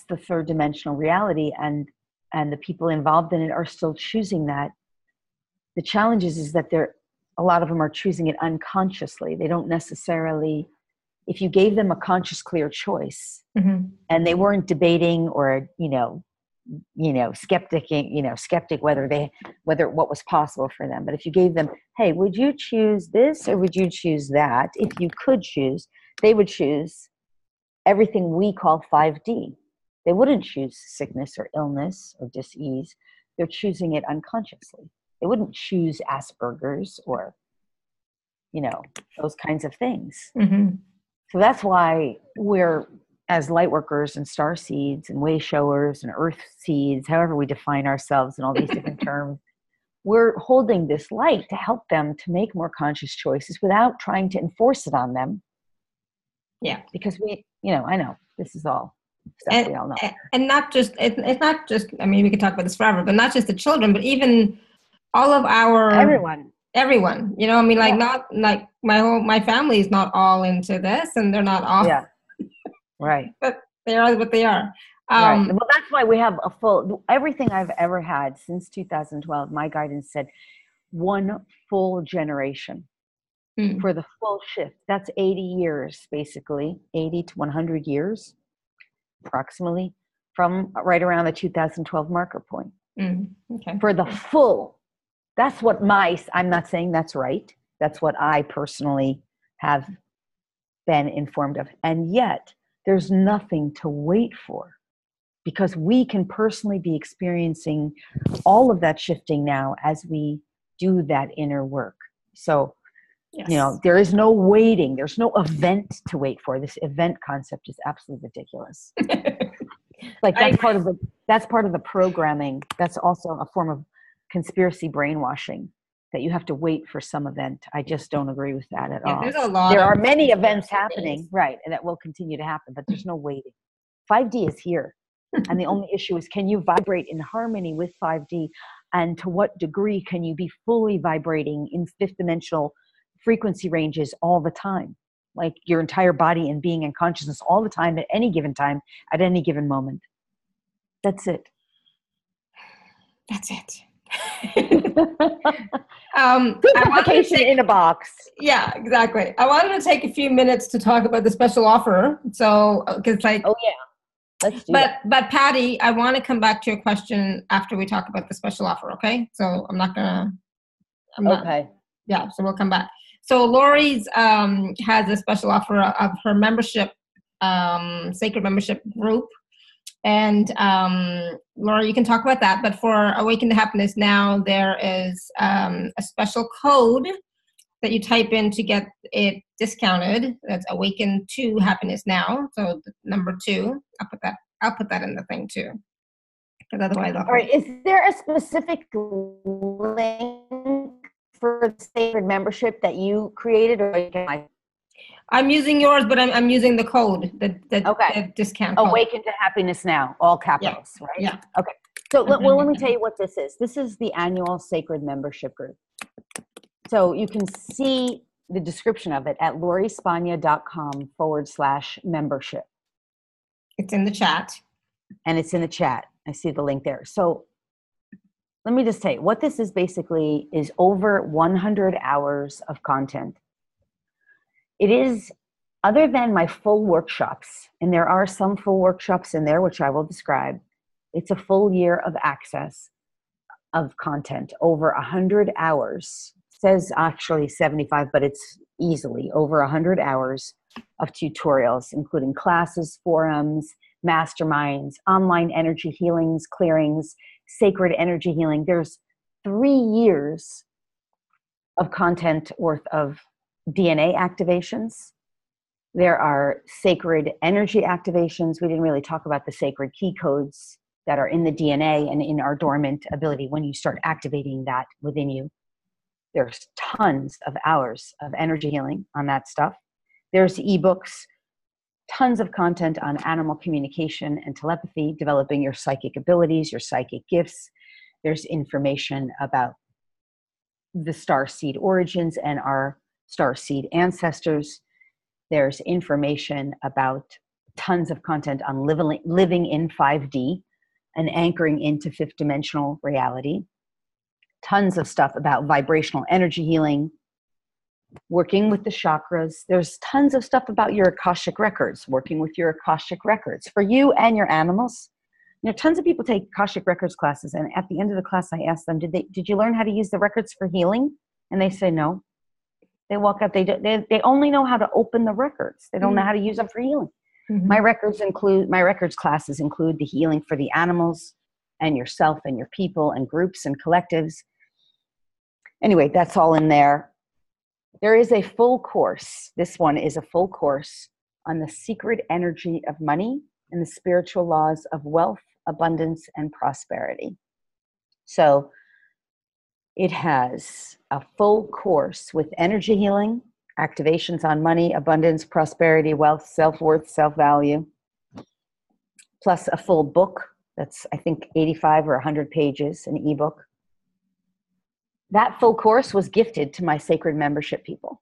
the third dimensional reality. And the people involved in it are still choosing that. The challenge is that a lot of them are choosing it unconsciously. They don't necessarily, if you gave them a conscious, clear choice, and they weren't debating or, skeptic whether what was possible for them. But if you gave them, hey, would you choose this or would you choose that? If you could choose, they would choose everything we call 5D. They wouldn't choose sickness or illness or dis-ease. They're choosing it unconsciously. They wouldn't choose Asperger's or, those kinds of things. So that's why we're, as light workers and star seeds and way showers and earth seeds, however we define ourselves in all these different terms, we're holding this light to help them to make more conscious choices without trying to enforce it on them. Yeah. Because I know this is all stuff we all know. And not just, it's not just, I mean, we could talk about this forever, but not just the children, but even all of our everyone, not like my family is not all into this, and they're not all right, but they are what they are. Right. Well, that's why we have everything I've ever had since 2012. My guidance said one full generation for the full shift. That's 80 years, basically 80 to 100 years approximately from right around the 2012 marker point. Okay. For the full. That's what I'm not saying that's right. That's what I personally have been informed of. And yet there's nothing to wait for, because we can personally be experiencing all of that shifting now as we do that inner work. So, there is no waiting. There's no event to wait for. This event concept is absolutely ridiculous. Like that's part of the programming. That's also a form of conspiracy brainwashing, that you have to wait for some event. I just don't agree with that at all. There are many events happening, right, and that will continue to happen, but there's no waiting. 5D is here. And the only issue is, can you vibrate in harmony with 5D? And to what degree can you be fully vibrating in fifth dimensional frequency ranges all the time? Like your entire body and being and consciousness all the time, at any given time, at any given moment. That's it. Simplification in a box. Yeah, exactly. I wanted to take a few minutes to talk about the special offer. So, because let's do that. But Patty, I want to come back to your question after we talk about the special offer. Okay, so yeah, so we'll come back. So Lori's has a special offer of her membership, sacred membership group. And Lori, you can talk about that. But for Awaken to Happiness Now, there is a special code that you type in to get it discounted. That's Awaken to Happiness Now. So the number 2. I'll put that in the thing too. Because otherwise, all right. Is there a specific link for the sacred membership that you created, or can I? I'm using yours, but I'm using the code, the discount code. Awaken to Happiness Now, all capitals, right? Yeah. Okay. So let me tell you what this is. This is the annual sacred membership group. So you can see the description of it at lorispagna.com/membership. It's in the chat. And it's in the chat. I see the link there. So let me just tell you what this is. Basically is over 100 hours of content. It is, other than my full workshops, and there are some full workshops in there, which I will describe, it's a full year of access of content, over 100 hours. It says actually 75, but it's easily over 100 hours of tutorials, including classes, forums, masterminds, online energy healings, clearings, sacred energy healing. There's 3 years of content worth of DNA activations. There are sacred energy activations. We didn't really talk about the sacred key codes that are in the DNA and in our dormant ability when you start activating that within you. There's tons of hours of energy healing on that stuff. There's ebooks, tons of content on animal communication and telepathy, developing your psychic abilities, your psychic gifts. There's information about the star seed origins and our star seed ancestors. There's information about tons of content on living in 5D and anchoring into fifth dimensional reality. Tons of stuff about vibrational energy healing, working with the chakras. There's tons of stuff about your Akashic records, working with your Akashic records for you and your animals. You know, tons of people take Akashic records classes, and at the end of the class, I ask them, did you learn how to use the records for healing? And they say no. They walk out. They only know how to open the records. They don't know how to use them for healing. Mm-hmm. My records classes include the healing for the animals and yourself and your people and groups and collectives. Anyway, that's all in there. There is a full course. This one is a full course on the secret energy of money and the spiritual laws of wealth, abundance, and prosperity. So it has a full course with energy healing, activations on money, abundance, prosperity, wealth, self-worth, self-value, plus a full book that's, I think, 85 or 100 pages, an ebook. That full course was gifted to my sacred membership people.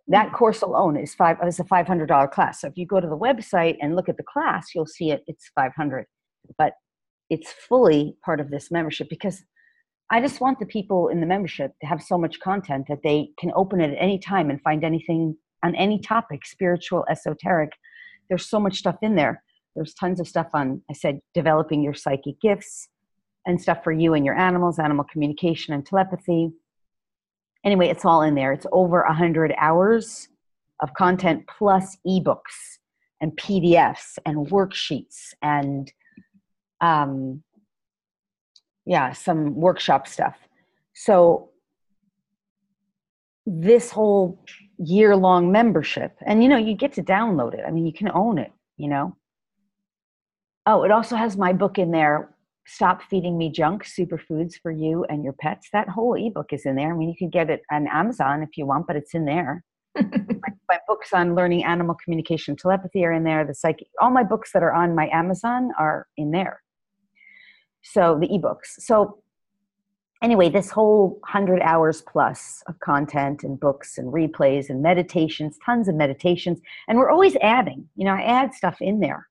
That course alone is a $500 class. So if you go to the website and look at the class, you'll see it's $500. But it's fully part of this membership because I just want the people in the membership to have so much content that they can open it at any time and find anything on any topic, spiritual, esoteric. There's so much stuff in there. There's tons of stuff on, I said, developing your psychic gifts and stuff for you and your animals, animal communication and telepathy. Anyway, it's all in there. It's over 100 hours of content plus ebooks and PDFs and worksheets and some workshop stuff. So this whole year-long membership, and you get to download it. I mean, you can own it, Oh, it also has my book in there, Stop Feeding Me Junk, Superfoods for You and Your Pets. That whole ebook is in there. I mean, you can get it on Amazon if you want, but it's in there. my books on learning animal communication, telepathy are in there. All my books that are on my Amazon are in there. So the ebooks. So anyway, this whole 100 hours plus of content and books and replays and meditations, tons of meditations. And we're always adding, I add stuff in there.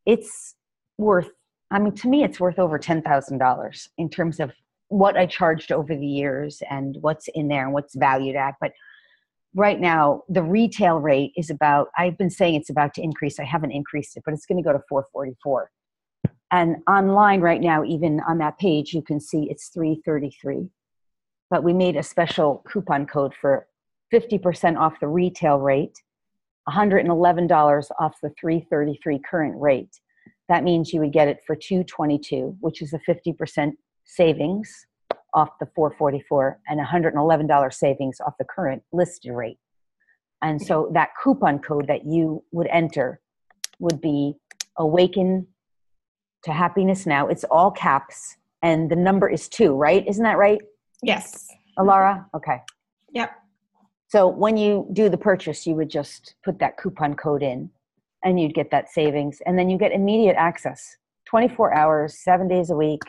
It's worth, to me, it's worth over $10,000 in terms of what I charged over the years and what's in there and what's valued at. But right now, the retail rate is I've been saying it's about to increase. I haven't increased it, but it's going to go to $444. And online right now, even on that page, you can see it's $333. But we made a special coupon code for 50% off the retail rate, $111 off the $333 current rate. That means you would get it for $222, which is a 50% savings off the $444 and $111 savings off the current listed rate. And so that coupon code that you would enter would be Awaken to Happiness Now. It's all caps, and the number is 2, right? Isn't that right? Yes. Alara? Okay. Yep. So when you do the purchase, you would just put that coupon code in and you'd get that savings, and then you get immediate access, 24 hours, 7 days a week.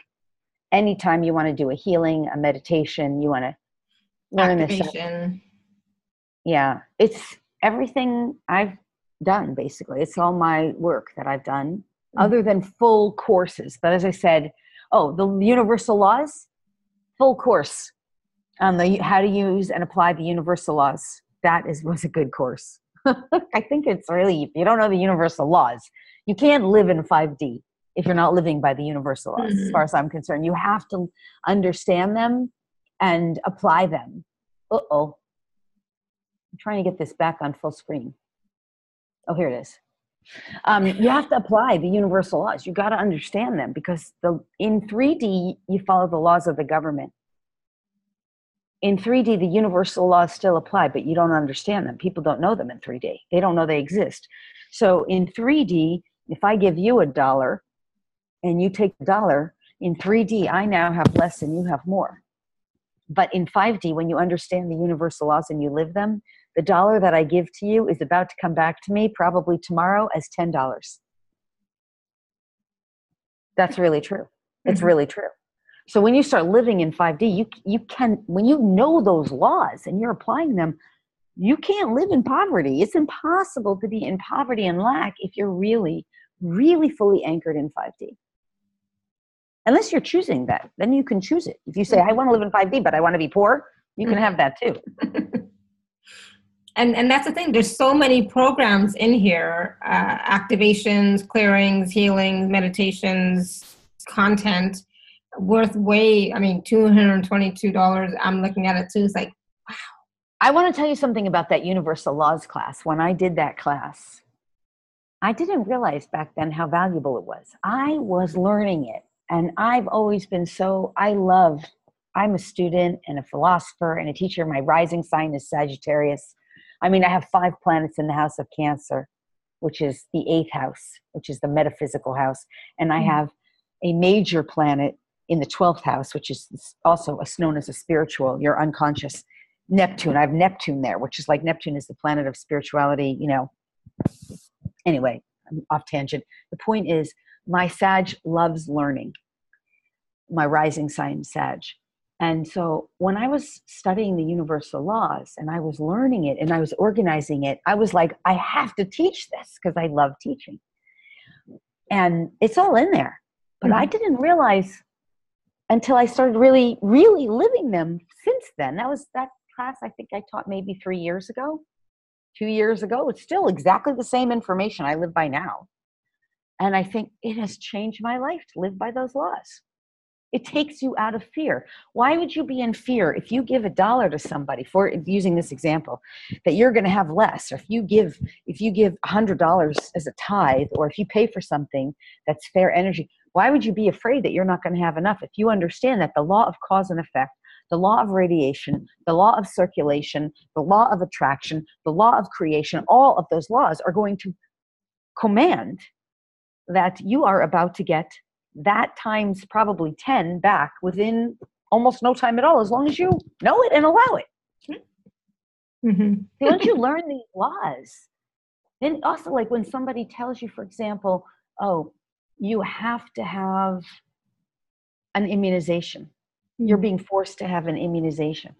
Anytime you want to do a healing, a meditation, you want to learn this stuff. Yeah, it's everything I've done, basically. It's all my work that I've done, other than full courses. But as I said, the universal laws, full course on how to use and apply the universal laws. That was a good course. I think it's really, if you don't know the universal laws, you can't live in 5D if you're not living by the universal laws, as far as I'm concerned. You have to understand them and apply them. I'm trying to get this back on full screen. Oh, here it is. You have to apply the universal laws. You got to understand them, because in 3D, you follow the laws of the government. In 3D, the universal laws still apply, but you don't understand them. People don't know them in 3D. They don't know they exist. So in 3D, if I give you $1 and you take the $1, in 3D, I now have less and you have more. But in 5D, when you understand the universal laws and you live them, the $1 that I give to you is about to come back to me probably tomorrow as $10. That's really true. It's really true. So when you start living in 5D, you can, when you know those laws and you're applying them, you can't live in poverty. It's impossible to be in poverty and lack if you're really, really fully anchored in 5D. Unless you're choosing that, then you can choose it. If you say, I want to live in 5D, but I want to be poor, you can have that too. And that's the thing. There's so many programs in here, activations, clearings, healings, meditations, content worth $222. I'm looking at it too. It's like, wow. I want to tell you something about that universal laws class. When I did that class, I didn't realize back then how valuable it was. I was learning it. And I've always been I'm a student and a philosopher and a teacher. My rising sign is Sagittarius. I have 5 planets in the house of Cancer, which is the 8th house, which is the metaphysical house. And I have a major planet in the 12th house, which is also known as a spiritual, your unconscious, Neptune. I have Neptune there, which is like Neptune is the planet of spirituality, Anyway, I'm off tangent. The point is, my Sag loves learning. My rising sign Sag. And so when I was studying the universal laws and I was learning it and I was organizing it, I was like, I have to teach this because I love teaching. And it's all in there. But I didn't realize until I started really, really living them since then. That class I think I taught maybe 3 years ago, 2 years ago. It's still exactly the same information I live by now. And I think it has changed my life to live by those laws. It takes you out of fear. Why would you be in fear if you give $1 to somebody, for using this example, that you're going to have less? Or if you give $100 as a tithe, or if you pay for something that's fair energy, why would you be afraid that you're not going to have enough? If you understand that the law of cause and effect, the law of radiation, the law of circulation, the law of attraction, the law of creation, all of those laws are going to command that you are about to get that times probably 10 back within almost no time at all, as long as you know it and allow it. Once you learn these laws, then also, like when somebody tells you, for example, you have to have an immunization. You're being forced to have an immunization.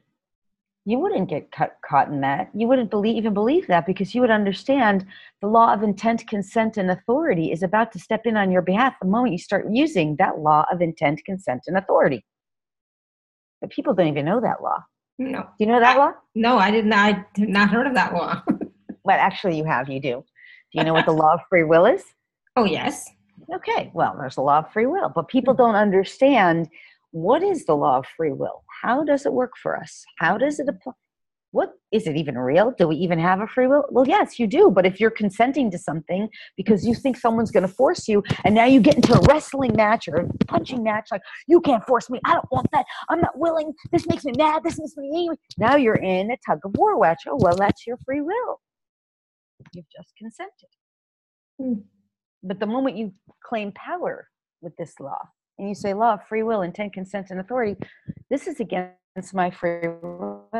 You wouldn't get caught in that. You wouldn't even believe that, because you would understand the law of intent, consent, and authority is about to step in on your behalf the moment you start using that law of intent, consent, and authority. But people don't even know that law. No. Do you know that law? No, I did not. I have not heard of that law. Well, actually, you have. You do. Do you know what the law of free will is? Oh, yes. Okay. Well, there's a law of free will, but people don't understand. What is the law of free will? How does it work for us? How does it apply? what is it even real? Do we even have a free will? Well, yes, you do. But if you're consenting to something because you think someone's going to force you, and now you get into a wrestling match or a punching match, like, you can't force me. I don't want that. I'm not willing. This makes me mad. This makes me angry. Now you're in a tug of war match. Oh, well, that's your free will. You've just consented. But the moment you claim power with this law, and you say law of free will, intent, consent, and authority, this is against my free will.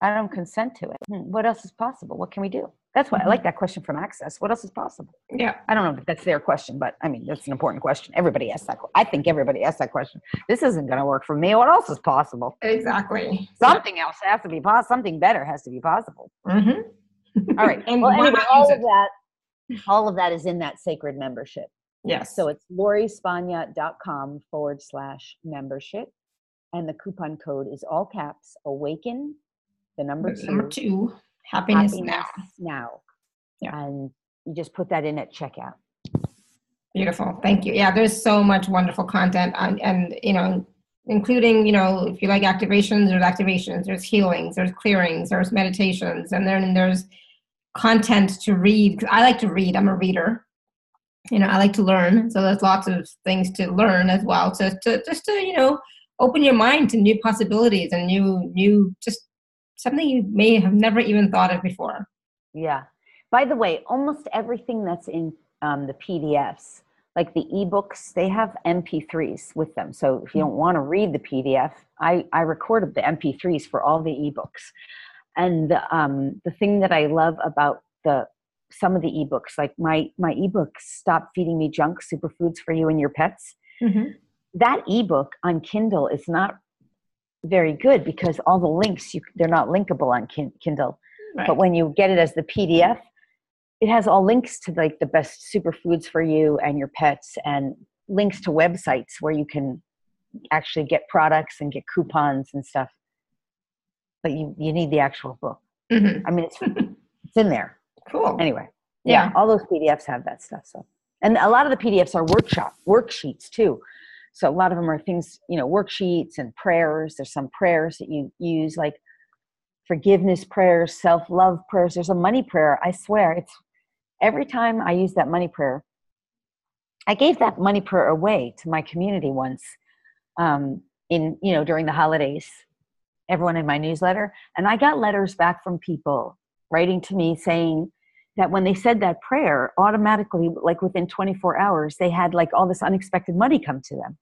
I don't consent to it. What else is possible? What can we do? That's why I like that question from Access. What else is possible? Yeah. I don't know if that's their question, but I mean, that's an important question. Everybody asks that. I think everybody asks that question. This isn't going to work for me. What else is possible? Exactly. Something else has to be possible. Something better has to be possible. Mm-hmm. All right. And well, anyway, all of that is in that sacred membership. Yes. So it's lorispagna.com/membership. And the coupon code is all caps, Awaken, the number two, happiness now. Yeah. And you just put that in at checkout. Beautiful. Thank you. Yeah, there's so much wonderful content and including, if you like activations, there's healings, there's clearings, there's meditations, and then there's content to read. I like to read. I'm a reader. I like to learn. So there's lots of things to learn as well. So just to open your mind to new possibilities and new just something you may have never even thought of before. Yeah. By the way, almost everything that's in the PDFs, like the ebooks, they have MP3s with them. So if you don't want to read the PDF, I recorded the MP3s for all the ebooks. And the thing that I love about some of the ebooks, like my ebook, Stop Feeding Me Junk, Superfoods for You and Your Pets. Mm-hmm. That ebook on Kindle is not very good because all the links, they're not linkable on Kindle. Right. But when you get it as the PDF, it has all links to like the best superfoods for you and your pets, and links to websites where you can actually get products and get coupons and stuff. But you need the actual book. Mm-hmm. I mean, it's in there. Cool. Anyway, yeah, all those PDFs have that stuff. So, and a lot of the PDFs are worksheets too. So a lot of them are things, worksheets and prayers. There's some prayers that you use, like forgiveness prayers, self-love prayers. There's a money prayer. I swear, it's every time I use that money prayer. I gave that money prayer away to my community once, during the holidays. Everyone in my newsletter, and I got letters back from people writing to me saying that when they said that prayer, automatically, like within 24 hours, they had like all this unexpected money come to them.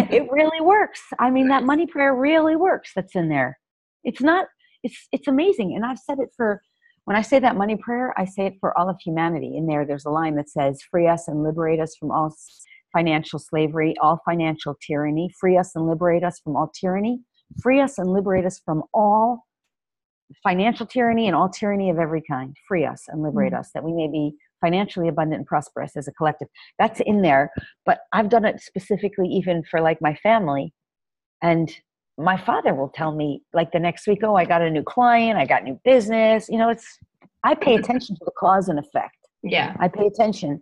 It really works. I mean, that money prayer really works. That's in there. It's amazing. And I've said it when I say that money prayer, I say it for all of humanity. In there's a line that says, free us and liberate us from all financial slavery, all financial tyranny, free us and liberate us from all tyranny, free us and liberate us from all financial tyranny and all tyranny of every kind. Free us and liberate us, that we may be financially abundant and prosperous as a collective. That's in there, but I've done it specifically even for like my family. And my father will tell me like the next week, oh, I got a new client, I got new business. I pay attention to the cause and effect. Yeah. I pay attention.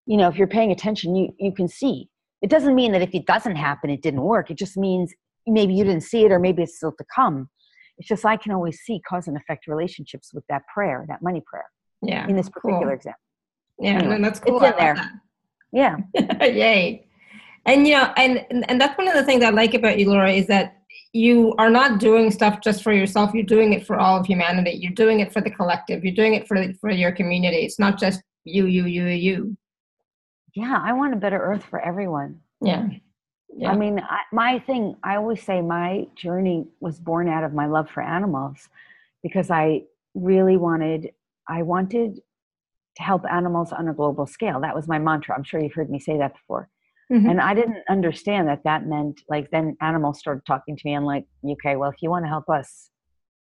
If you're paying attention, you can see. It doesn't mean that if it doesn't happen, it didn't work. It just means maybe you didn't see it, or maybe it's still to come. It's just I can always see cause and effect relationships with that prayer, that money prayer. Yeah. In this particular example. Yeah, anyway, that's cool. It's in there. Yeah. Yay. And and that's one of the things I like about you, Laura, is that you are not doing stuff just for yourself. You're doing it for all of humanity. You're doing it for the collective. You're doing it for your community. It's not just you. Yeah, I want a better earth for everyone. Yeah. I mean, I always say my journey was born out of my love for animals, because I really wanted to help animals on a global scale. That was my mantra. I'm sure you've heard me say that before. Mm-hmm. And I didn't understand that meant like, then animals started talking to me and like, okay, well, if you want to help us,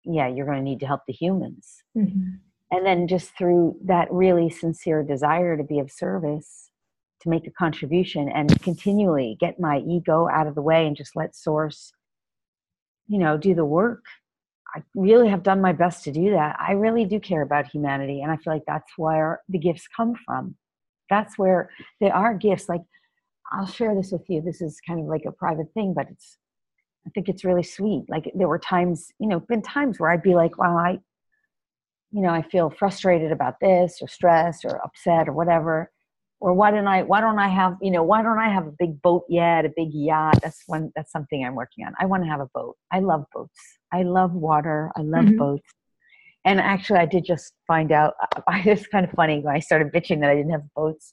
you're going to need to help the humans. Mm-hmm. And then just through that really sincere desire to be of service, to make a contribution and continually get my ego out of the way and just let Source, do the work. I really have done my best to do that. I really do care about humanity. And I feel like that's where the gifts come from. That's where they are gifts. Like, I'll share this with you. This is kind of like a private thing, but I think it's really sweet. Like there were times, been times where I'd be like, wow, I feel frustrated about this or stressed or upset or whatever. Or why don't I have a big boat yet, a big yacht? That's something I'm working on. I want to have a boat. I love boats. I love water. I love boats. And actually I did just find out, it's kind of funny when I started bitching that I didn't have boats.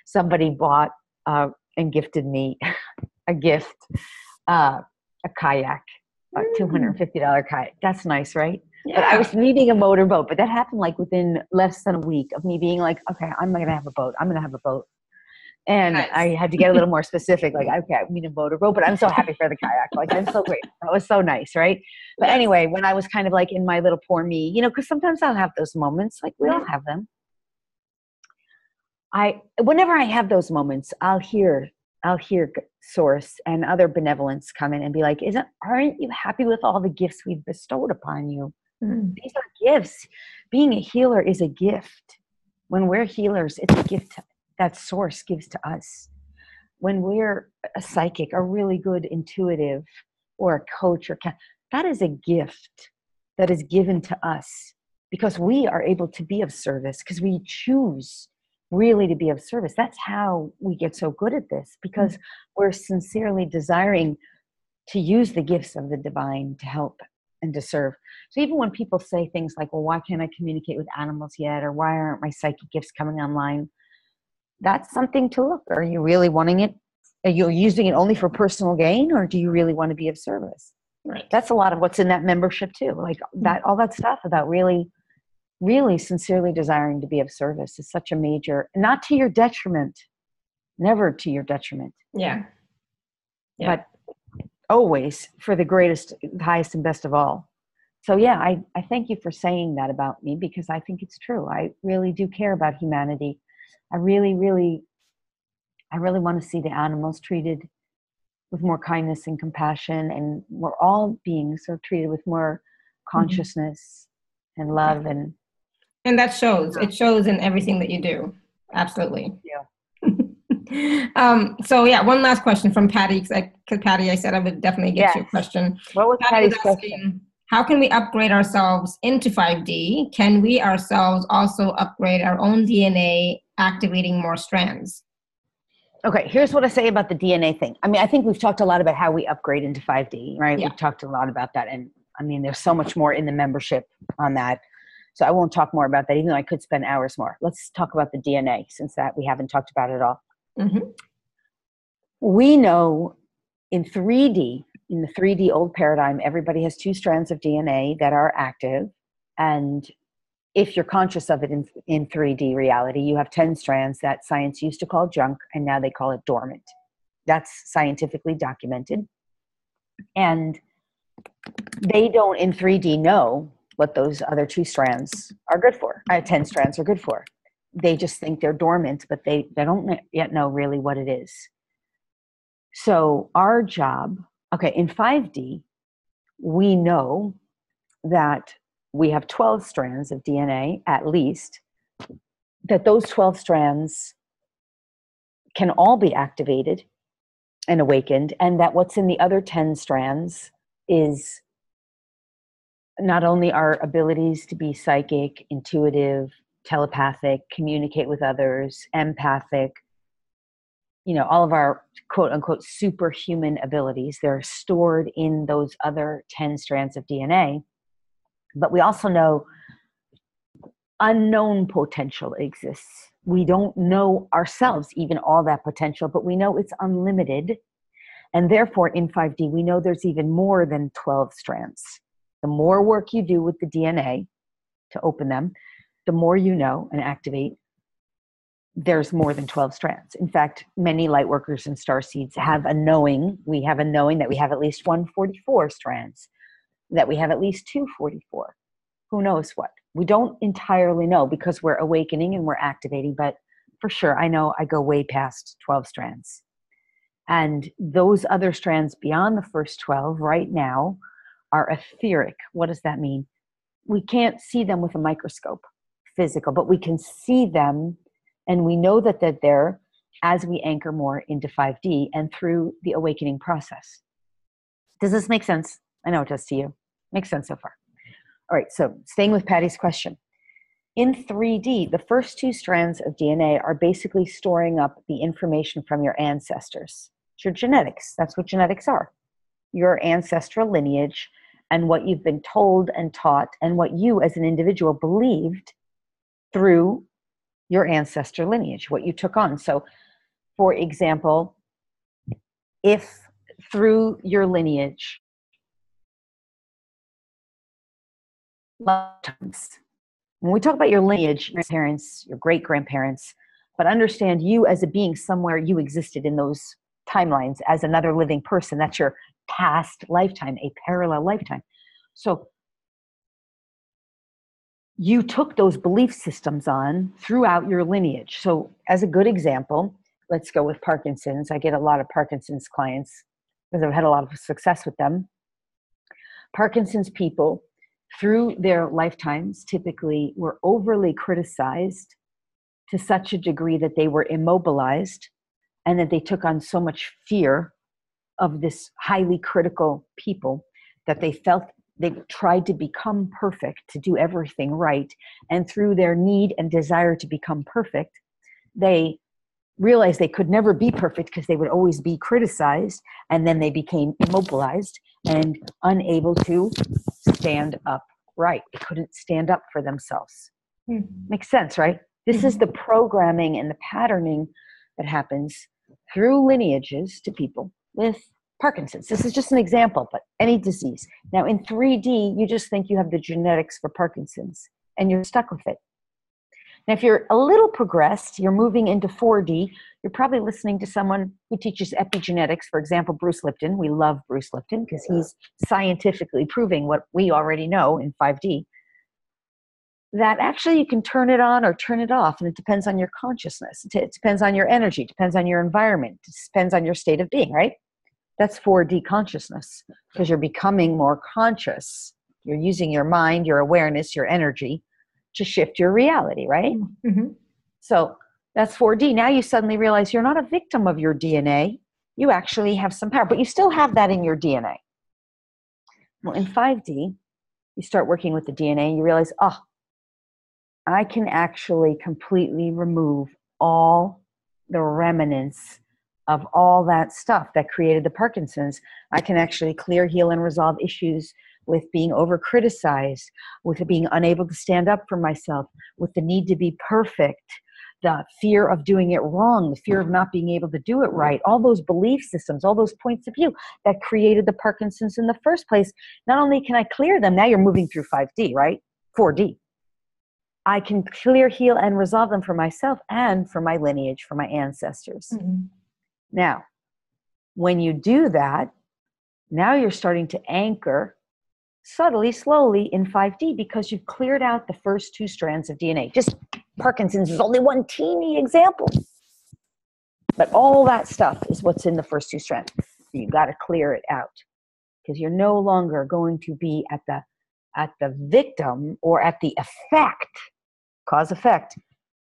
Somebody bought and gifted me a gift, a kayak, a $250 kayak. That's nice, right? Yeah. But I was needing a motorboat, but that happened like within less than a week of me being like, okay, I'm going to have a boat. I'm going to have a boat. And nice. I had to get a little more specific, like, okay, I need a motorboat, but I'm so happy for the kayak. Like, I'm so great. That was so nice, right? But anyway, when I was kind of like in my little poor me, because sometimes I'll have those moments, like we all have them. Whenever I have those moments, I'll hear Source and other benevolence come in and be like, aren't you happy with all the gifts we've bestowed upon you? These are gifts. Being a healer is a gift. When we're healers, it's a gift that Source gives to us. When we're a psychic, a really good intuitive, or a coach, that is a gift that is given to us because we are able to be of service, because we choose really to be of service. That's how we get so good at this, because we're sincerely desiring to use the gifts of the divine to help and to serve. So even when people say things like, well, why can't I communicate with animals yet? Or why aren't my psychic gifts coming online? That's something to look. Are you really wanting it? Are you using it only for personal gain, or do you really want to be of service? Right. That's a lot of what's in that membership too. Like that, all that stuff about really, really sincerely desiring to be of service is such a major, not to your detriment, never to your detriment. Yeah. But always for the greatest, highest, and best of all. So yeah, I thank you for saying that about me, because I think it's true. I really do care about humanity. I really want to see the animals treated with more kindness and compassion, and we're all beings are treated with more consciousness and love, and that shows. It shows in everything that you do. Absolutely. Yeah. So one last question from Patty, because Patty, I said I would definitely get you a question. What was Patty's question? How can we upgrade ourselves into 5D? Can we ourselves also upgrade our own DNA, activating more strands? Okay, here's what I say about the DNA thing. I mean, I think we've talked a lot about how we upgrade into 5D, right? Yeah. We've talked a lot about that. And I mean, there's so much more in the membership on that. So I won't talk more about that, even though I could spend hours more. Let's talk about the DNA, since that we haven't talked about it at all. Mm-hmm. We know in 3D, in the 3D old paradigm, everybody has 2 strands of DNA that are active. And if you're conscious of it in 3D reality, you have 10 strands that science used to call junk, and now they call it dormant. That's scientifically documented. And they don't in 3D know what those other 2 strands are good for, 10 strands are good for. They just think they're dormant, but they don't yet know really what it is. So our job, in 5D, we know that we have 12 strands of DNA, at least, that those 12 strands can all be activated and awakened, and that what's in the other 10 strands is not only our abilities to be psychic, intuitive, telepathic, communicate with others, empathic, all of our quote unquote superhuman abilities, they're stored in those other 10 strands of DNA. But we also know unknown potential exists. We don't know ourselves even all that potential, but we know it's unlimited. And therefore in 5D, we know there's even more than 12 strands. The more work you do with the DNA to open them, the more you know and activate, there's more than 12 strands. In fact, many light workers and starseeds have a knowing. We have a knowing that we have at least 144 strands, that we have at least 244. Who knows what? We don't entirely know, because we're awakening and we're activating, but for sure, I know I go way past 12 strands. And those other strands beyond the first 12 right now are etheric. What does that mean? We can't see them with a microscope, physical, but we can see them, and we know that they're there as we anchor more into 5D and through the awakening process. Does this make sense? I know it does to you. Makes sense so far. All right, so staying with Patty's question. In 3D, the first two strands of DNA are basically storing up the information from your ancestors. It's your genetics. That's what genetics are. Your ancestral lineage and what you've been told and taught and what you as an individual believed through your ancestral lineage, what you took on. So, for example, if through your lineage, lifetimes, when we talk about your lineage, your parents, your great-grandparents, but understand you as a being somewhere you existed in those timelines as another living person. That's your past lifetime, a parallel lifetime. So you took those belief systems on throughout your lineage. So as a good example, let's go with Parkinson's. I get a lot of Parkinson's clients because I've had a lot of success with them. Parkinson's people, through their lifetimes, typically were overly criticized to such a degree that they were immobilized and that they took on so much fear of this highly critical people that they felt they tried to become perfect, to do everything right. And through their need and desire to become perfect, they realized they could never be perfect because they would always be criticized. And then they became immobilized and unable to stand up right. They couldn't stand up for themselves. Makes sense, right? This is the programming and the patterning that happens through lineages to people with Parkinson's. This is just an example, but any disease. Now in 3D, you just think you have the genetics for Parkinson's and you're stuck with it. Now, if you're a little progressed, you're moving into 4D, you're probably listening to someone who teaches epigenetics, for example, Bruce Lipton. We love Bruce Lipton because he's scientifically proving what we already know in 5D, that actually you can turn it on or turn it off, and it depends on your consciousness. It depends on your energy, it depends on your environment, it depends on your state of being, right? That's 4D consciousness, because you're becoming more conscious. You're using your mind, your awareness, your energy to shift your reality, right? Mm-hmm. So that's 4D. Now you suddenly realize you're not a victim of your DNA. You actually have some power, but you still have that in your DNA. Well, in 5D, you start working with the DNA and you realize, I can actually completely remove all the remnants of all that stuff that created the Parkinson's. I can actually clear, heal, and resolve issues with being over-criticized, with being unable to stand up for myself, with the need to be perfect, the fear of doing it wrong, the fear of not being able to do it right, all those belief systems, all those points of view that created the Parkinson's in the first place. Not only can I clear them, now you're moving through 5D, right? 4D. I can clear, heal, and resolve them for myself and for my lineage, for my ancestors. Mm-hmm. Now, when you do that, now you're starting to anchor subtly, slowly in 5D because you've cleared out the first two strands of DNA. Just Parkinson's is only one teeny example. But all that stuff is what's in the first two strands. You got to clear it out because you're no longer going to be at the victim or at the effect, cause effect.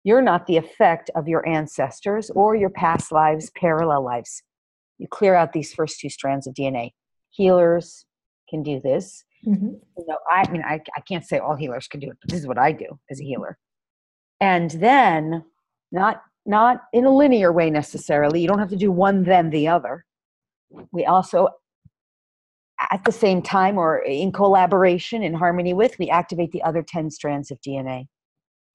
You're not the effect of your ancestors or your past lives, parallel lives. You clear out these first two strands of DNA. Healers can do this. Mm-hmm. You know, I can't say all healers can do it, but this is what I do as a healer. And then, not in a linear way necessarily. You don't have to do one then the other. We also, at the same time or in collaboration, in harmony with, we activate the other 10 strands of DNA.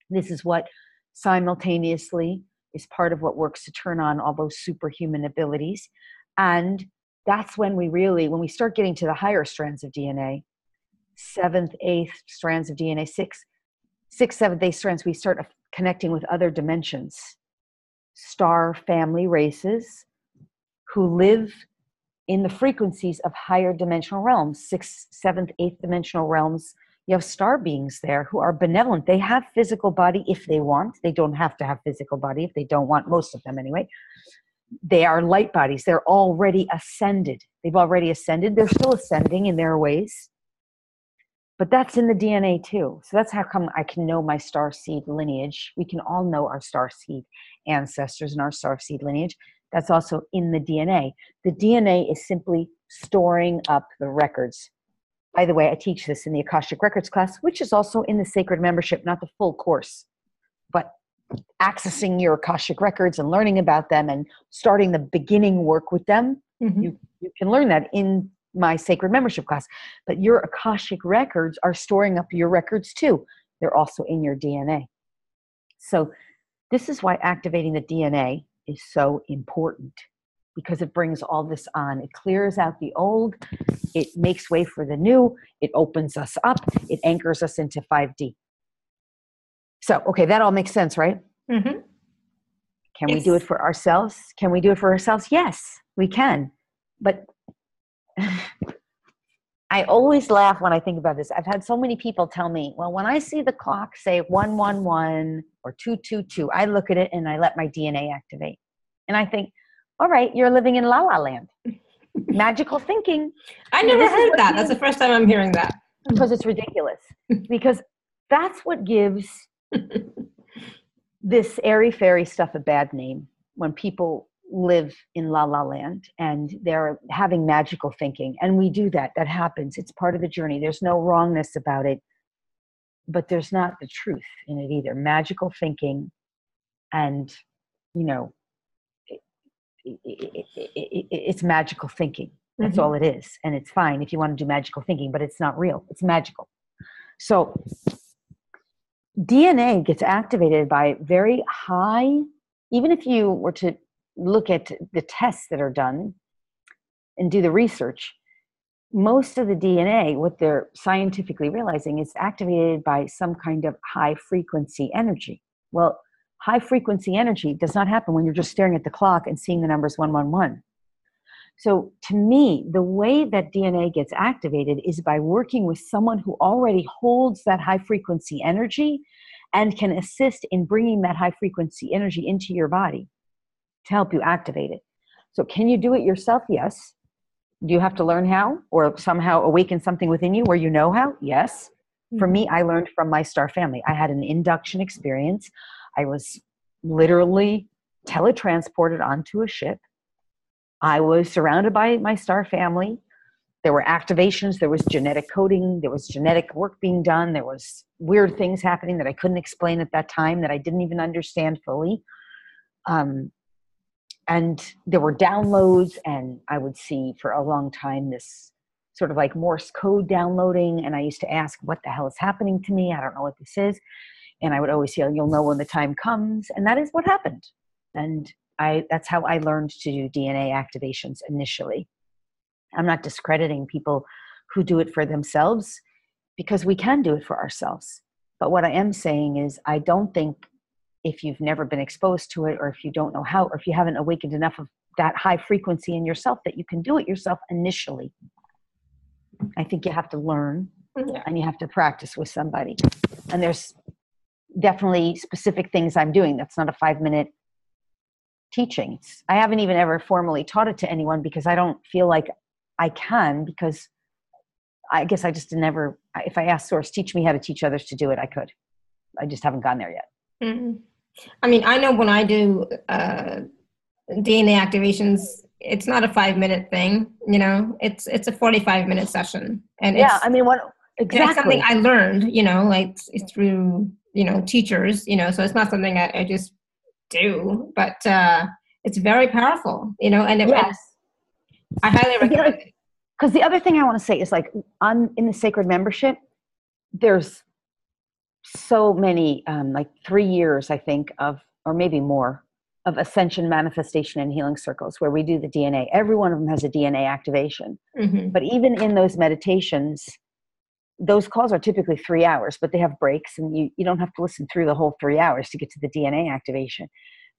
This is what simultaneously is part of what works to turn on all those superhuman abilities. And that's when when we start getting to the higher strands of DNA, 7th, 8th strands of DNA, 6th, 7th, 8th strands, we start connecting with other dimensions. Star family races who live in the frequencies of higher dimensional realms, 6th, 7th, 8th dimensional realms. You have star beings there who are benevolent. They have physical body if they want. They don't have to have physical body if they don't want, most of them anyway. They are light bodies. They're already ascended. They've already ascended. They're still ascending in their ways. But that's in the DNA too. So that's how come I can know my star seed lineage. We can all know our star seed ancestors and our star seed lineage. That's also in the DNA. The DNA is simply storing up the records. By the way, I teach this in the Akashic Records class, which is also in the Sacred Membership, not the full course, but accessing your Akashic Records and learning about them and starting the beginning work with them. You can learn that in my Sacred Membership class. But your Akashic Records are storing up your records too. They're also in your DNA. So this is why activating the DNA is so important, because it brings all this on. It clears out the old. It makes way for the new. It opens us up. It anchors us into 5D. So, okay, that all makes sense, right? Mm-hmm. Can we do it for ourselves? Can we do it for ourselves? Yes, we can. But I always laugh when I think about this. I've had so many people tell me, well, when I see the clock say 111 or 222, I look at it and I let my DNA activate. And I think, all right, you're living in La La Land. Magical thinking. I never heard that. That's the first time I'm hearing that. Because it's ridiculous. Because that's what gives this airy-fairy stuff a bad name, when people live in La La Land and they're having magical thinking. And we do that. That happens. It's part of the journey. There's no wrongness about it, but there's not the truth in it either. Magical thinking, and, you know, it's magical thinking. That's all it is. And it's fine if you want to do magical thinking, but it's not real. It's magical. So DNA gets activated by very high, even if you were to look at the tests that are done and do the research, most of the DNA, what they're scientifically realizing, is activated by some kind of high frequency energy. Well, high frequency energy does not happen when you're just staring at the clock and seeing the numbers 111. So to me, the way that DNA gets activated is by working with someone who already holds that high frequency energy and can assist in bringing that high frequency energy into your body to help you activate it. So can you do it yourself? Yes. Do you have to learn how, or somehow awaken something within you where you know how? Yes. For me, I learned from my star family. I had an induction experience. I was literally teletransported onto a ship. I was surrounded by my star family. There were activations. There was genetic coding. There was genetic work being done. There was weird things happening that I couldn't explain at that time, that I didn't even understand fully. And there were downloads, and I would see for a long time this sort of like Morse code downloading. And I used to ask, what the hell is happening to me? I don't know what this is. And I would always say, you'll know when the time comes. And that is what happened. And that's how I learned to do DNA activations initially. I'm not discrediting people who do it for themselves, because we can do it for ourselves. But what I am saying is, I don't think, if you've never been exposed to it, or if you don't know how, or if you haven't awakened enough of that high frequency in yourself, that you can do it yourself initially. I think you have to learn, and you have to practice with somebody. And there's definitely specific things I'm doing. That's not a 5-minute teaching. I haven't even ever formally taught it to anyone, because I don't feel like I can, because I guess I just never, if I asked Source, teach me how to teach others to do it, I could. I just haven't gone there yet. Mm-hmm. I mean, I know when I do DNA activations, it's not a 5-minute thing, you know, it's a 45-minute session. And yeah, I mean, what exactly? It's something I learned, you know, like it's through, you know, teachers, you know, so it's not something I just do, but it's very powerful, you know, and yes. I highly recommend it. Because the other thing I want to say is, like, in the Sacred Membership, there's so many, like 3 years, I think, of, or maybe more, of Ascension, manifestation, and healing circles where we do the DNA. Every one of them has a DNA activation. Mm-hmm. But even in those meditations, those calls are typically 3 hours, but they have breaks, and you don't have to listen through the whole 3 hours to get to the DNA activation.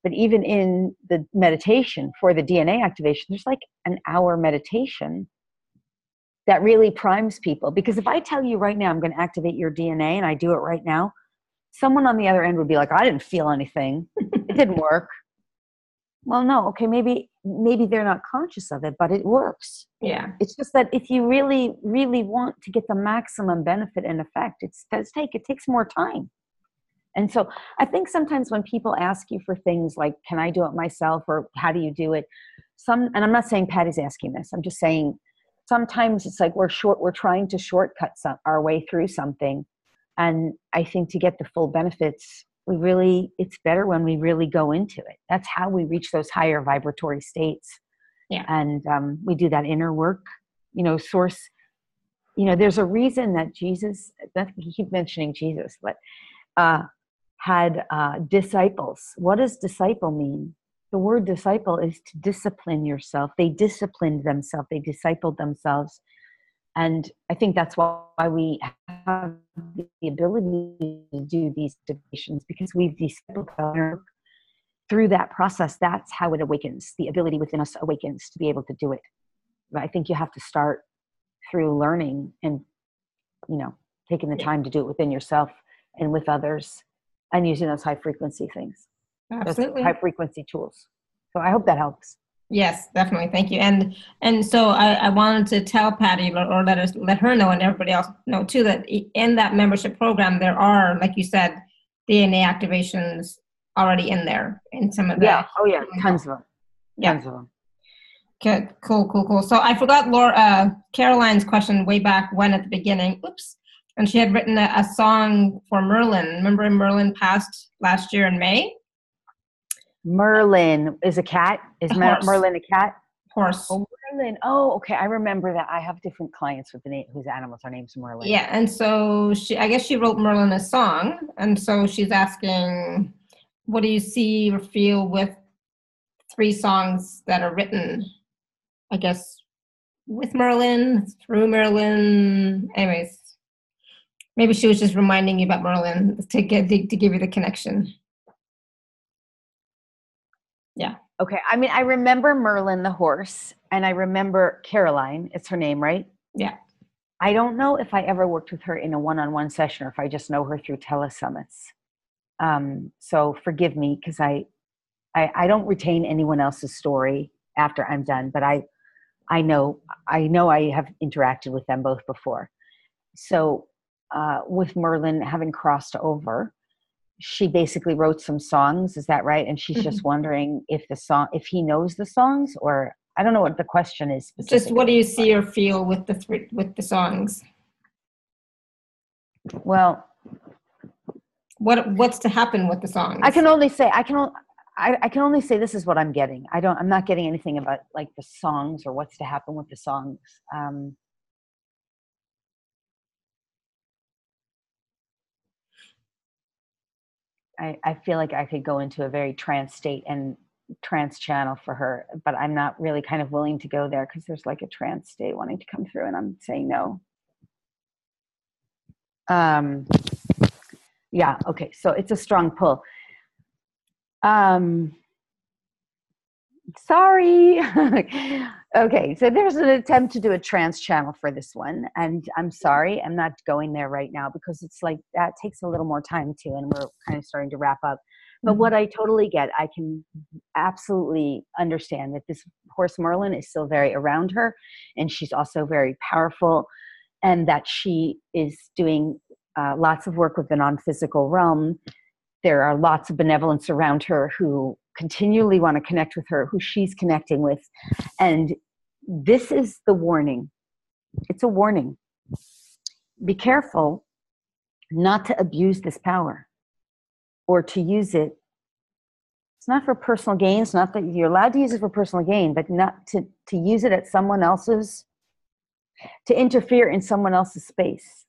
But even in the meditation for the DNA activation, there's like an hour meditation that really primes people. Because if I tell you right now, I'm going to activate your DNA, and I do it right now, someone on the other end would be like, I didn't feel anything. It didn't work. Well, no, okay, maybe they're not conscious of it, but it works. Yeah. It's just that if you really, really want to get the maximum benefit and effect, it takes more time. And so I think sometimes when people ask you for things like, can I do it myself, or how do you do it? And I'm not saying Patty's asking this. I'm just saying sometimes it's like we're trying to shortcut our way through something. And I think to get the full benefits, it's better when we really go into it. That's how we reach those higher vibratory states. Yeah. And we do that inner work, source, there's a reason that Jesus, you keep mentioning Jesus, but had disciples. What does disciple mean? The word disciple is to discipline yourself. They disciplined themselves. They discipled themselves. And I think that's why we have the ability to do these meditations, because we've discipled ourselves through that process. That's how it awakens. The ability within us awakens to be able to do it. But I think you have to start through learning and, taking the time to do it within yourself and with others, and using those high frequency things. Absolutely. Those high frequency tools. So I hope that helps. Yes, definitely. Thank you. And so I wanted to tell Patty, or let her know, and everybody else know too, that in that membership program, there are, like you said, DNA activations already in there in some of the. Yeah. Oh yeah. Tons of them. Yeah. Tons of them. Good. Cool. So I forgot Caroline's question way back when at the beginning. Oops. And she had written a song for Merlin. Remember Merlin passed last year in May? Merlin is a cat? Is Merlin a cat? Horse. Oh, Merlin. Oh, okay. I remember that. I have different clients with the name whose animals are named Merlin. Yeah, and so I guess she wrote Merlin a song, and so she's asking, what do you see or feel with 3 songs that are written, I guess, with Merlin, through Merlin? Anyways, maybe she was just reminding you about Merlin to give you the connection. Yeah. Okay. I mean, I remember Merlin the horse, and I remember Caroline. It's her name, right? Yeah. I don't know if I ever worked with her in a one-on-one session, or if I just know her through telesummits. So forgive me, because I don't retain anyone else's story after I'm done, but I know I have interacted with them both before. So with Merlin having crossed over, she basically wrote some songs. Is that right? And she's just wondering if he knows the songs, or I don't know what the question is. Just what do you see or feel with the songs? Well, what's to happen with the songs? I can only say this is what I'm getting. I'm not getting anything about like the songs or what's to happen with the songs. I feel like I could go into a very trance state and trance channel for her, but I'm not really kind of willing to go there, because there's like a trance state wanting to come through, and I'm saying no. Yeah. Okay. So it's a strong pull. Sorry. Okay, so there's an attempt to do a trance channel for this one, and I'm sorry, I'm not going there right now, because it's like that takes a little more time too, and we're kind of starting to wrap up. But what I totally get, I can absolutely understand that this horse Merlin is still very around her, and she's also very powerful, and that she is doing lots of work with the non-physical realm. There are lots of benevolence around her who continually want to connect with her, who she's connecting with. And this is the warning. It's a warning. Be careful not to abuse this power, or to use it. It's not for personal gain. It's not that you're allowed to use it for personal gain, but not to use it at someone else's, to interfere in someone else's space.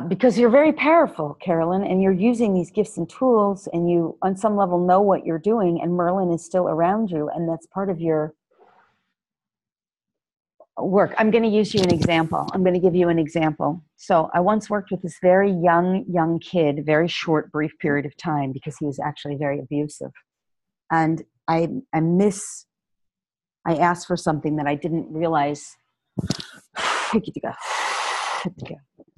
Because you're very powerful, Carolyn, and you're using these gifts and tools, and you, on some level, know what you're doing, and Merlin is still around you, and that's part of your work. I'm going to use you an example. I'm going to give you an example. So I once worked with this very young kid, very short, brief period of time, because he was actually very abusive. And I asked for something that I didn't realize. I get to go.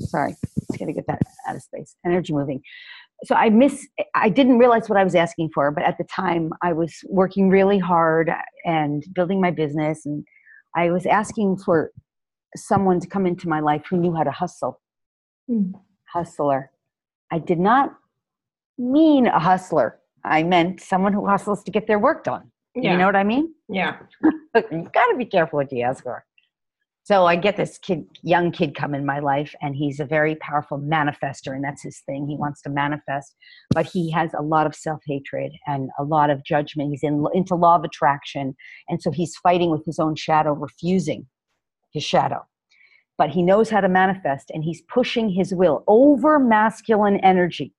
Sorry, just got to get that out of space. Energy moving. So I didn't realize what I was asking for, but at the time I was working really hard and building my business, and I was asking for someone to come into my life who knew how to hustle. Hustler. I did not mean a hustler. I meant someone who hustles to get their work done. Yeah. You know what I mean? Yeah. You've got to be careful what you ask for. So I get this young kid come in my life, and he's a very powerful manifester, and that's his thing. He wants to manifest, but he has a lot of self-hatred and a lot of judgment. He's into law of attraction, and so he's fighting with his own shadow, refusing his shadow. But he knows how to manifest, and he's pushing his will over masculine energy.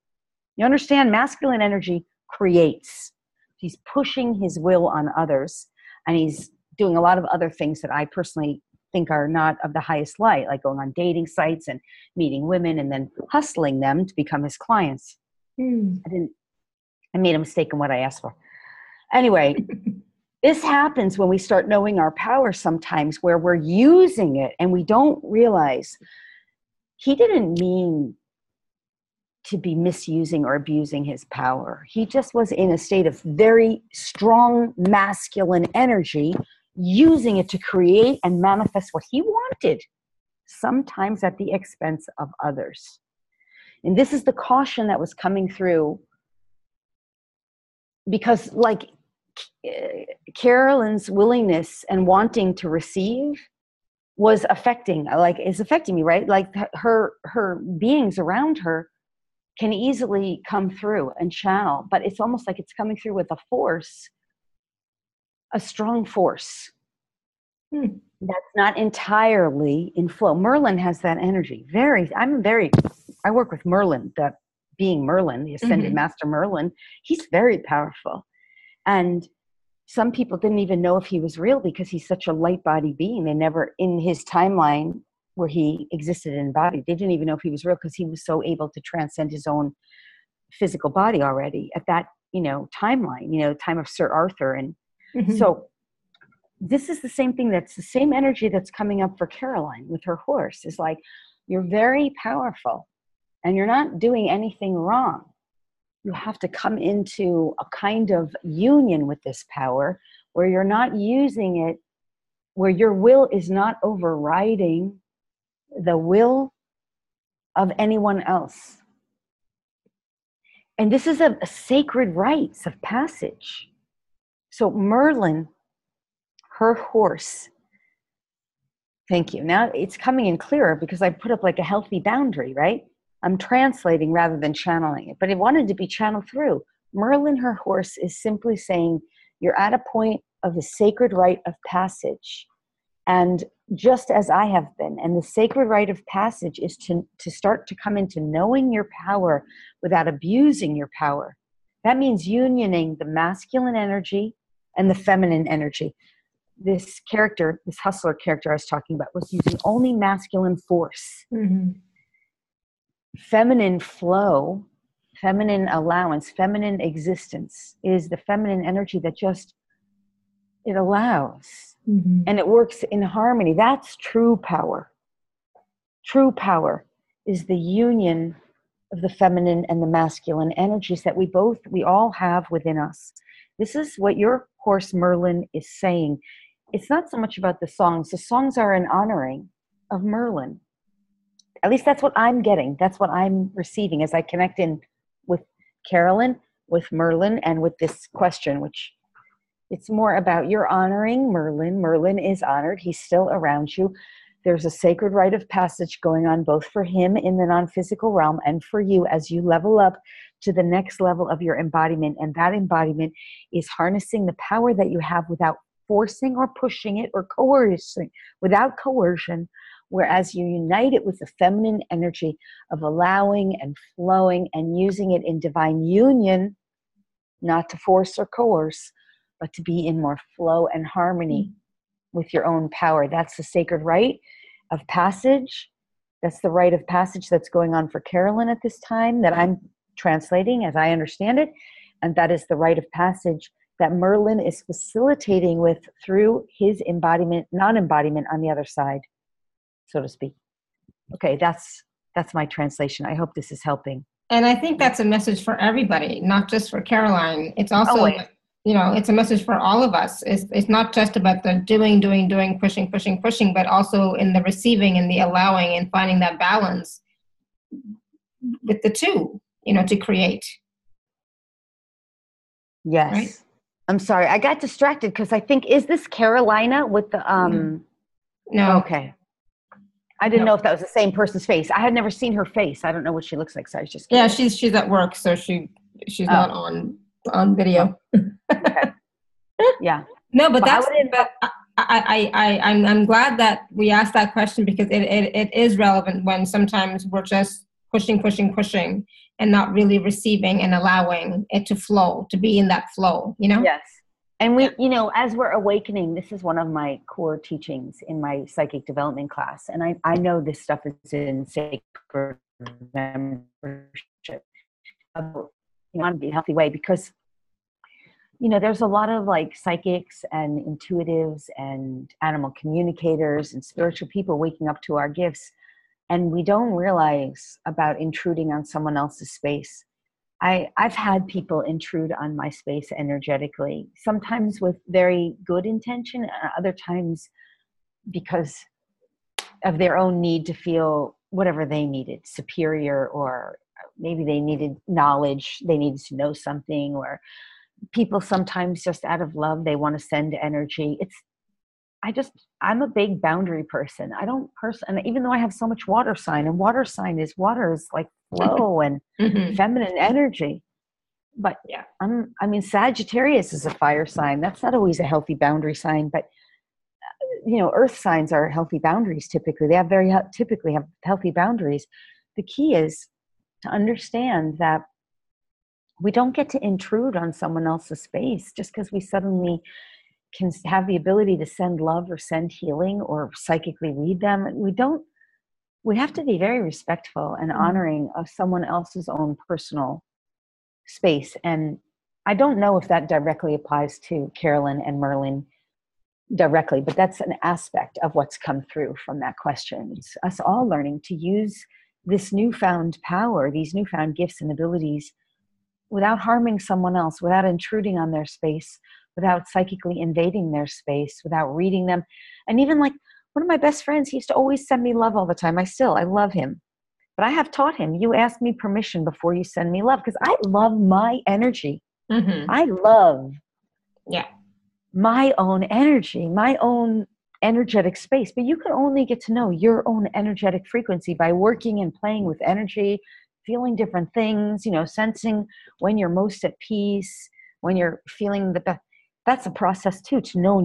You understand? Masculine energy creates. He's pushing his will on others, and he's doing a lot of other things that I personally think are not of the highest light, like going on dating sites and meeting women and then hustling them to become his clients. I made a mistake in what I asked for. Anyway, this happens when we start knowing our power sometimes, where we're using it and we don't realize he didn't mean to be misusing or abusing his power. He just was in a state of very strong masculine energy, using it to create and manifest what he wanted, sometimes at the expense of others. And this is the caution that was coming through, because like Carolyn's willingness and wanting to receive is affecting me, right? Like her beings around her can easily come through and channel, but it's almost like it's coming through with a force, a strong force. That's not entirely in flow. Merlin has that energy. I work with Merlin, the being Merlin, the ascended master Merlin. He's very powerful. And some people didn't even know if he was real because he's such a light body being. They never, in his timeline where he existed in body, they didn't even know if he was real because he was so able to transcend his own physical body already at that, timeline, time of Sir Arthur. And so this is the same thing. That's the same energy that's coming up for Caroline with her horse. Is like, you're very powerful and you're not doing anything wrong. You have to come into a kind of union with this power where you're not using it, where your will is not overriding the will of anyone else. And this is a sacred rites of passage. So Merlin, her horse, thank you. Now it's coming in clearer because I put up like a healthy boundary, right? I'm translating rather than channeling it, but it wanted to be channeled through. Merlin, her horse, is simply saying, you're at a point of the sacred rite of passage. And just as I have been, and the sacred rite of passage is to start to come into knowing your power without abusing your power. That means unioning the masculine energy and the feminine energy. This character, this hustler character I was talking about, was using only masculine force. Feminine flow, feminine allowance, feminine existence is the feminine energy that just, it allows. And it works in harmony. That's true power. True power is the union of the feminine and the masculine energies that we all have within us. This is what your horse Merlin is saying. It's not so much about the songs. The songs are an honoring of Merlin. At least that's what I'm getting. That's what I'm receiving as I connect in with Carolyn, with Merlin, and with this question, which it's more about you're honoring Merlin. Merlin is honored. He's still around you. There's a sacred rite of passage going on both for him in the non-physical realm and for you as you level up to the next level of your embodiment. And that embodiment is harnessing the power that you have without forcing or pushing it or coercing, without coercion, whereas you unite it with the feminine energy of allowing and flowing and using it in divine union, not to force or coerce, but to be in more flow and harmony with your own power. That's the sacred rite of passage. That's the rite of passage that's going on for Carolyn at this time that I'm translating as I understand it. And that is the rite of passage that Merlin is facilitating with through his embodiment, non-embodiment on the other side, so to speak. Okay, that's my translation. I hope this is helping. And I think that's a message for everybody, not just for Caroline. It's also, it's a message for all of us. It's not just about the doing, pushing, but also in the receiving and the allowing and finding that balance with the two, to create. Yes. Right? I'm sorry. I got distracted because I think, is this Carolina with the, No. Okay. I didn't know if that was the same person's face. I had never seen her face. I don't know what she looks like. So I was just curious. Yeah, she's at work, so she's not on video. Okay. Yeah. No, but I'm glad that we asked that question, because it is relevant when sometimes we're just pushing, and not really receiving and allowing it to flow, to be in that flow, you know? Yes. And we, you know, as we're awakening, this is one of my core teachings in my psychic development class. And I know this stuff is in sacred membership. You know, in a healthy way, because, you know, there's a lot of like psychics and intuitives and animal communicators and spiritual people waking up to our gifts. And we don't realize about intruding on someone else's space. I've had people intrude on my space energetically, sometimes with very good intention, and other times because of their own need to feel whatever they needed, superior, or maybe they needed knowledge, they needed to know something, or people sometimes just out of love, they want to send energy. I'm a big boundary person. And even though I have so much water sign, and water is like flow and feminine energy. But yeah, Sagittarius is a fire sign. That's not always a healthy boundary sign, but you know, earth signs are healthy boundaries. Typically, they typically have healthy boundaries. The key is to understand that we don't get to intrude on someone else's space just because we suddenly can have the ability to send love or send healing or psychically read them. We have to be very respectful and honoring of someone else's own personal space. And I don't know if that directly applies to Carolyn and Merlin directly, but that's an aspect of what's come through from that question. It's us all learning to use this newfound power, these newfound gifts and abilities, without harming someone else, without intruding on their space, without psychically invading their space, without reading them. And even like one of my best friends, he used to always send me love all the time. I love him. But I have taught him, you ask me permission before you send me love, because I love my energy. I love my own energy, my own energetic space. But you can only get to know your own energetic frequency by working and playing with energy, feeling different things, you know, sensing when you're most at peace, when you're feeling the best. That's a process too, to know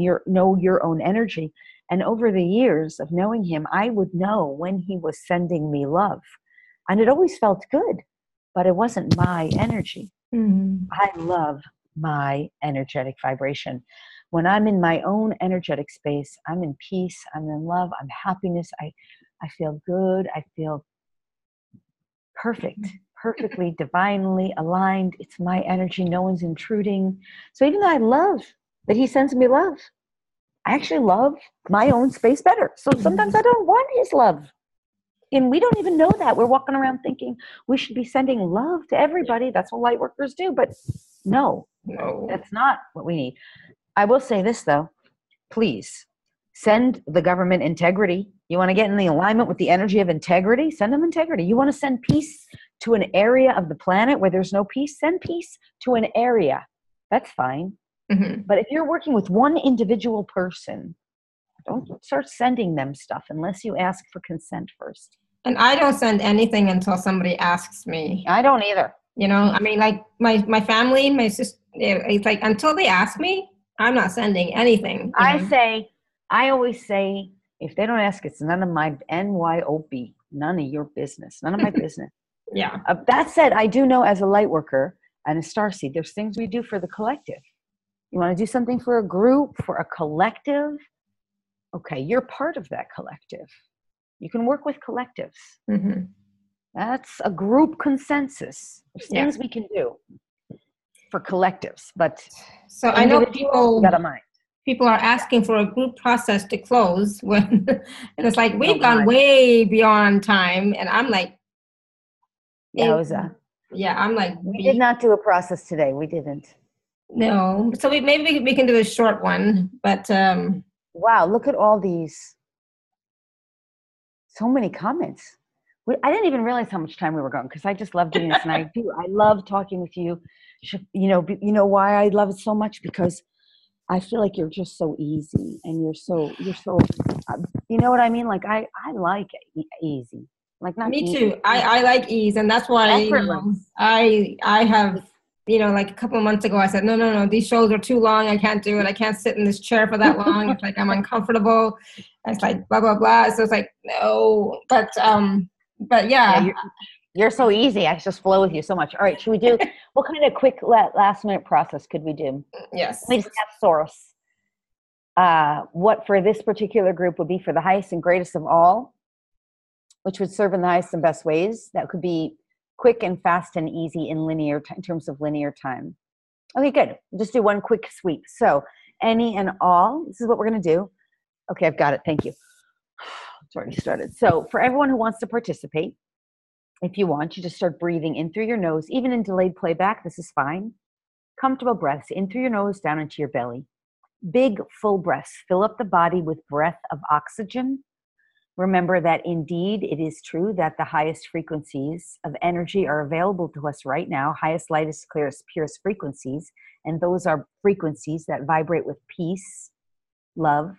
your own energy. And over the years of knowing him, I would know when he was sending me love. And it always felt good, but it wasn't my energy. I love my energetic vibration. When I'm in my own energetic space, I'm in peace, I'm in love, I'm happiness, I feel good, I feel perfect, perfectly, divinely aligned. It's my energy, no one's intruding. So even though I love that he sends me love, I actually love my own space better. So sometimes I don't want his love. And we don't even know that. We're walking around thinking we should be sending love to everybody. That's what light workers do. But no, that's not what we need. I will say this, though. Please send the government integrity. You want to get in the alignment with the energy of integrity? Send them integrity. You want to send peace to an area of the planet where there's no peace? Send peace to an area. That's fine. But if you're working with one individual person, don't start sending them stuff unless you ask for consent first. And I don't send anything until somebody asks me. I don't either. You know, I mean, like my family, my sister, it's like until they ask me, I'm not sending anything. I always say, if they don't ask, it's none of my NYOB, none of your business, none of my business. Yeah. That said, I do know as a light worker and a starseed, there's things we do for the collective. You want to do something for a group, for a collective? Okay, you're part of that collective. You can work with collectives. That's a group consensus. There's things we can do for collectives, but so I know people are asking for a group process to close when, and it's like we've gone way beyond time, and I'm like, I'm like, we did not do a process today. We didn't. No, so maybe we can do a short one, but wow, look at all these. So many comments. I didn't even realize how much time we were going, because I just love doing this. And I love talking with you, You know why I love it so much? Because I feel like you're just so easy, and you're so, you know what I mean? Like I like easy, like not Me easy. too. I like ease, and that's why I have, like a couple of months ago, I said, no, these shows are too long. I can't do it. I can't sit in this chair for that long. It's like I'm uncomfortable. It's like blah blah blah. So it's like no, but yeah. You're so easy. I just flow with you so much. All right, should we do what kind of quick last minute process could we do? Yes. We just have source. What for this particular group would be for the highest and greatest of all, which would serve in the highest and best ways. That could be quick and fast and easy in terms of linear time. Okay, good. We'll just do one quick sweep. So any and all, this is what we're going to do. Okay, I've got it. Thank you. It's already started. So for everyone who wants to participate, if you want, you just start breathing in through your nose. Even in delayed playback, this is fine. Comfortable breaths in through your nose, down into your belly. Big, full breaths. Fill up the body with breath of oxygen. Remember that indeed it is true that the highest frequencies of energy are available to us right now. Highest, lightest, clearest, purest frequencies. And those are frequencies that vibrate with peace, love,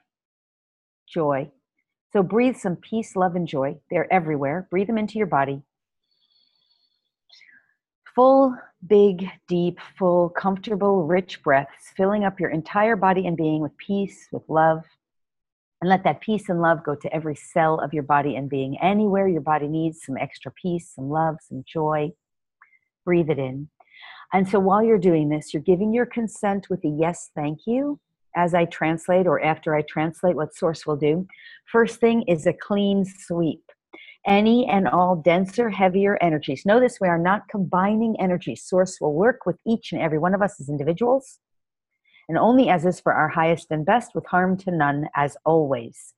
joy. So breathe some peace, love, and joy. They're everywhere. Breathe them into your body. Full, big, deep, full, comfortable, rich breaths, filling up your entire body and being with peace, with love. And let that peace and love go to every cell of your body and being. Anywhere your body needs some extra peace, some love, some joy, breathe it in. And so while you're doing this, you're giving your consent with a yes, thank you, as I translate or after I translate what Source will do. First thing is a clean sweep. Any and all denser, heavier energies. Notice we are not combining energies. Source will work with each and every one of us as individuals, and only as is for our highest and best, with harm to none, as always.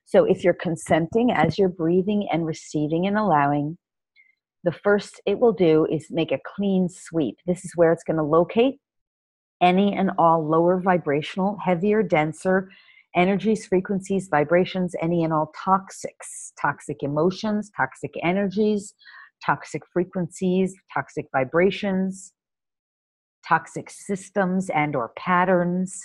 So if you're consenting as you're breathing and receiving and allowing, the first it will do is make a clean sweep. This is where it's going to locate any and all lower vibrational, heavier, denser energies, frequencies, vibrations, any and all toxics, toxic emotions, toxic energies, toxic frequencies, toxic vibrations, toxic systems and or patterns,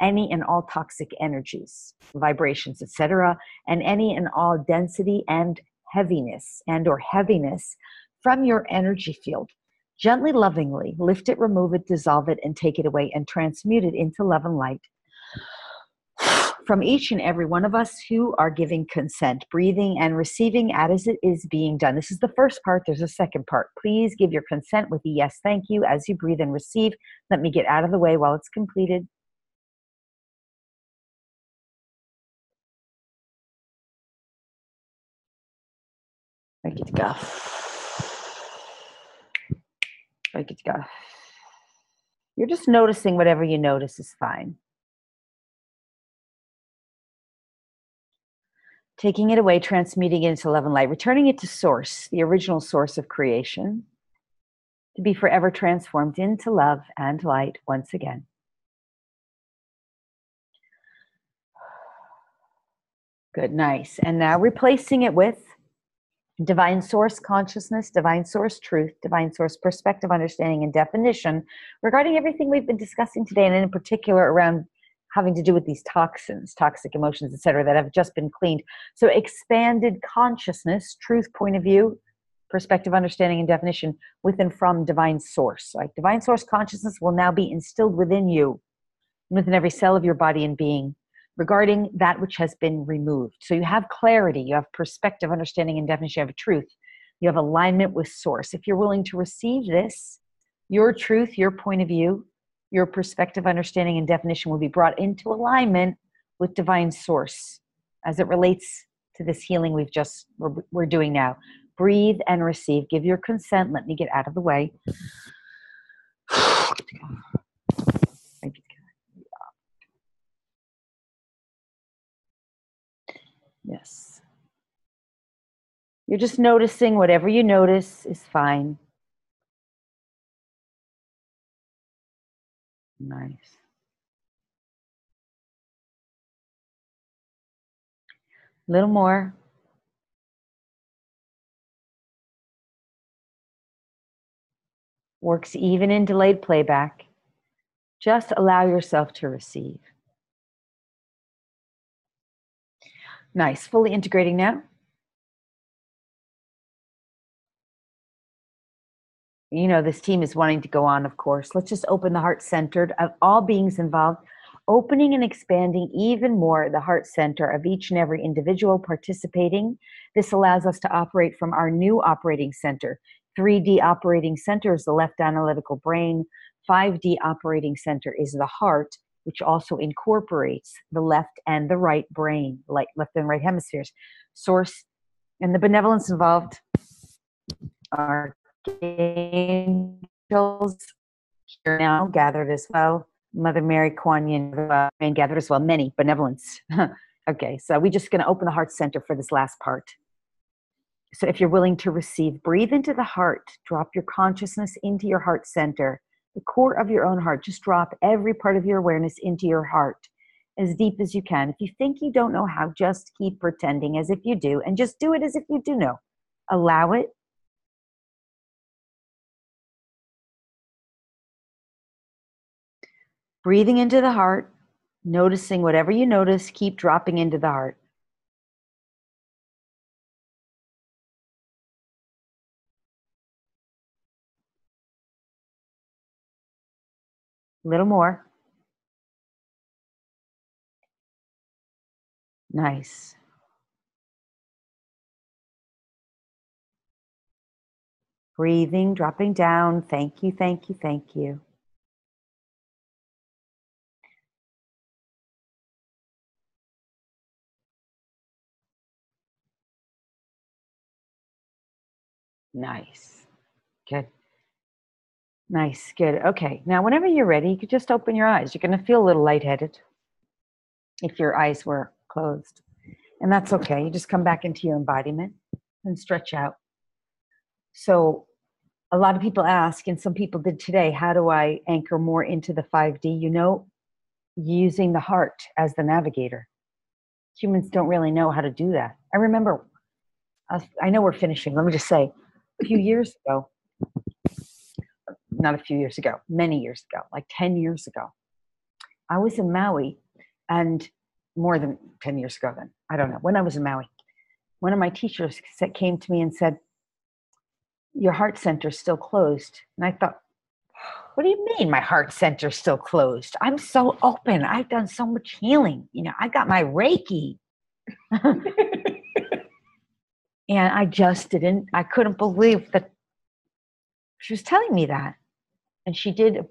any and all toxic energies, vibrations, etc., and any and all density and heaviness from your energy field. Gently, lovingly lift it, remove it, dissolve it, and take it away and transmute it into love and light from each and every one of us who are giving consent, breathing and receiving as it is being done. This is the first part. There's a second part. Please give your consent with a yes, thank you, as you breathe and receive. Let me get out of the way while it's completed. I get to go. I get to go. You're just noticing whatever you notice is fine. Taking it away, transmuting it into love and light, returning it to source, the original source of creation, to be forever transformed into love and light once again. Good, nice. And now replacing it with divine source consciousness, divine source truth, divine source perspective, understanding, and definition regarding everything we've been discussing today, and in particular around having to do with these toxins, toxic emotions, etc., that have just been cleaned. So expanded consciousness, truth, point of view, perspective, understanding, and definition with and from divine source. Like divine source consciousness will now be instilled within you, within every cell of your body and being, regarding that which has been removed. So you have clarity, you have perspective, understanding, and definition, you have truth, you have alignment with source. If you're willing to receive this, your truth, your point of view, your perspective, understanding, and definition will be brought into alignment with divine source as it relates to this healing we're doing now. Breathe and receive. Give your consent. Let me get out of the way. Yes. You're just noticing whatever you notice is fine. Nice. A little more. Works even in delayed playback. Just allow yourself to receive. Nice. Fully integrating now. You know, this team is wanting to go on, of course. Let's just open the heart centered of all beings involved, opening and expanding even more the heart center of each and every individual participating. This allows us to operate from our new operating center. 3D operating center is the left analytical brain. 5D operating center is the heart, which also incorporates the left and the right brain, like left and right hemispheres. Source and the benevolence involved are angels here now gathered as well. Mother Mary, Kuan Yin, and gathered as well. Many benevolence. Okay, so we're just going to open the heart center for this last part. So if you're willing to receive, breathe into the heart. Drop your consciousness into your heart center, the core of your own heart. Just drop every part of your awareness into your heart as deep as you can. If you think you don't know how, just keep pretending as if you do, and just do it as if you do know. Allow it. Breathing into the heart, noticing whatever you notice, keep dropping into the heart. A little more. Nice. Breathing, dropping down. Thank you, thank you, thank you. Nice. Good. Nice. Good. Okay. Now, whenever you're ready, you could just open your eyes. You're going to feel a little lightheaded if your eyes were closed. And that's okay. You just come back into your embodiment and stretch out. So a lot of people ask, and some people did today, how do I anchor more into the 5D? You know, using the heart as the navigator. Humans don't really know how to do that. I remember, I know we're finishing. Let me just say, a few years ago, not a few years ago, many years ago, like 10 years ago, I was in Maui, and more than 10 years ago then, I don't know, when I was in Maui, one of my teachers came to me and said, your heart center's still closed. And I thought, what do you mean my heart center's still closed? I'm so open. I've done so much healing. You know, I got my Reiki. And I couldn't believe that she was telling me that. And she did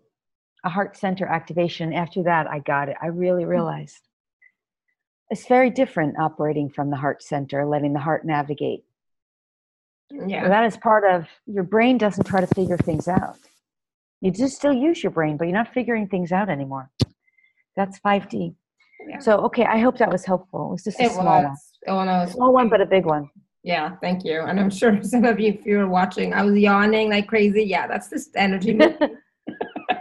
a heart center activation. After that, I got it. I really realized it's very different operating from the heart center, letting the heart navigate. Yeah. So that is part of your brain doesn't try to figure things out. You just still use your brain, but you're not figuring things out anymore. That's 5D. Yeah. So, okay, I hope that was helpful. It was just a small one. Oh, no, small one, but a big one. Yeah, thank you. And I'm sure some of you, if you were watching, I was yawning like crazy. Yeah, that's this energy.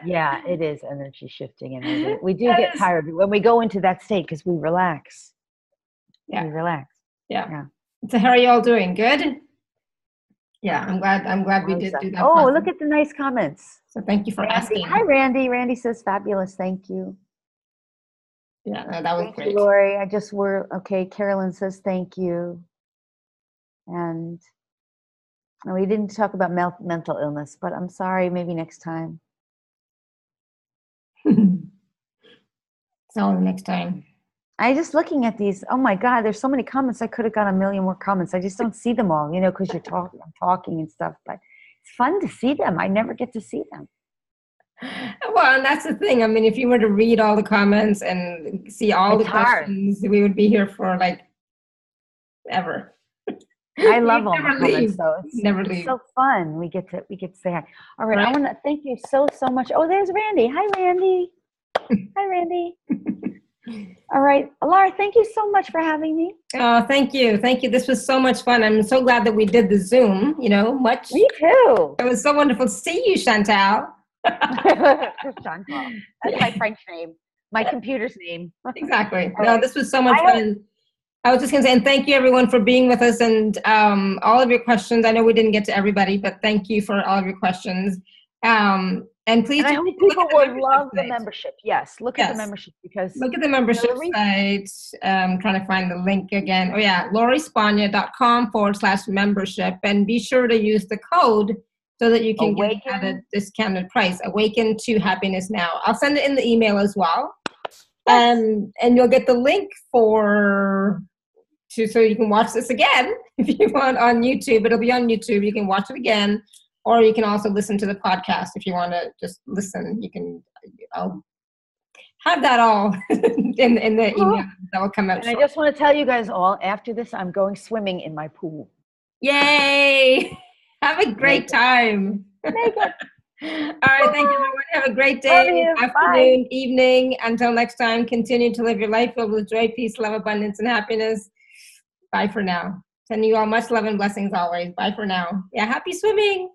Yeah, it is energy shifting. And we do get tired when we go into that state because we relax. Yeah. We relax. Yeah. So how are you all doing? Good? Yeah, I'm glad we did do that. Oh, process. Look at the nice comments. So thank you for asking. Hi, Randy. Randy says fabulous. Thank you. Yeah, that was great. You, Lori. Okay. Carolyn says thank you. And we didn't talk about mental illness, but I'm sorry. Maybe next time. So next time. I just looking at these. Oh my God, there's so many comments. I could have got a million more comments. I just don't see them all, because I'm talking and stuff. But it's fun to see them. I never get to see them. Well, and that's the thing. I mean, if you were to read all the comments and see all the questions, we would be here for like ever. I love all the comments, though. It's so fun. We get to say hi. All right. I want to thank you so much. Oh, there's Randy. Hi, Randy. Hi, Randy. All right. Laura, thank you so much for having me. Oh, thank you. Thank you. This was so much fun. I'm so glad that we did the Zoom, much. Me too. It was so wonderful to see you, Chantal. Chantal. That's my French name. My computer's name. Exactly. No, this was so much fun. I was just going to say, and thank you everyone for being with us and all of your questions. I know we didn't get to everybody, but thank you for all of your questions. And please, and I hope people will love the membership. Yes, look at the membership, because look at the membership site. Trying to find the link again. Oh yeah, lorispagna.com/membership, and be sure to use the code so that you can get at a discounted price. Awaken to happiness now. I'll send it in the email as well. And you'll get the link so you can watch this again if you want on YouTube. It'll be on YouTube. You can watch it again, or you can also listen to the podcast if you want to just listen. I'll have that all in the email that will come out. And I just want to tell you guys all, after this, I'm going swimming in my pool. Yay! Have a great time. All right, thank you, everyone. Have a great day, afternoon, evening. Until next time, continue to live your life filled with joy, peace, love, abundance, and happiness. Bye for now. Sending you all much love and blessings always. Bye for now. Yeah, happy swimming.